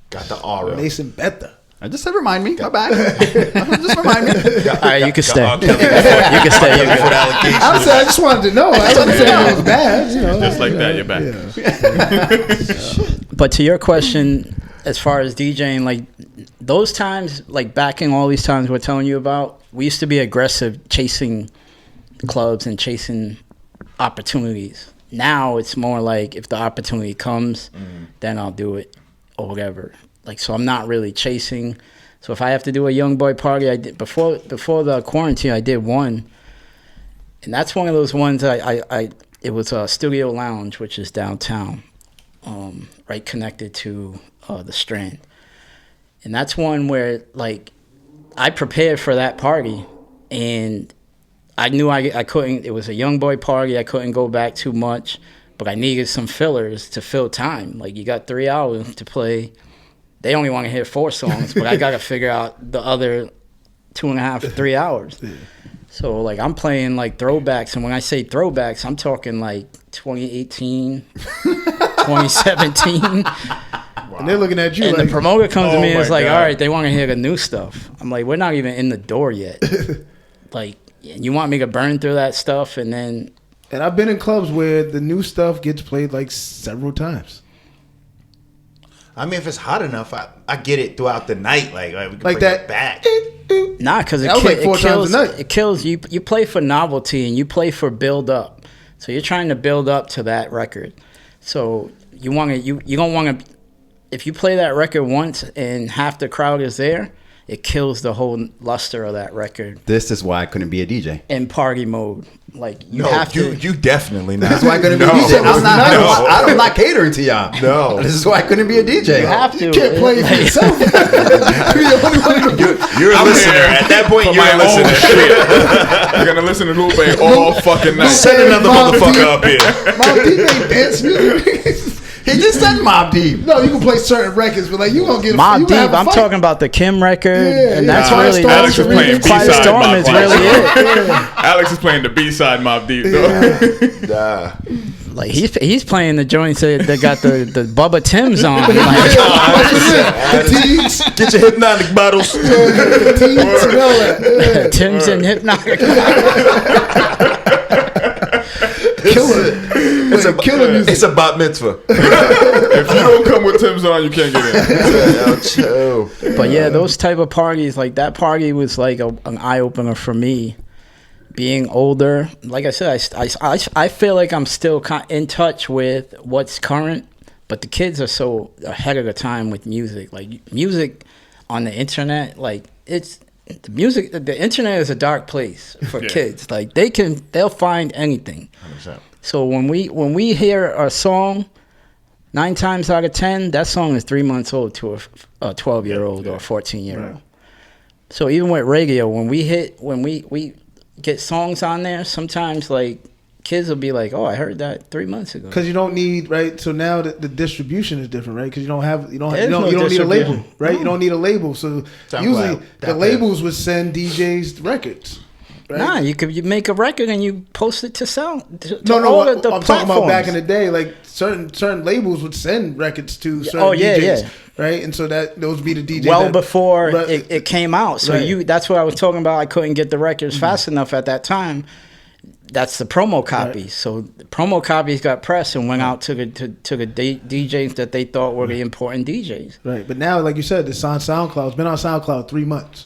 S3: Got the aura.
S1: Mason Bethel.
S4: I just said remind me. My bad. Just remind me.
S5: all right, you can stay.
S3: R. Kelly.
S5: You can stay. You
S3: For the
S5: can-
S3: allegation.
S1: I just wanted to know. I wasn't saying it was bad. You know,
S2: Just like that, you're back.
S5: But to your question, as far as DJing, like those times, like back in all these times we're telling you about, we used to be aggressive chasing clubs and chasing opportunities. Now it's more like if the opportunity comes, then I'll do it or whatever. Like, so I'm not really chasing. So if I have to do a young boy party, I did before the quarantine. I did one, and that's one of those ones it was a Studio Lounge, which is downtown, right connected to the Strand, and that's one where like I prepared for that party, and I knew I couldn't. It was a young boy party. I couldn't go back too much, but I needed some fillers to fill time. Like you got 3 hours to play. They only want to hear 4 songs, but I got to figure out the other 2.5 to 3 hours. Yeah. So, like, I'm playing, like, throwbacks. And when I say throwbacks, I'm talking, like, 2018, 2017.
S1: Wow. And they're looking at you
S5: and
S1: like...
S5: the promoter comes to me and is like,
S2: God.
S5: all right, they want to hear the new stuff. I'm like, we're not even in the door yet. Like, you want me to burn through that stuff and then...
S1: And I've been in clubs where the new stuff gets played, like, several times.
S3: I mean, if it's hot enough, I get it throughout the night. Like we can
S1: like
S3: bring
S1: that
S3: it back.
S5: Nah, because it,
S1: like 4
S5: kills.
S1: times a night.
S5: It kills you. You play for novelty and you play for build up. So you're trying to build up to that record. So you want to. You don't want to. If you play that record once and half the crowd is there, it kills the whole luster of that record.
S4: This is why I couldn't be a DJ.
S5: In party mode, like you
S3: No,
S5: have to.
S3: you definitely not.
S4: That's why I couldn't be a DJ. I'm not catering to y'all.
S3: No.
S4: This is why I couldn't be a DJ.
S5: You have to.
S1: You can't play it for yourself.
S3: You're a listener. At that point, you're a listener.
S2: You're gonna listen to Lupe all fucking night.
S3: Send another motherfucker up here.
S1: Mobb Deep ain't dance music.
S4: He just said Mobb Deep.
S1: No, you can play certain records, but like you gonna get
S5: Mobb
S1: you
S5: Deep.
S1: have a
S5: I'm
S1: fight.
S5: talking about the Kim record,
S1: Yeah,
S5: and
S1: yeah.
S5: that's
S1: Quiet
S5: really
S1: Storm
S2: Alex is playing
S5: Quiet
S2: B-side
S5: Storm
S2: Mobb
S5: is
S2: Deep.
S5: really it.
S2: Alex is playing the B-side Mobb Deep, though.
S3: Nah.
S5: Like he's playing the joints that got the Bubba Tims on. Like,
S3: Get your hypnotic bottles.
S5: Tims and Hypnotic.
S1: Killer music.
S3: It's a bat mitzvah.
S2: If you don't come with Tim's on, you can't get in.
S5: But yeah, those type of parties, like that party was like an eye opener for me. Being older, like I said, I feel like I'm still in touch with what's current, but the kids are so ahead of the time with music. Like music on the internet, like it's the music. The internet is a dark place for kids. Like they'll find anything.
S3: 100%.
S5: So when we hear a song, 9 times out of 10, that song is 3 months old to a 12-year-old or a 14-year-old. Right. So even with radio, when we get songs on there, sometimes like kids will be like, "Oh, I heard that 3 months ago."
S1: Because you don't need so now the distribution is different, right? Because you don't need a label, right? No. You don't need a label. So usually the labels would send DJs records. Right?
S5: Nah, you make a record and you post it to sound. To
S1: I'm talking about back in the day. Like certain labels would send records to certain DJs, right? And so those would be the DJs.
S5: Well, before it came out, so that's what I was talking about. I couldn't get the records fast enough at that time. That's the promo copy. Right. So the promo copies got pressed and went out to the DJs that they thought were the important DJs.
S1: Right, but now, like you said, it's on SoundCloud. It's been on SoundCloud 3 months.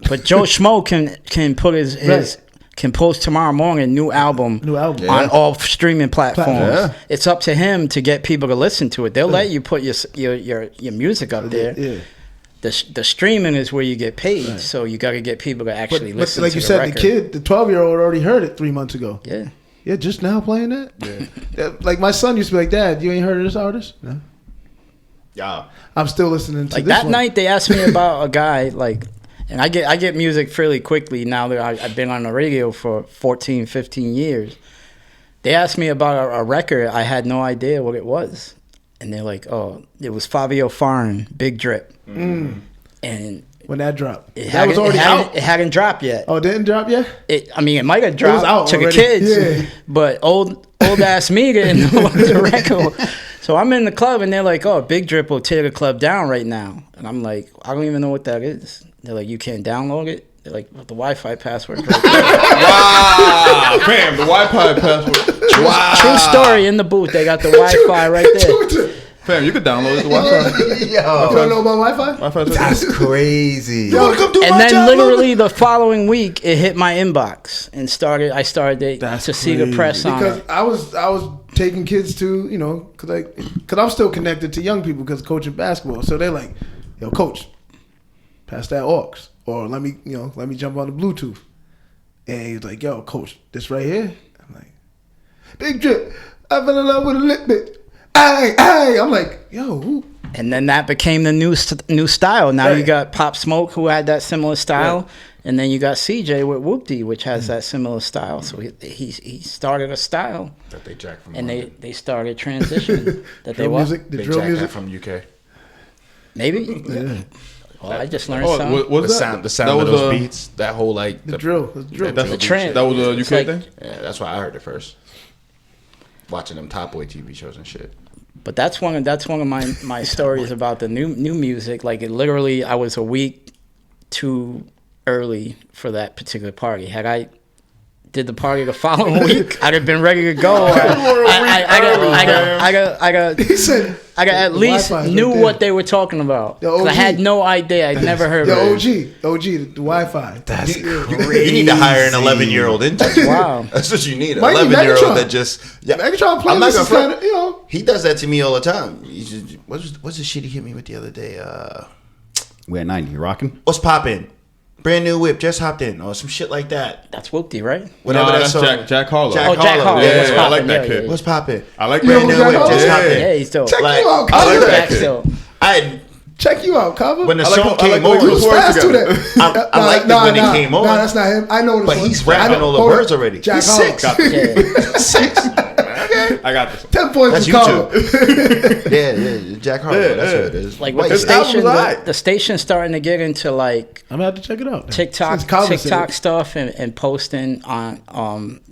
S5: But Joe Schmo can put his can post tomorrow morning a new album on all streaming platforms. Yeah. It's up to him to get people to listen to it. They'll let you put your music up there. Yeah. The streaming is where you get paid, so you got to get people to actually listen.
S1: But like
S5: to
S1: you said,
S5: record.
S1: the kid, the 12-year-old, already heard it 3 months ago.
S5: Yeah.
S1: Yeah, just now playing that. Yeah. Like my son used to be like, "Dad, you ain't heard of this artist?" No.
S3: Yeah.
S1: I'm still listening to
S5: like
S1: this
S5: that
S1: one.
S5: night. They asked me about a guy like. And I get music fairly quickly now that I've been on the radio for 14, 15 years. They asked me about a record. I had no idea what it was. And they're like, oh, it was Fabio Foreign, Big Drip. And
S1: when that dropped?
S5: That was already out? It hadn't dropped yet.
S1: Oh, it didn't drop yet?
S5: It might have dropped to
S1: already.
S5: The kids. But old ass me didn't know the record. So I'm in the club and they're like, oh, Big Drip will tear the club down right now. And I'm like, I don't even know what that is. They're like, you can't download it? They're like, well, the Wi-Fi password. Right there.
S2: Wow. Bam, the Wi-Fi password.
S5: Wow. True story, in the booth. They got the Wi-Fi right there.
S2: Fam, you could download the Wi-Fi.
S1: You don't know about Wi-Fi?
S4: That's crazy.
S5: And then literally the following week, it hit my inbox and I started to see the press on it.
S1: Because I was taking kids to, because I'm still connected to young people because coaching basketball. So they're like, yo, coach, pass that aux, or let me jump on the Bluetooth. And he was like, yo, coach, this right here. I'm like, Big Drip, I fell in love with a lip bit. Aye. I'm like, yo, who?
S5: And then that became the new style. Now
S1: Right.
S5: you got Pop Smoke, who had that similar style, and then you got CJ with Whoop-Dee, which has that similar style. So he started a style,
S6: That they jacked from
S5: and
S6: London.
S5: they started transitioning. That they
S1: Drill
S5: what?
S1: music, the
S6: They
S1: drill
S6: jacked
S1: music.
S6: that from UK.
S5: Maybe.
S1: Yeah.
S5: Well, I just learned
S2: Oh,
S5: something.
S2: was
S6: The sound
S2: that
S6: of
S2: was
S6: those beats, that whole like
S1: The drill. The drill.
S2: That's
S6: the
S5: trend.
S2: That was a UK
S5: It's like-
S2: thing.
S6: Yeah, that's why I heard it first. Watching them Top Boy TV shows and shit.
S5: But that's one of my stories about the new music. Like it literally, I was a week too early for that particular party. Had I did the party the following week, I'd have been ready to go. I got
S1: He said,
S5: I got at
S1: The
S5: least
S1: Wi-Fi's
S5: knew
S1: right there.
S5: what they were talking about.
S1: The
S5: 'Cause I
S1: OG.
S5: had no idea. I'd never heard
S1: the
S5: of it.
S1: OG, the Wi-Fi.
S3: That's you need to hire an 11-year-old intern.
S5: Wow.
S3: That's what you need. An
S1: Mikey
S3: 11-year-old
S1: Megatron.
S3: that just
S1: Megatron
S3: I'm not
S1: playlist is
S3: gonna
S1: kind of,
S3: He does that to me all the time. He's just, what's the shit he hit me with the other day?
S4: We're at 90. You rocking?
S3: What's poppin'? Brand new whip, just hopped in, or some shit like that.
S5: That's Whoop-Dee, right?
S3: Whatever
S2: Nah,
S3: that
S2: that's
S3: song.
S2: Jack Harlow.
S3: Jack
S5: Oh, Jack Harlow.
S3: Yeah,
S5: What's
S2: I
S5: poppin'?
S2: like that
S5: Yeah,
S2: kid.
S5: yeah.
S3: What's poppin'?
S2: I like
S1: You know
S3: Brand
S1: who
S3: new
S1: Jack
S3: whip,
S1: Harlow
S3: just
S1: is?
S3: hopped in.
S5: Yeah, he's dope.
S1: Check
S3: Like,
S1: you out,
S3: I like
S1: cover.
S3: that
S5: Back
S3: kid.
S5: still.
S3: I
S1: Check you out, cover.
S3: when the
S2: I like
S3: song
S2: him- I like
S3: came
S2: the way
S3: on,
S2: he
S1: You was
S2: Words
S1: fast to
S2: together.
S1: that.
S3: I liked it when he came on.
S1: Nah, that's not him. I know this
S3: But
S1: one.
S3: he's rapping
S1: I know-
S3: all the
S1: hold
S3: words
S1: on.
S3: already.
S1: Jack
S3: He's
S1: Harlow.
S3: 6.
S5: Yeah.
S3: 6.
S2: I got this one.
S1: 10 points
S3: That's
S1: for
S3: you
S1: cover.
S3: Yeah, Jack Harlow.
S2: Yeah,
S3: That's
S2: yeah.
S3: what it is.
S5: Like with
S3: White
S5: the
S2: His
S3: guy.
S2: album
S5: station,
S2: was alright.
S5: the station's starting to get into like
S1: I'm gonna have to check it out.
S5: TikTok
S1: Since Cover said it.
S5: stuff and posting on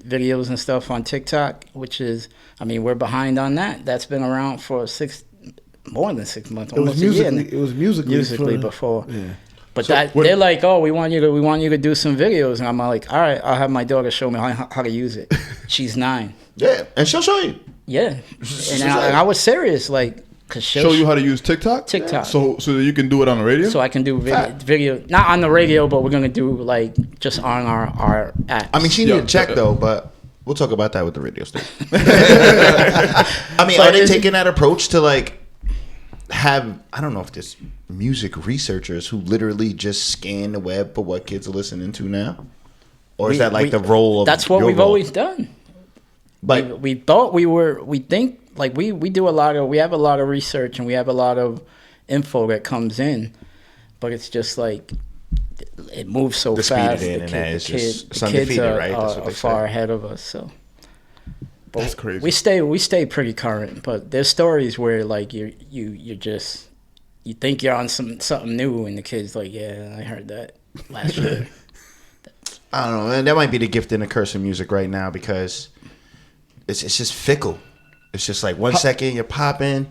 S5: videos and stuff on TikTok, which is, I mean, we're behind on that. That's been around for more than 6 months,
S1: It was
S5: almost a year.
S1: musically. It was
S5: Musically
S1: for-
S5: before.
S1: Yeah.
S5: But
S2: So what-
S5: they're like, oh, we want you to do some videos, and I'm like, all right, I'll have my daughter show me how to use it. She's 9.
S3: Yeah, and she'll show you.
S5: Yeah, and I was serious, like, cause
S2: Show you how to use TikTok.
S5: TikTok.
S2: So that you can do it on the radio.
S5: so I can do video, not on the radio, but we're gonna do like just on our apps.
S3: I mean, she
S2: Yeah.
S3: need to check though, but we'll talk about that with the radio station. I mean,
S5: But
S3: are they
S5: is-
S3: taking that approach to like have, I don't know if there's music researchers who literally just scan the web for what kids are listening to now? Or is that like the role of
S5: That's what
S3: your
S5: we've
S3: role?
S5: always done.
S3: But
S5: We thought we think like we do we have a lot of research and we have a lot of info that comes in, but it's just like it moves so
S3: The speed
S5: fast.
S3: of the internet is just- it's
S5: the kids
S3: undefeated, right? That's what
S5: are
S3: they
S5: far
S3: say.
S5: ahead of us. So but
S2: That's crazy.
S5: We stay pretty current, but there's stories where like you think you're on something new, and the kid's like, yeah, I heard that last year.
S3: I don't know, man. That might be the gift and the curse of music right now because it's just fickle. It's just like 1 second you're popping,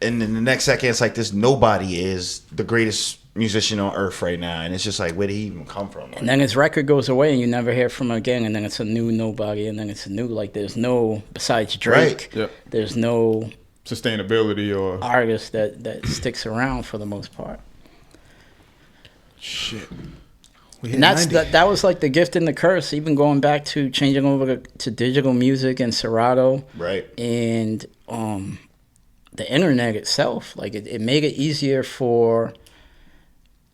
S3: and then the next second it's like this nobody is the greatest musician on earth right now, and it's just like, where did he even come from?
S5: And then his record goes away and you never hear from him again, and then it's a new nobody, and then it's a new, like, there's no, besides Drake,
S3: Right.
S2: Yep.
S5: there's no
S2: Sustainability or
S5: artist that sticks around for the most part.
S1: Shit. We hit
S5: And that's
S1: 90.
S5: that was like the gift and the curse, even going back to changing over to digital music and Serato.
S3: Right.
S5: And the internet itself, like it made it easier for,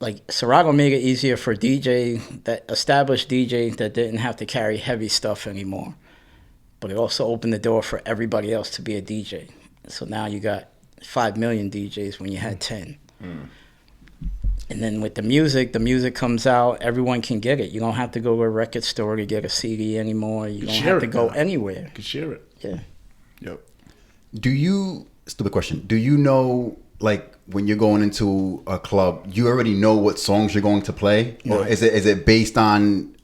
S5: like, Serato made it easier for established DJs that didn't have to carry heavy stuff anymore. But it also opened the door for everybody else to be a DJ. So now you got 5 million DJs when you had 10. And then with the music comes out, everyone can get it. You don't have to go to a record store to get a CD anymore. You don't
S1: share
S5: have to
S1: it
S5: go
S1: now.
S5: anywhere.
S1: You can share it.
S5: Yeah.
S2: yep.
S4: Stupid question. Do you know, like, when you're going into a club, you already know what songs you're going to play? Or is it based on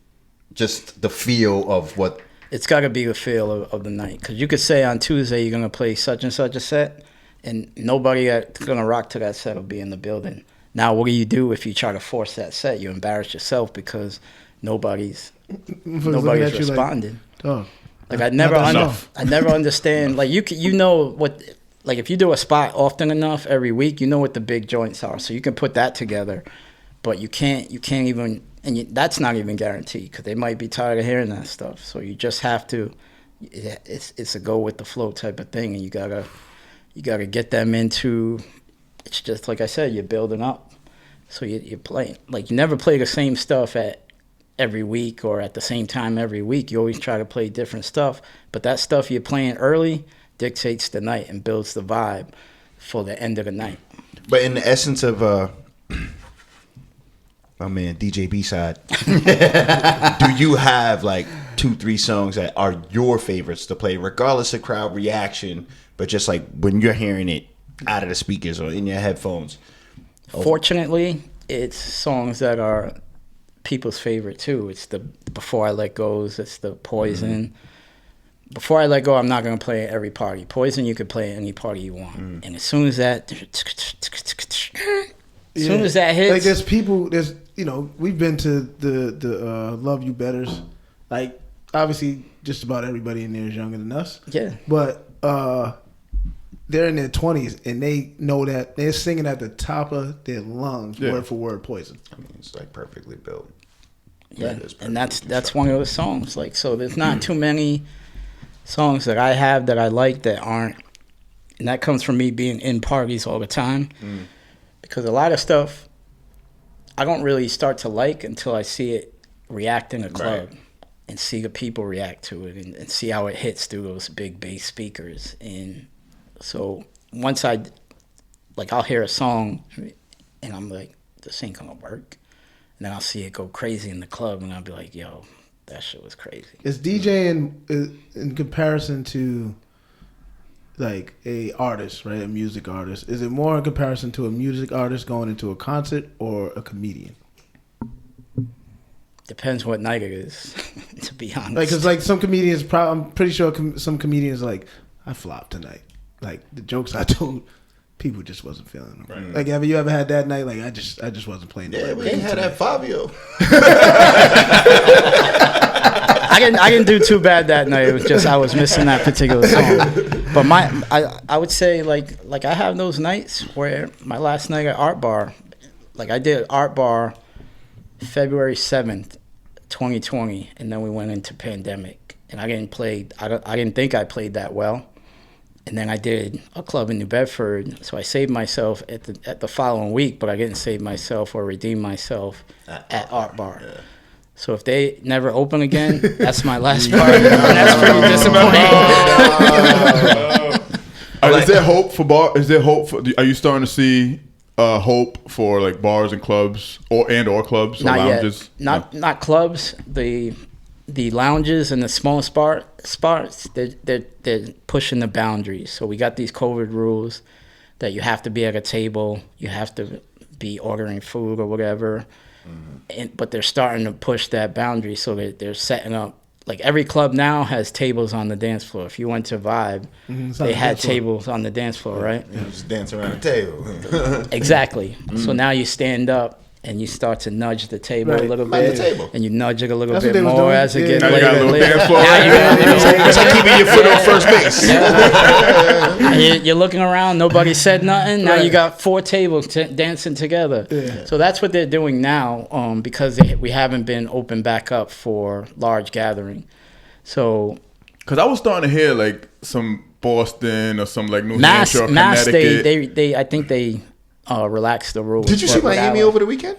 S4: just the feel of what?
S5: It's got to be the feel of the night. Because you could say on Tuesday you're going to play such and such a set, and nobody that's going to rock to that set will be in the building. Now, what do you do if you try to force that set? You embarrass yourself because nobody's
S1: Looking at you like,
S5: responding.
S1: dog.
S5: Like I never
S1: enough.
S5: I never understand. Like you know what, like if you do a spot often enough every week, you know what the big joints are, so you can put that together. But you can't even, and that's not even guaranteed because they might be tired of hearing that stuff. So you just have to. It's a go with the flow type of thing, and you gotta get them into. It's just like I said, you're building up, So you play, like, you never play the same stuff at every week or at the same time every week. You always try to play different stuff. But that stuff you're playing early dictates the night and builds the vibe for the end of the night.
S3: But in the essence of my man DJ B-side, do you have like 2-3 songs that are your favorites to play, regardless of crowd reaction, but just like when you're hearing it out of the speakers or in your headphones?
S5: Fortunately, it's songs that are people's favorite too. It's the Before I Let Go's, it's the Poison. Before I Let Go, I'm not going to play at every party. Poison, you could play at any party you want. And as soon as that, as hits,
S1: like there's people, there's, you know, we've been to the Love You Betters. Like, obviously, just about everybody in there is younger than us.
S5: Yeah.
S1: But they're in their 20s, and they know that they're singing at the top of their lungs, word for word, Poison.
S3: I mean, it's like perfectly built.
S5: Yeah, and that's one of those songs. Like, so there's not too many songs that I have that I like that aren't, and that comes from me being in parties all the time. Because a lot of stuff I don't really start to like until I see it react in a club and see the people react to it and see how it hits through those big bass speakers. And so once I'll hear a song and I'm like, this ain't gonna work. And then I'll see it go crazy in the club and I'll be like, yo, that shit was crazy.
S1: Is DJing in comparison to like a artist, right? A music artist. Is it more in comparison to a music artist going into a concert or a comedian?
S5: Depends what night it is, to be honest.
S1: Like, cause like some comedians, I'm pretty sure some comedians like, I flopped tonight. Like the jokes I told, people just wasn't feeling them. Right. Like, have you ever had that night? Like, I just wasn't playing.
S3: Yeah, we had that Fabio.
S5: I didn't do too bad that night. It was just I was missing that particular song. But I would say like I have those nights where my last night at Art Bar, like I did Art Bar February 7th, 2020, and then we went into pandemic, and I didn't think I played that well. And then I did a club in New Bedford, so I saved myself at the following week, but I didn't save myself or redeem myself at Art Bar. Yeah. So if they never open again, that's my last party. And that's pretty disappointing.
S2: Is there hope for bar? Is there hope for? Are you starting to see hope for like bars and clubs or clubs or
S5: not
S2: lounges?
S5: Yet. Not clubs. The lounges and the small spots. They're pushing the boundaries. So we got these COVID rules that you have to be at a table, you have to be ordering food or whatever. But they're starting to push that boundary, so they're setting up. Like every club now has tables on the dance floor. If you went to Vibe, they had tables on the dance floor, right?
S3: You just dance around the table.
S5: Exactly. So now you stand up and you start to nudge the table a little bit, and you nudge it a little bit more as it gets later and later.
S3: It's like keeping your foot on first base.
S5: You're looking around, nobody said nothing. Now you got 4 tables dancing together. Yeah. So that's what they're doing now, because we haven't been open back up for large gathering. So,
S2: because I was starting to hear like some Boston or some like New Hampshire or Connecticut.
S5: I think they relaxed the rules.
S3: Did you see Miami over the weekend?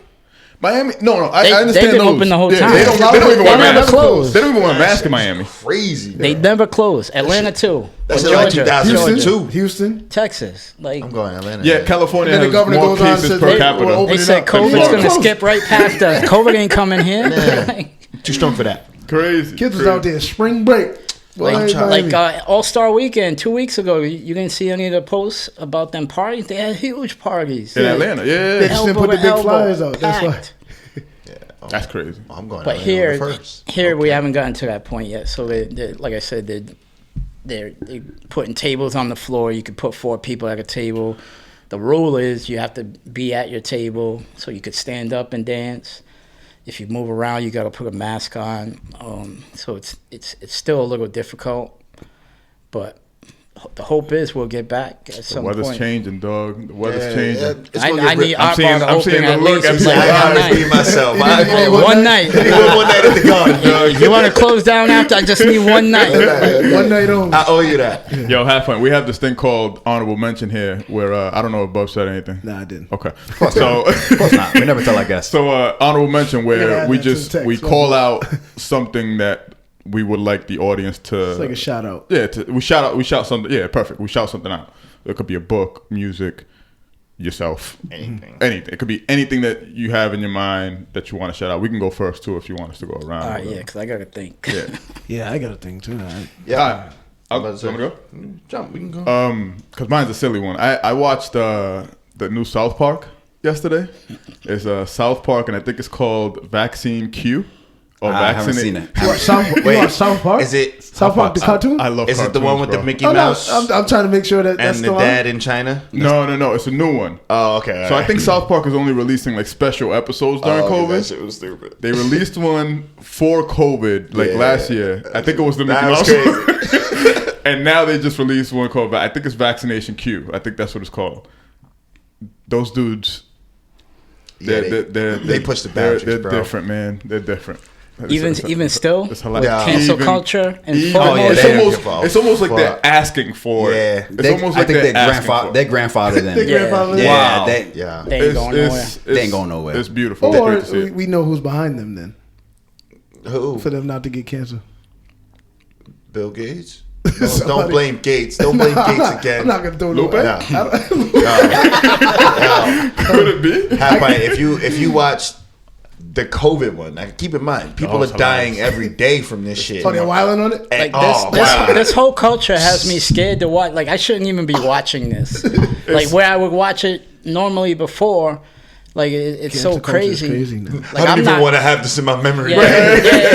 S2: Miami? No. I understand
S5: they've been
S2: those.
S5: open the whole time.
S2: They don't even wear masks.
S5: Closed.
S2: They don't even wear masks in Miami.
S3: Crazy.
S5: They never close. Atlanta too.
S3: That's like 2002.
S1: Houston,
S5: Texas. Like,
S3: I'm going Atlanta.
S2: Yeah, California
S1: And then
S2: has
S1: the governor
S2: more
S1: goes on and
S2: cases
S1: says
S2: per capita.
S5: they said COVID's going to skip right past us. COVID ain't coming here.
S3: Too strong for that.
S2: Crazy.
S1: kids was out there spring break.
S5: Like All-Star Weekend 2 weeks ago, you didn't see any of the posts about them parties? They had huge parties.
S2: In Atlanta,
S1: They just didn't put the big flyers out. That's why.
S2: That's crazy.
S3: I'm going.
S5: But here we haven't gotten to that point yet. So they like I said, they're putting tables on the floor. You could put 4 people at a table. The rule is you have to be at your table so you could stand up and dance. If you move around, you got to put a mask on. So it's still a little difficult, but the hope is we'll get back at
S2: The
S5: some
S2: weather's
S5: point.
S2: changing, dog. The weather's changing.
S3: It's
S5: I
S3: gonna get
S5: need
S3: ripped.
S5: Akbar to
S2: I'm
S5: open
S2: seeing the
S5: at
S2: look
S5: least.
S2: at
S5: He's
S2: me.
S5: like,
S3: I
S5: one
S3: always be
S5: night.
S3: myself.
S5: One night.
S3: I need one night at the garden, dog.
S5: You want to close down after? I just need one night.
S1: One night only.
S3: I owe you that.
S2: Yo, Half-Pint, we have this thing called honorable mention here where I don't know if Bub said anything.
S1: Nah, I didn't.
S2: Okay. So
S4: Of course not. We never tell our guests.
S2: So honorable mention
S1: Yeah,
S2: where we
S1: that's in
S2: just
S1: text.
S2: we call out something that we would like the audience to
S1: It's like a shout out.
S2: yeah we shout something, yeah, perfect, we shout something out. It could be a book, music, yourself,
S3: Anything.
S2: it could be anything that you have in your mind that you want to shout out. We can go first too if you want us to go around.
S5: All
S2: or
S5: right, yeah,
S2: whatever.
S5: because I gotta think.
S2: Yeah.
S1: Yeah, I got a thing too.
S3: Yeah.
S2: All right.
S3: I'm about to
S2: You want me to
S3: say. Jump. We can go.
S2: Because mine's a silly one. I watched the new South Park yesterday. It's South Park, and I think it's called Vaccine Q. Or
S4: I haven't seen it.
S1: You watch South Park?
S3: Is it
S1: South Park the cartoon?
S2: I love
S3: Is it the one with
S2: cartoons,
S3: the
S2: bro.
S3: Mickey
S1: Oh no,
S3: Mouse
S1: I'm trying to make sure that that's
S3: and the
S1: still
S3: dad
S1: on.
S3: in China?
S2: No, it's a new one.
S3: Oh, okay.
S2: So I think South Park is only releasing like special episodes during
S3: That
S2: COVID.
S3: shit was stupid.
S2: They released one for COVID like
S3: Yeah.
S2: last year. I think it was the Mickey
S3: That was
S2: Mouse.
S3: crazy.
S2: And now they just released one called, I think it's Vaccination Q. I think that's what it's called. Those dudes,
S3: Yeah, they push the boundaries,
S2: They're
S3: bro.
S2: different, man. They're different.
S5: Even still,
S2: it's hilarious.
S3: Yeah.
S5: cancel
S2: Even-
S5: culture and
S2: even-
S5: full
S3: Oh, yeah,
S2: it's
S3: they don't
S2: almost
S3: give a
S2: it's almost like
S3: fuck.
S2: they're asking for it.
S3: Yeah.
S2: It's almost like
S4: I think
S2: they're asking
S4: grandfather.
S2: for it.
S4: Their grandfather then.
S1: Their grandfather.
S5: Yeah.
S4: Yeah,
S2: Wow.
S4: they,
S3: Yeah.
S5: they ain't going nowhere.
S4: They ain't going nowhere.
S2: It's beautiful. It's
S1: Or
S2: great to see it.
S1: we know who's behind them then,
S3: Who?
S1: for them not to get cancer.
S3: Bill Gates? No, don't blame Gates. Don't blame Gates again.
S1: I'm not gonna throw
S2: Lupe?
S1: no.
S3: No.
S2: Could it be?
S3: Half-Pint, if you watch the COVID one, like, keep in mind, people
S2: Oh,
S3: are
S2: it's
S3: dying
S2: hilarious.
S3: every day from this shit.
S1: So they're wilding on it.
S3: And-
S5: Like this whole culture has me scared to watch. Like I shouldn't even be watching this. Like where I would watch it normally before. Like it's so
S1: Cancer culture is
S5: crazy.
S1: crazy now.
S5: Like
S3: I don't
S5: I'm
S3: even
S5: not.
S3: want to have this in my memory.
S5: Yeah,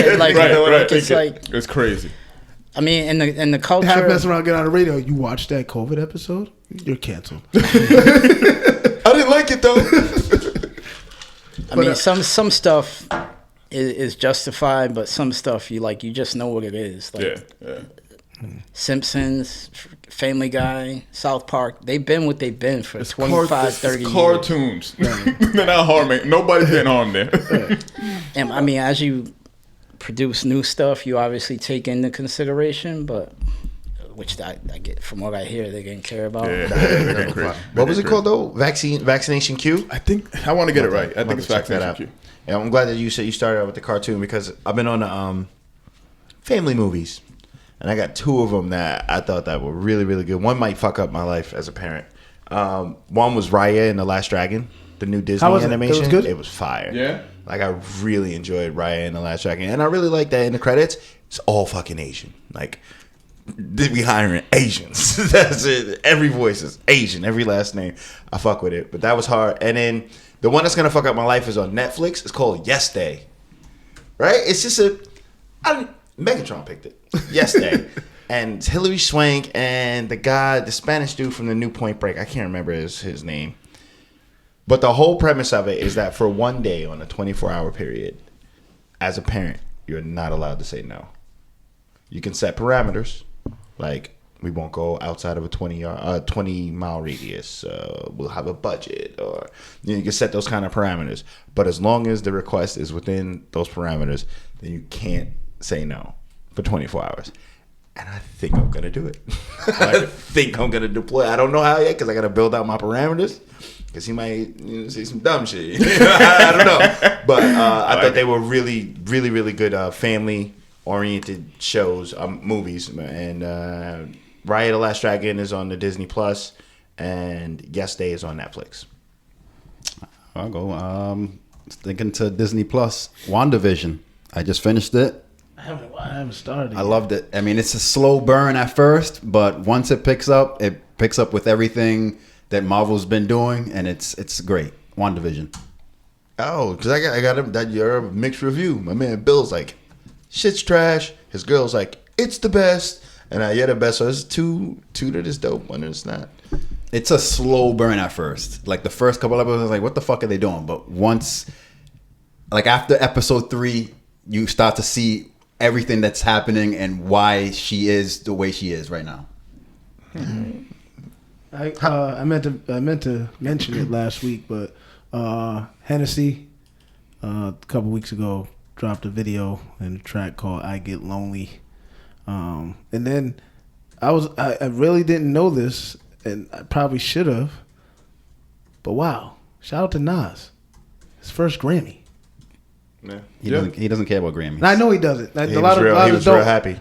S5: yeah, like,
S2: Right.
S5: it's like
S2: It's crazy.
S5: I mean, in the
S1: Have
S5: culture.
S1: mess around, get on the radio. You watched that COVID episode? You're canceled.
S3: I didn't like it though.
S5: I mean, some stuff is justified, but some stuff you just know what it is. Like
S2: Yeah.
S5: Simpsons, Family Guy, South Park. They've been what they've been for 25, 30
S2: it's
S5: years.
S2: cartoons. They're not harming. Nobody's getting harmed there.
S5: And I mean, as you produce new stuff, you obviously take into consideration, but which I get from what I hear, they didn't care about.
S2: Yeah, they're getting crazy.
S3: What was it called though? Vaccination Q?
S2: I think I want to get it right. I
S3: I'm
S2: think
S3: about
S2: it's
S3: to check that
S2: Vaccination
S3: out.
S2: Q.
S3: Yeah, I'm glad that you said you started out with the cartoon because I've been on the family movies, and I got two of them that I thought that were really, really good. One might fuck up my life as a parent. One was Raya and the Last Dragon, the new Disney
S1: How was it? It
S3: animation.
S1: was good?
S3: It was fire.
S2: Yeah?
S3: Like I really enjoyed Raya and the Last Dragon, and I really like that in the credits. It's all fucking Asian. Like they be hiring Asians. That's it. Every voice is Asian. Every last name. I fuck with it, but that was hard. And then the one that's gonna fuck up my life is on Netflix. It's called Yes Day. Right? It's just Megatron picked it. Yes Day. And it's Hilary Swank and the Spanish dude from the new Point Break. I can't remember his name. But the whole premise of it is that for one day on a 24-hour period, as a parent, you're not allowed to say no. You can set parameters, like we won't go outside of a 20-mile radius. We'll have a budget, or you can set those kind of parameters. But as long as the request is within those parameters, then you can't say no for 24 hours. And I think I'm gonna do it. I think I'm gonna deploy. I don't know how yet because I gotta build out my parameters. Because he might say some dumb shit. I don't know. But I thought they were really, really, really good family-oriented shows, movies. And Raya the Last Dragon is on the Disney Plus, and Yes Day is on Netflix.
S4: I'll go. Thinking to Disney Plus, WandaVision. I just finished it.
S1: I haven't started.
S4: I loved it. I mean, it's a slow burn at first, but once it picks up with everything that Marvel's been doing, and it's great. WandaVision.
S3: Oh, because I got that you're a mixed review. My man Bill's like, shit's trash. His girl's like, it's the best. And you're the best. So there's two that is dope, one that's not.
S4: It's a slow burn at first. Like the first couple episodes, I was like, what the fuck are they doing? But once, like after episode 3, you start to see everything that's happening and why she is the way she is right now.
S1: I meant to mention it last week, but Hennessy a couple weeks ago dropped a video and a track called "I Get Lonely," and then I really didn't know this, and I probably should have, but wow, shout out to Nas, his first Grammy.
S3: Yeah.
S4: He doesn't care about Grammys.
S1: And I know he doesn't.
S3: He was real happy.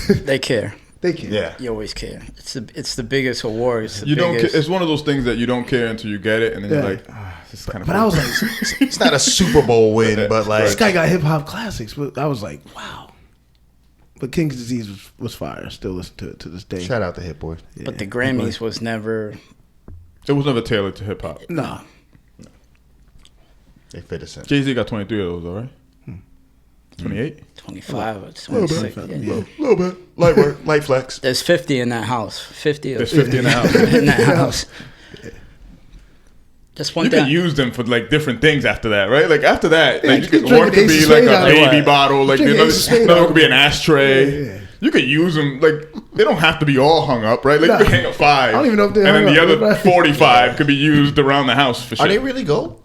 S5: They care.
S1: They can.
S3: Yeah.
S5: You always care. It's the biggest award. It's the
S2: You don't.
S5: biggest.
S2: It's one of those things that you don't care until you get it, and then
S1: Yeah.
S2: you're like, this is kind of.
S1: But I was like,
S3: It's not a Super Bowl win, but like
S1: this guy got hip hop classics. But I was like, wow. But King's Disease was fire. I still listen to it to this day.
S3: shout out to Hit Boy.
S1: Yeah.
S5: But the Grammys was never.
S2: It was never tailored to hip hop.
S1: No.
S3: They fit us in.
S2: Jay-Z got 23 of those, all right? 28?
S5: 25 or 26. Yeah.
S3: A little bit. Light work, light flex.
S5: There's 50 in that house. 50
S2: There's 50 in the house.
S5: in that house. Just one
S2: You
S5: thing.
S2: could use them for like different things after that, right? Like after that, like
S1: you
S2: you
S1: could
S2: could,
S1: drink
S2: one
S1: an
S2: could
S1: Ace
S2: be
S1: of
S2: like
S1: Spades
S2: a
S1: out of
S2: baby
S5: it.
S2: bottle, like
S1: Drink an
S2: another,
S1: Ace of Spades
S2: another
S1: out
S2: one could be
S1: of
S2: an
S1: it.
S2: ashtray.
S1: Yeah.
S2: You could use them like they don't have to be all hung up, right? Like
S1: Nah.
S2: you could hang up 5.
S1: I don't even know if they're
S2: and then
S1: hung
S2: the
S1: up,
S2: other
S1: right?
S2: 45 could be used around the house for
S3: Are they
S2: shit.
S3: really gold?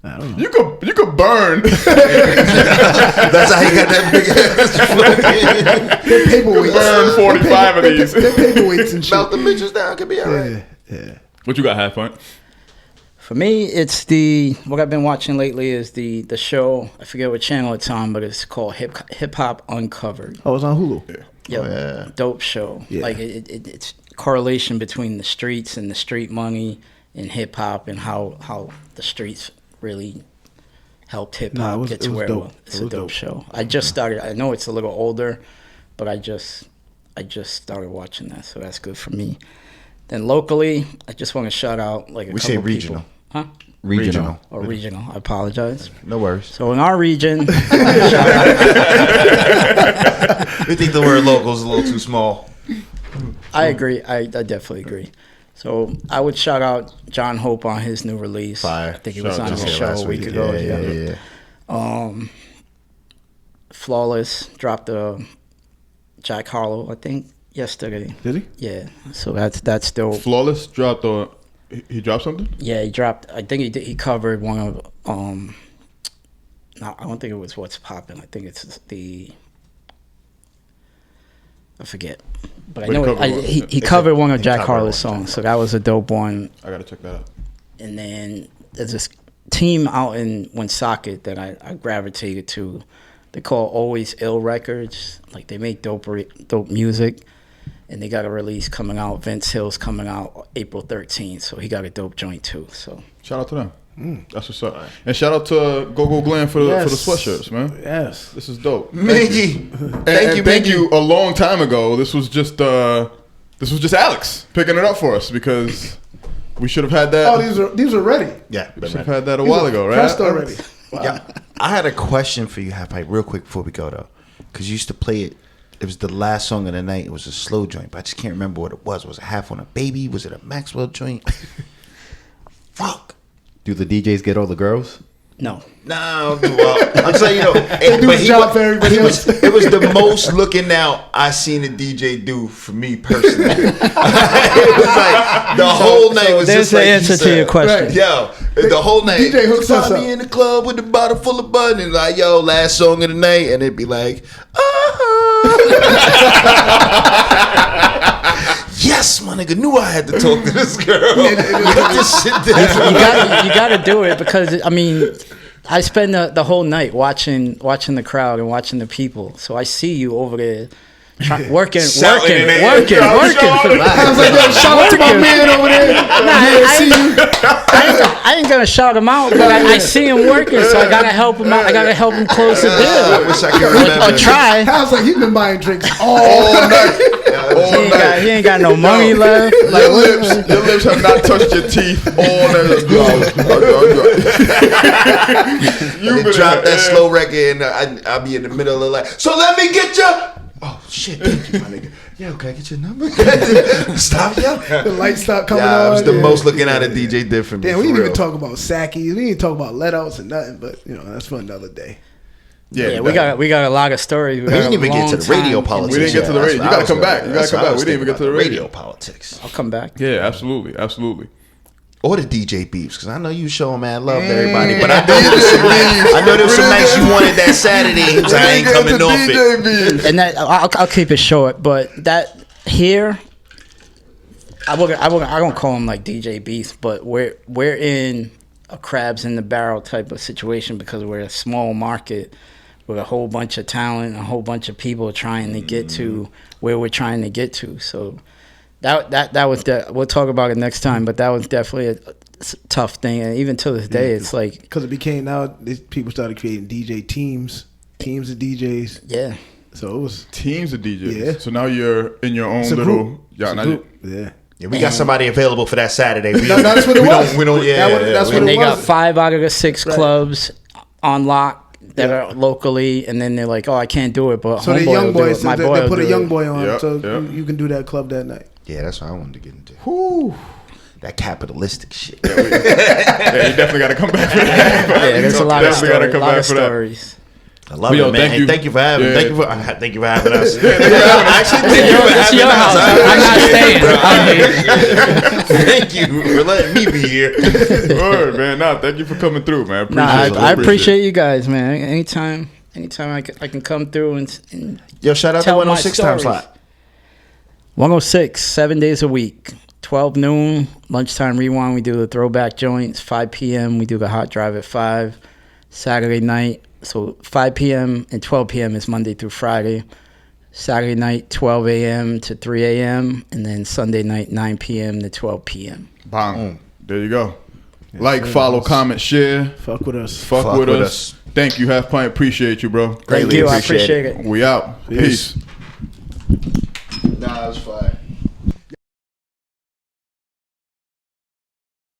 S1: I don't know.
S2: You could burn.
S3: That's how he got that big ass.
S1: They're paperweights.
S2: Burn 45 of these.
S1: They're paperweights and shit.
S3: Melt the bitches down. Could be all right.
S1: Yeah.
S2: What you got, Half-Pint?
S5: For me, it's what I've been watching lately is the show. I forget what channel it's on, but it's called Hip Hop Uncovered.
S1: Oh, it's on Hulu.
S5: Yeah, dope show.
S1: Yeah.
S5: Like it's correlation between the streets and the street money and hip hop and how the streets really helped hip
S1: Nah,
S5: hop get
S1: it
S5: to
S1: was
S5: where
S1: dope.
S5: it's
S1: It
S5: a
S1: was
S5: dope
S1: dope.
S5: show. I just started. I know it's a little older, but I just started watching that, so that's good for me. Then locally, I just want to shout out like a
S3: We
S5: couple
S3: say
S5: people.
S3: regional.
S5: Huh?
S4: Regional.
S5: Or regional. I apologize.
S3: No worries.
S5: So in our region,
S3: We think the word local is a little too small.
S5: I agree. I definitely agree. So I would shout out John Hope on his new release.
S3: Fire.
S5: I think he
S2: Shout
S5: was
S2: out
S5: on
S2: to
S5: his
S2: Hope.
S5: show
S3: Last
S5: a week
S3: week.
S5: ago.
S3: Yeah.
S5: Flawless dropped a Jack Harlow, I think, yesterday.
S1: Did he?
S5: Yeah. So that's still.
S2: Flawless dropped he dropped something?
S5: Yeah, he dropped. I think he covered one of. No, I don't think it was What's Poppin'. I think it's I forget, but I
S2: But he
S5: know
S2: covered what?
S5: he covered one of
S3: He
S5: Jack
S3: covered
S5: Harlow's
S3: one.
S5: songs, so that was a dope one.
S2: I gotta check that out.
S5: And then there's this team out in Woonsocket that I gravitated to. They call Always Ill Records. Like they make dope music, and they got a release coming out. Vince Hill's coming out April 13th, so he got a dope joint too. So
S2: Shout out to them. That's what's up. And shout out to Go Glenn for the
S1: Yes.
S2: sweatshirts, man.
S1: Yes.
S2: This is dope.
S3: Miggy.
S2: Thank you. A long time ago, this was just Alex picking it up for us because we should have had that.
S1: Oh, these are ready.
S3: Yeah.
S2: we should have had that a while ago, right?
S1: Pressed already. Wow.
S3: Yeah. I had a question for you, Half-Pint, real quick before we go though, because you used to play it. It was the last song of the night. It was a slow joint, but I just can't remember what it was. Was it Half on a Baby? Was it a Maxwell joint? Fuck.
S4: Do the DJs get all the girls?
S5: no,
S3: No, well, I'm saying, you know,
S1: do
S3: but
S1: his job for everybody else.
S3: it was the most looking out I seen a DJ do for me personally. It was like the whole night was
S5: there's
S3: just
S5: the
S3: like you
S5: answer to
S3: said.
S5: your question.
S1: Right.
S3: Yo, the whole night.
S1: DJ hooks us
S3: find me
S1: up.
S3: in the club with a bottle full of bud and like, yo, last song of the night, and it'd be like, yes, my nigga, knew I had to talk to this girl. Get this shit down.
S5: you got to do it because I mean, I spend the whole night watching the crowd and watching the people. So I see you over there working.
S3: Shouting in the air.
S5: I
S1: I was like, yo, shout out to my man over there.
S5: I ain't gonna shout him out, but I see him working, so I gotta help him out. I gotta help him close the
S3: I
S5: deal.
S3: wish I could remember.
S5: Or try.
S1: I was like, he's been buying drinks all
S2: All night.
S5: He ain't got no money left. Like,
S2: Your lips have not touched your teeth all night.
S3: You drop that slow record and I'll be in the middle of like, so let me get you. Oh shit, thank you, my nigga. Yo, can I get your number? Stop, yo.
S1: the lights start coming
S3: Yeah,
S1: on.
S3: it was the
S1: yeah.
S3: most looking out a DJ did for me.
S1: Damn, we
S3: for
S1: didn't
S3: real.
S1: even talk about Sackies. We didn't talk about let outs and nothing, but you know, that's for another day.
S5: Yeah, we got a lot of stories.
S3: We didn't even get to the radio politics.
S2: We didn't get to the radio. You gotta come back. You gotta come back. We didn't even get to the
S3: radio politics.
S5: I'll come back.
S2: Yeah, absolutely, absolutely.
S3: Or the DJ beefs, because I know you showing mad love to everybody, but I know there was some nights you wanted that Saturday. He was like, I ain't coming off it.
S5: And that I'll keep it short, but that here, I don't call them like DJ beefs, but we're in a crabs in the barrel type of situation because we're a small market with a whole bunch of talent, a whole bunch of people trying to get to where we're trying to get to. So. That was we'll talk about it next time, but that was definitely a tough thing, and even to this day, it's like
S1: because it became people started creating DJ teams of DJs.
S5: Yeah,
S1: so it was
S2: teams of DJs.
S1: Yeah.
S2: So now you're in your own little
S1: group.
S2: Yeah.
S3: Yeah, we got somebody available for that Saturday.
S1: That's what it was.
S3: We don't. Yeah,
S1: that's what
S5: and
S1: it
S5: they got
S1: was.
S5: 5 out of the 6 clubs on lock that are locally, and then they're like, "Oh, I can't do it," but
S1: so the young boys, they put a young boy on,
S2: Yep,
S1: so
S2: yep.
S1: you can do that club that night.
S3: Yeah, that's what I wanted to get into.
S2: Whew.
S3: That capitalistic shit.
S2: Yeah, you definitely got to come back for that.
S5: Yeah, there's a lot of
S2: Definitely gotta
S5: stories.
S2: come
S5: A lot
S2: back
S5: of
S2: for that.
S5: stories.
S3: I love it, man. Hey, thank you for having.
S2: Yeah.
S3: Thank you for having us.
S2: Actually,
S5: It's your house. I'm not staying.
S3: Thank you for letting me be here.
S2: Word, man. Nah, thank you for coming through, man.
S5: I appreciate you guys, man. Anytime I can come through and
S3: Yo, shout out to
S5: tell
S3: 106
S5: my
S3: time
S5: stories.
S3: slot.
S5: 106, 7 days a week, 12 noon, lunchtime rewind. We do the throwback joints. 5 p.m. we do the hot drive at 5. Saturday night, so 5 p.m. and 12 p.m. is Monday through Friday. Saturday night, 12 a.m. to 3 a.m. and then Sunday night, 9 p.m. to 12 p.m.
S2: Bang. There you go. Like, follow, comment, share.
S1: Fuck with us.
S2: Fuck with us. Thank you, Half-Pint. Appreciate you, bro.
S5: Thank you. I appreciate it.
S2: We out. Peace.
S3: Nah, it's fine.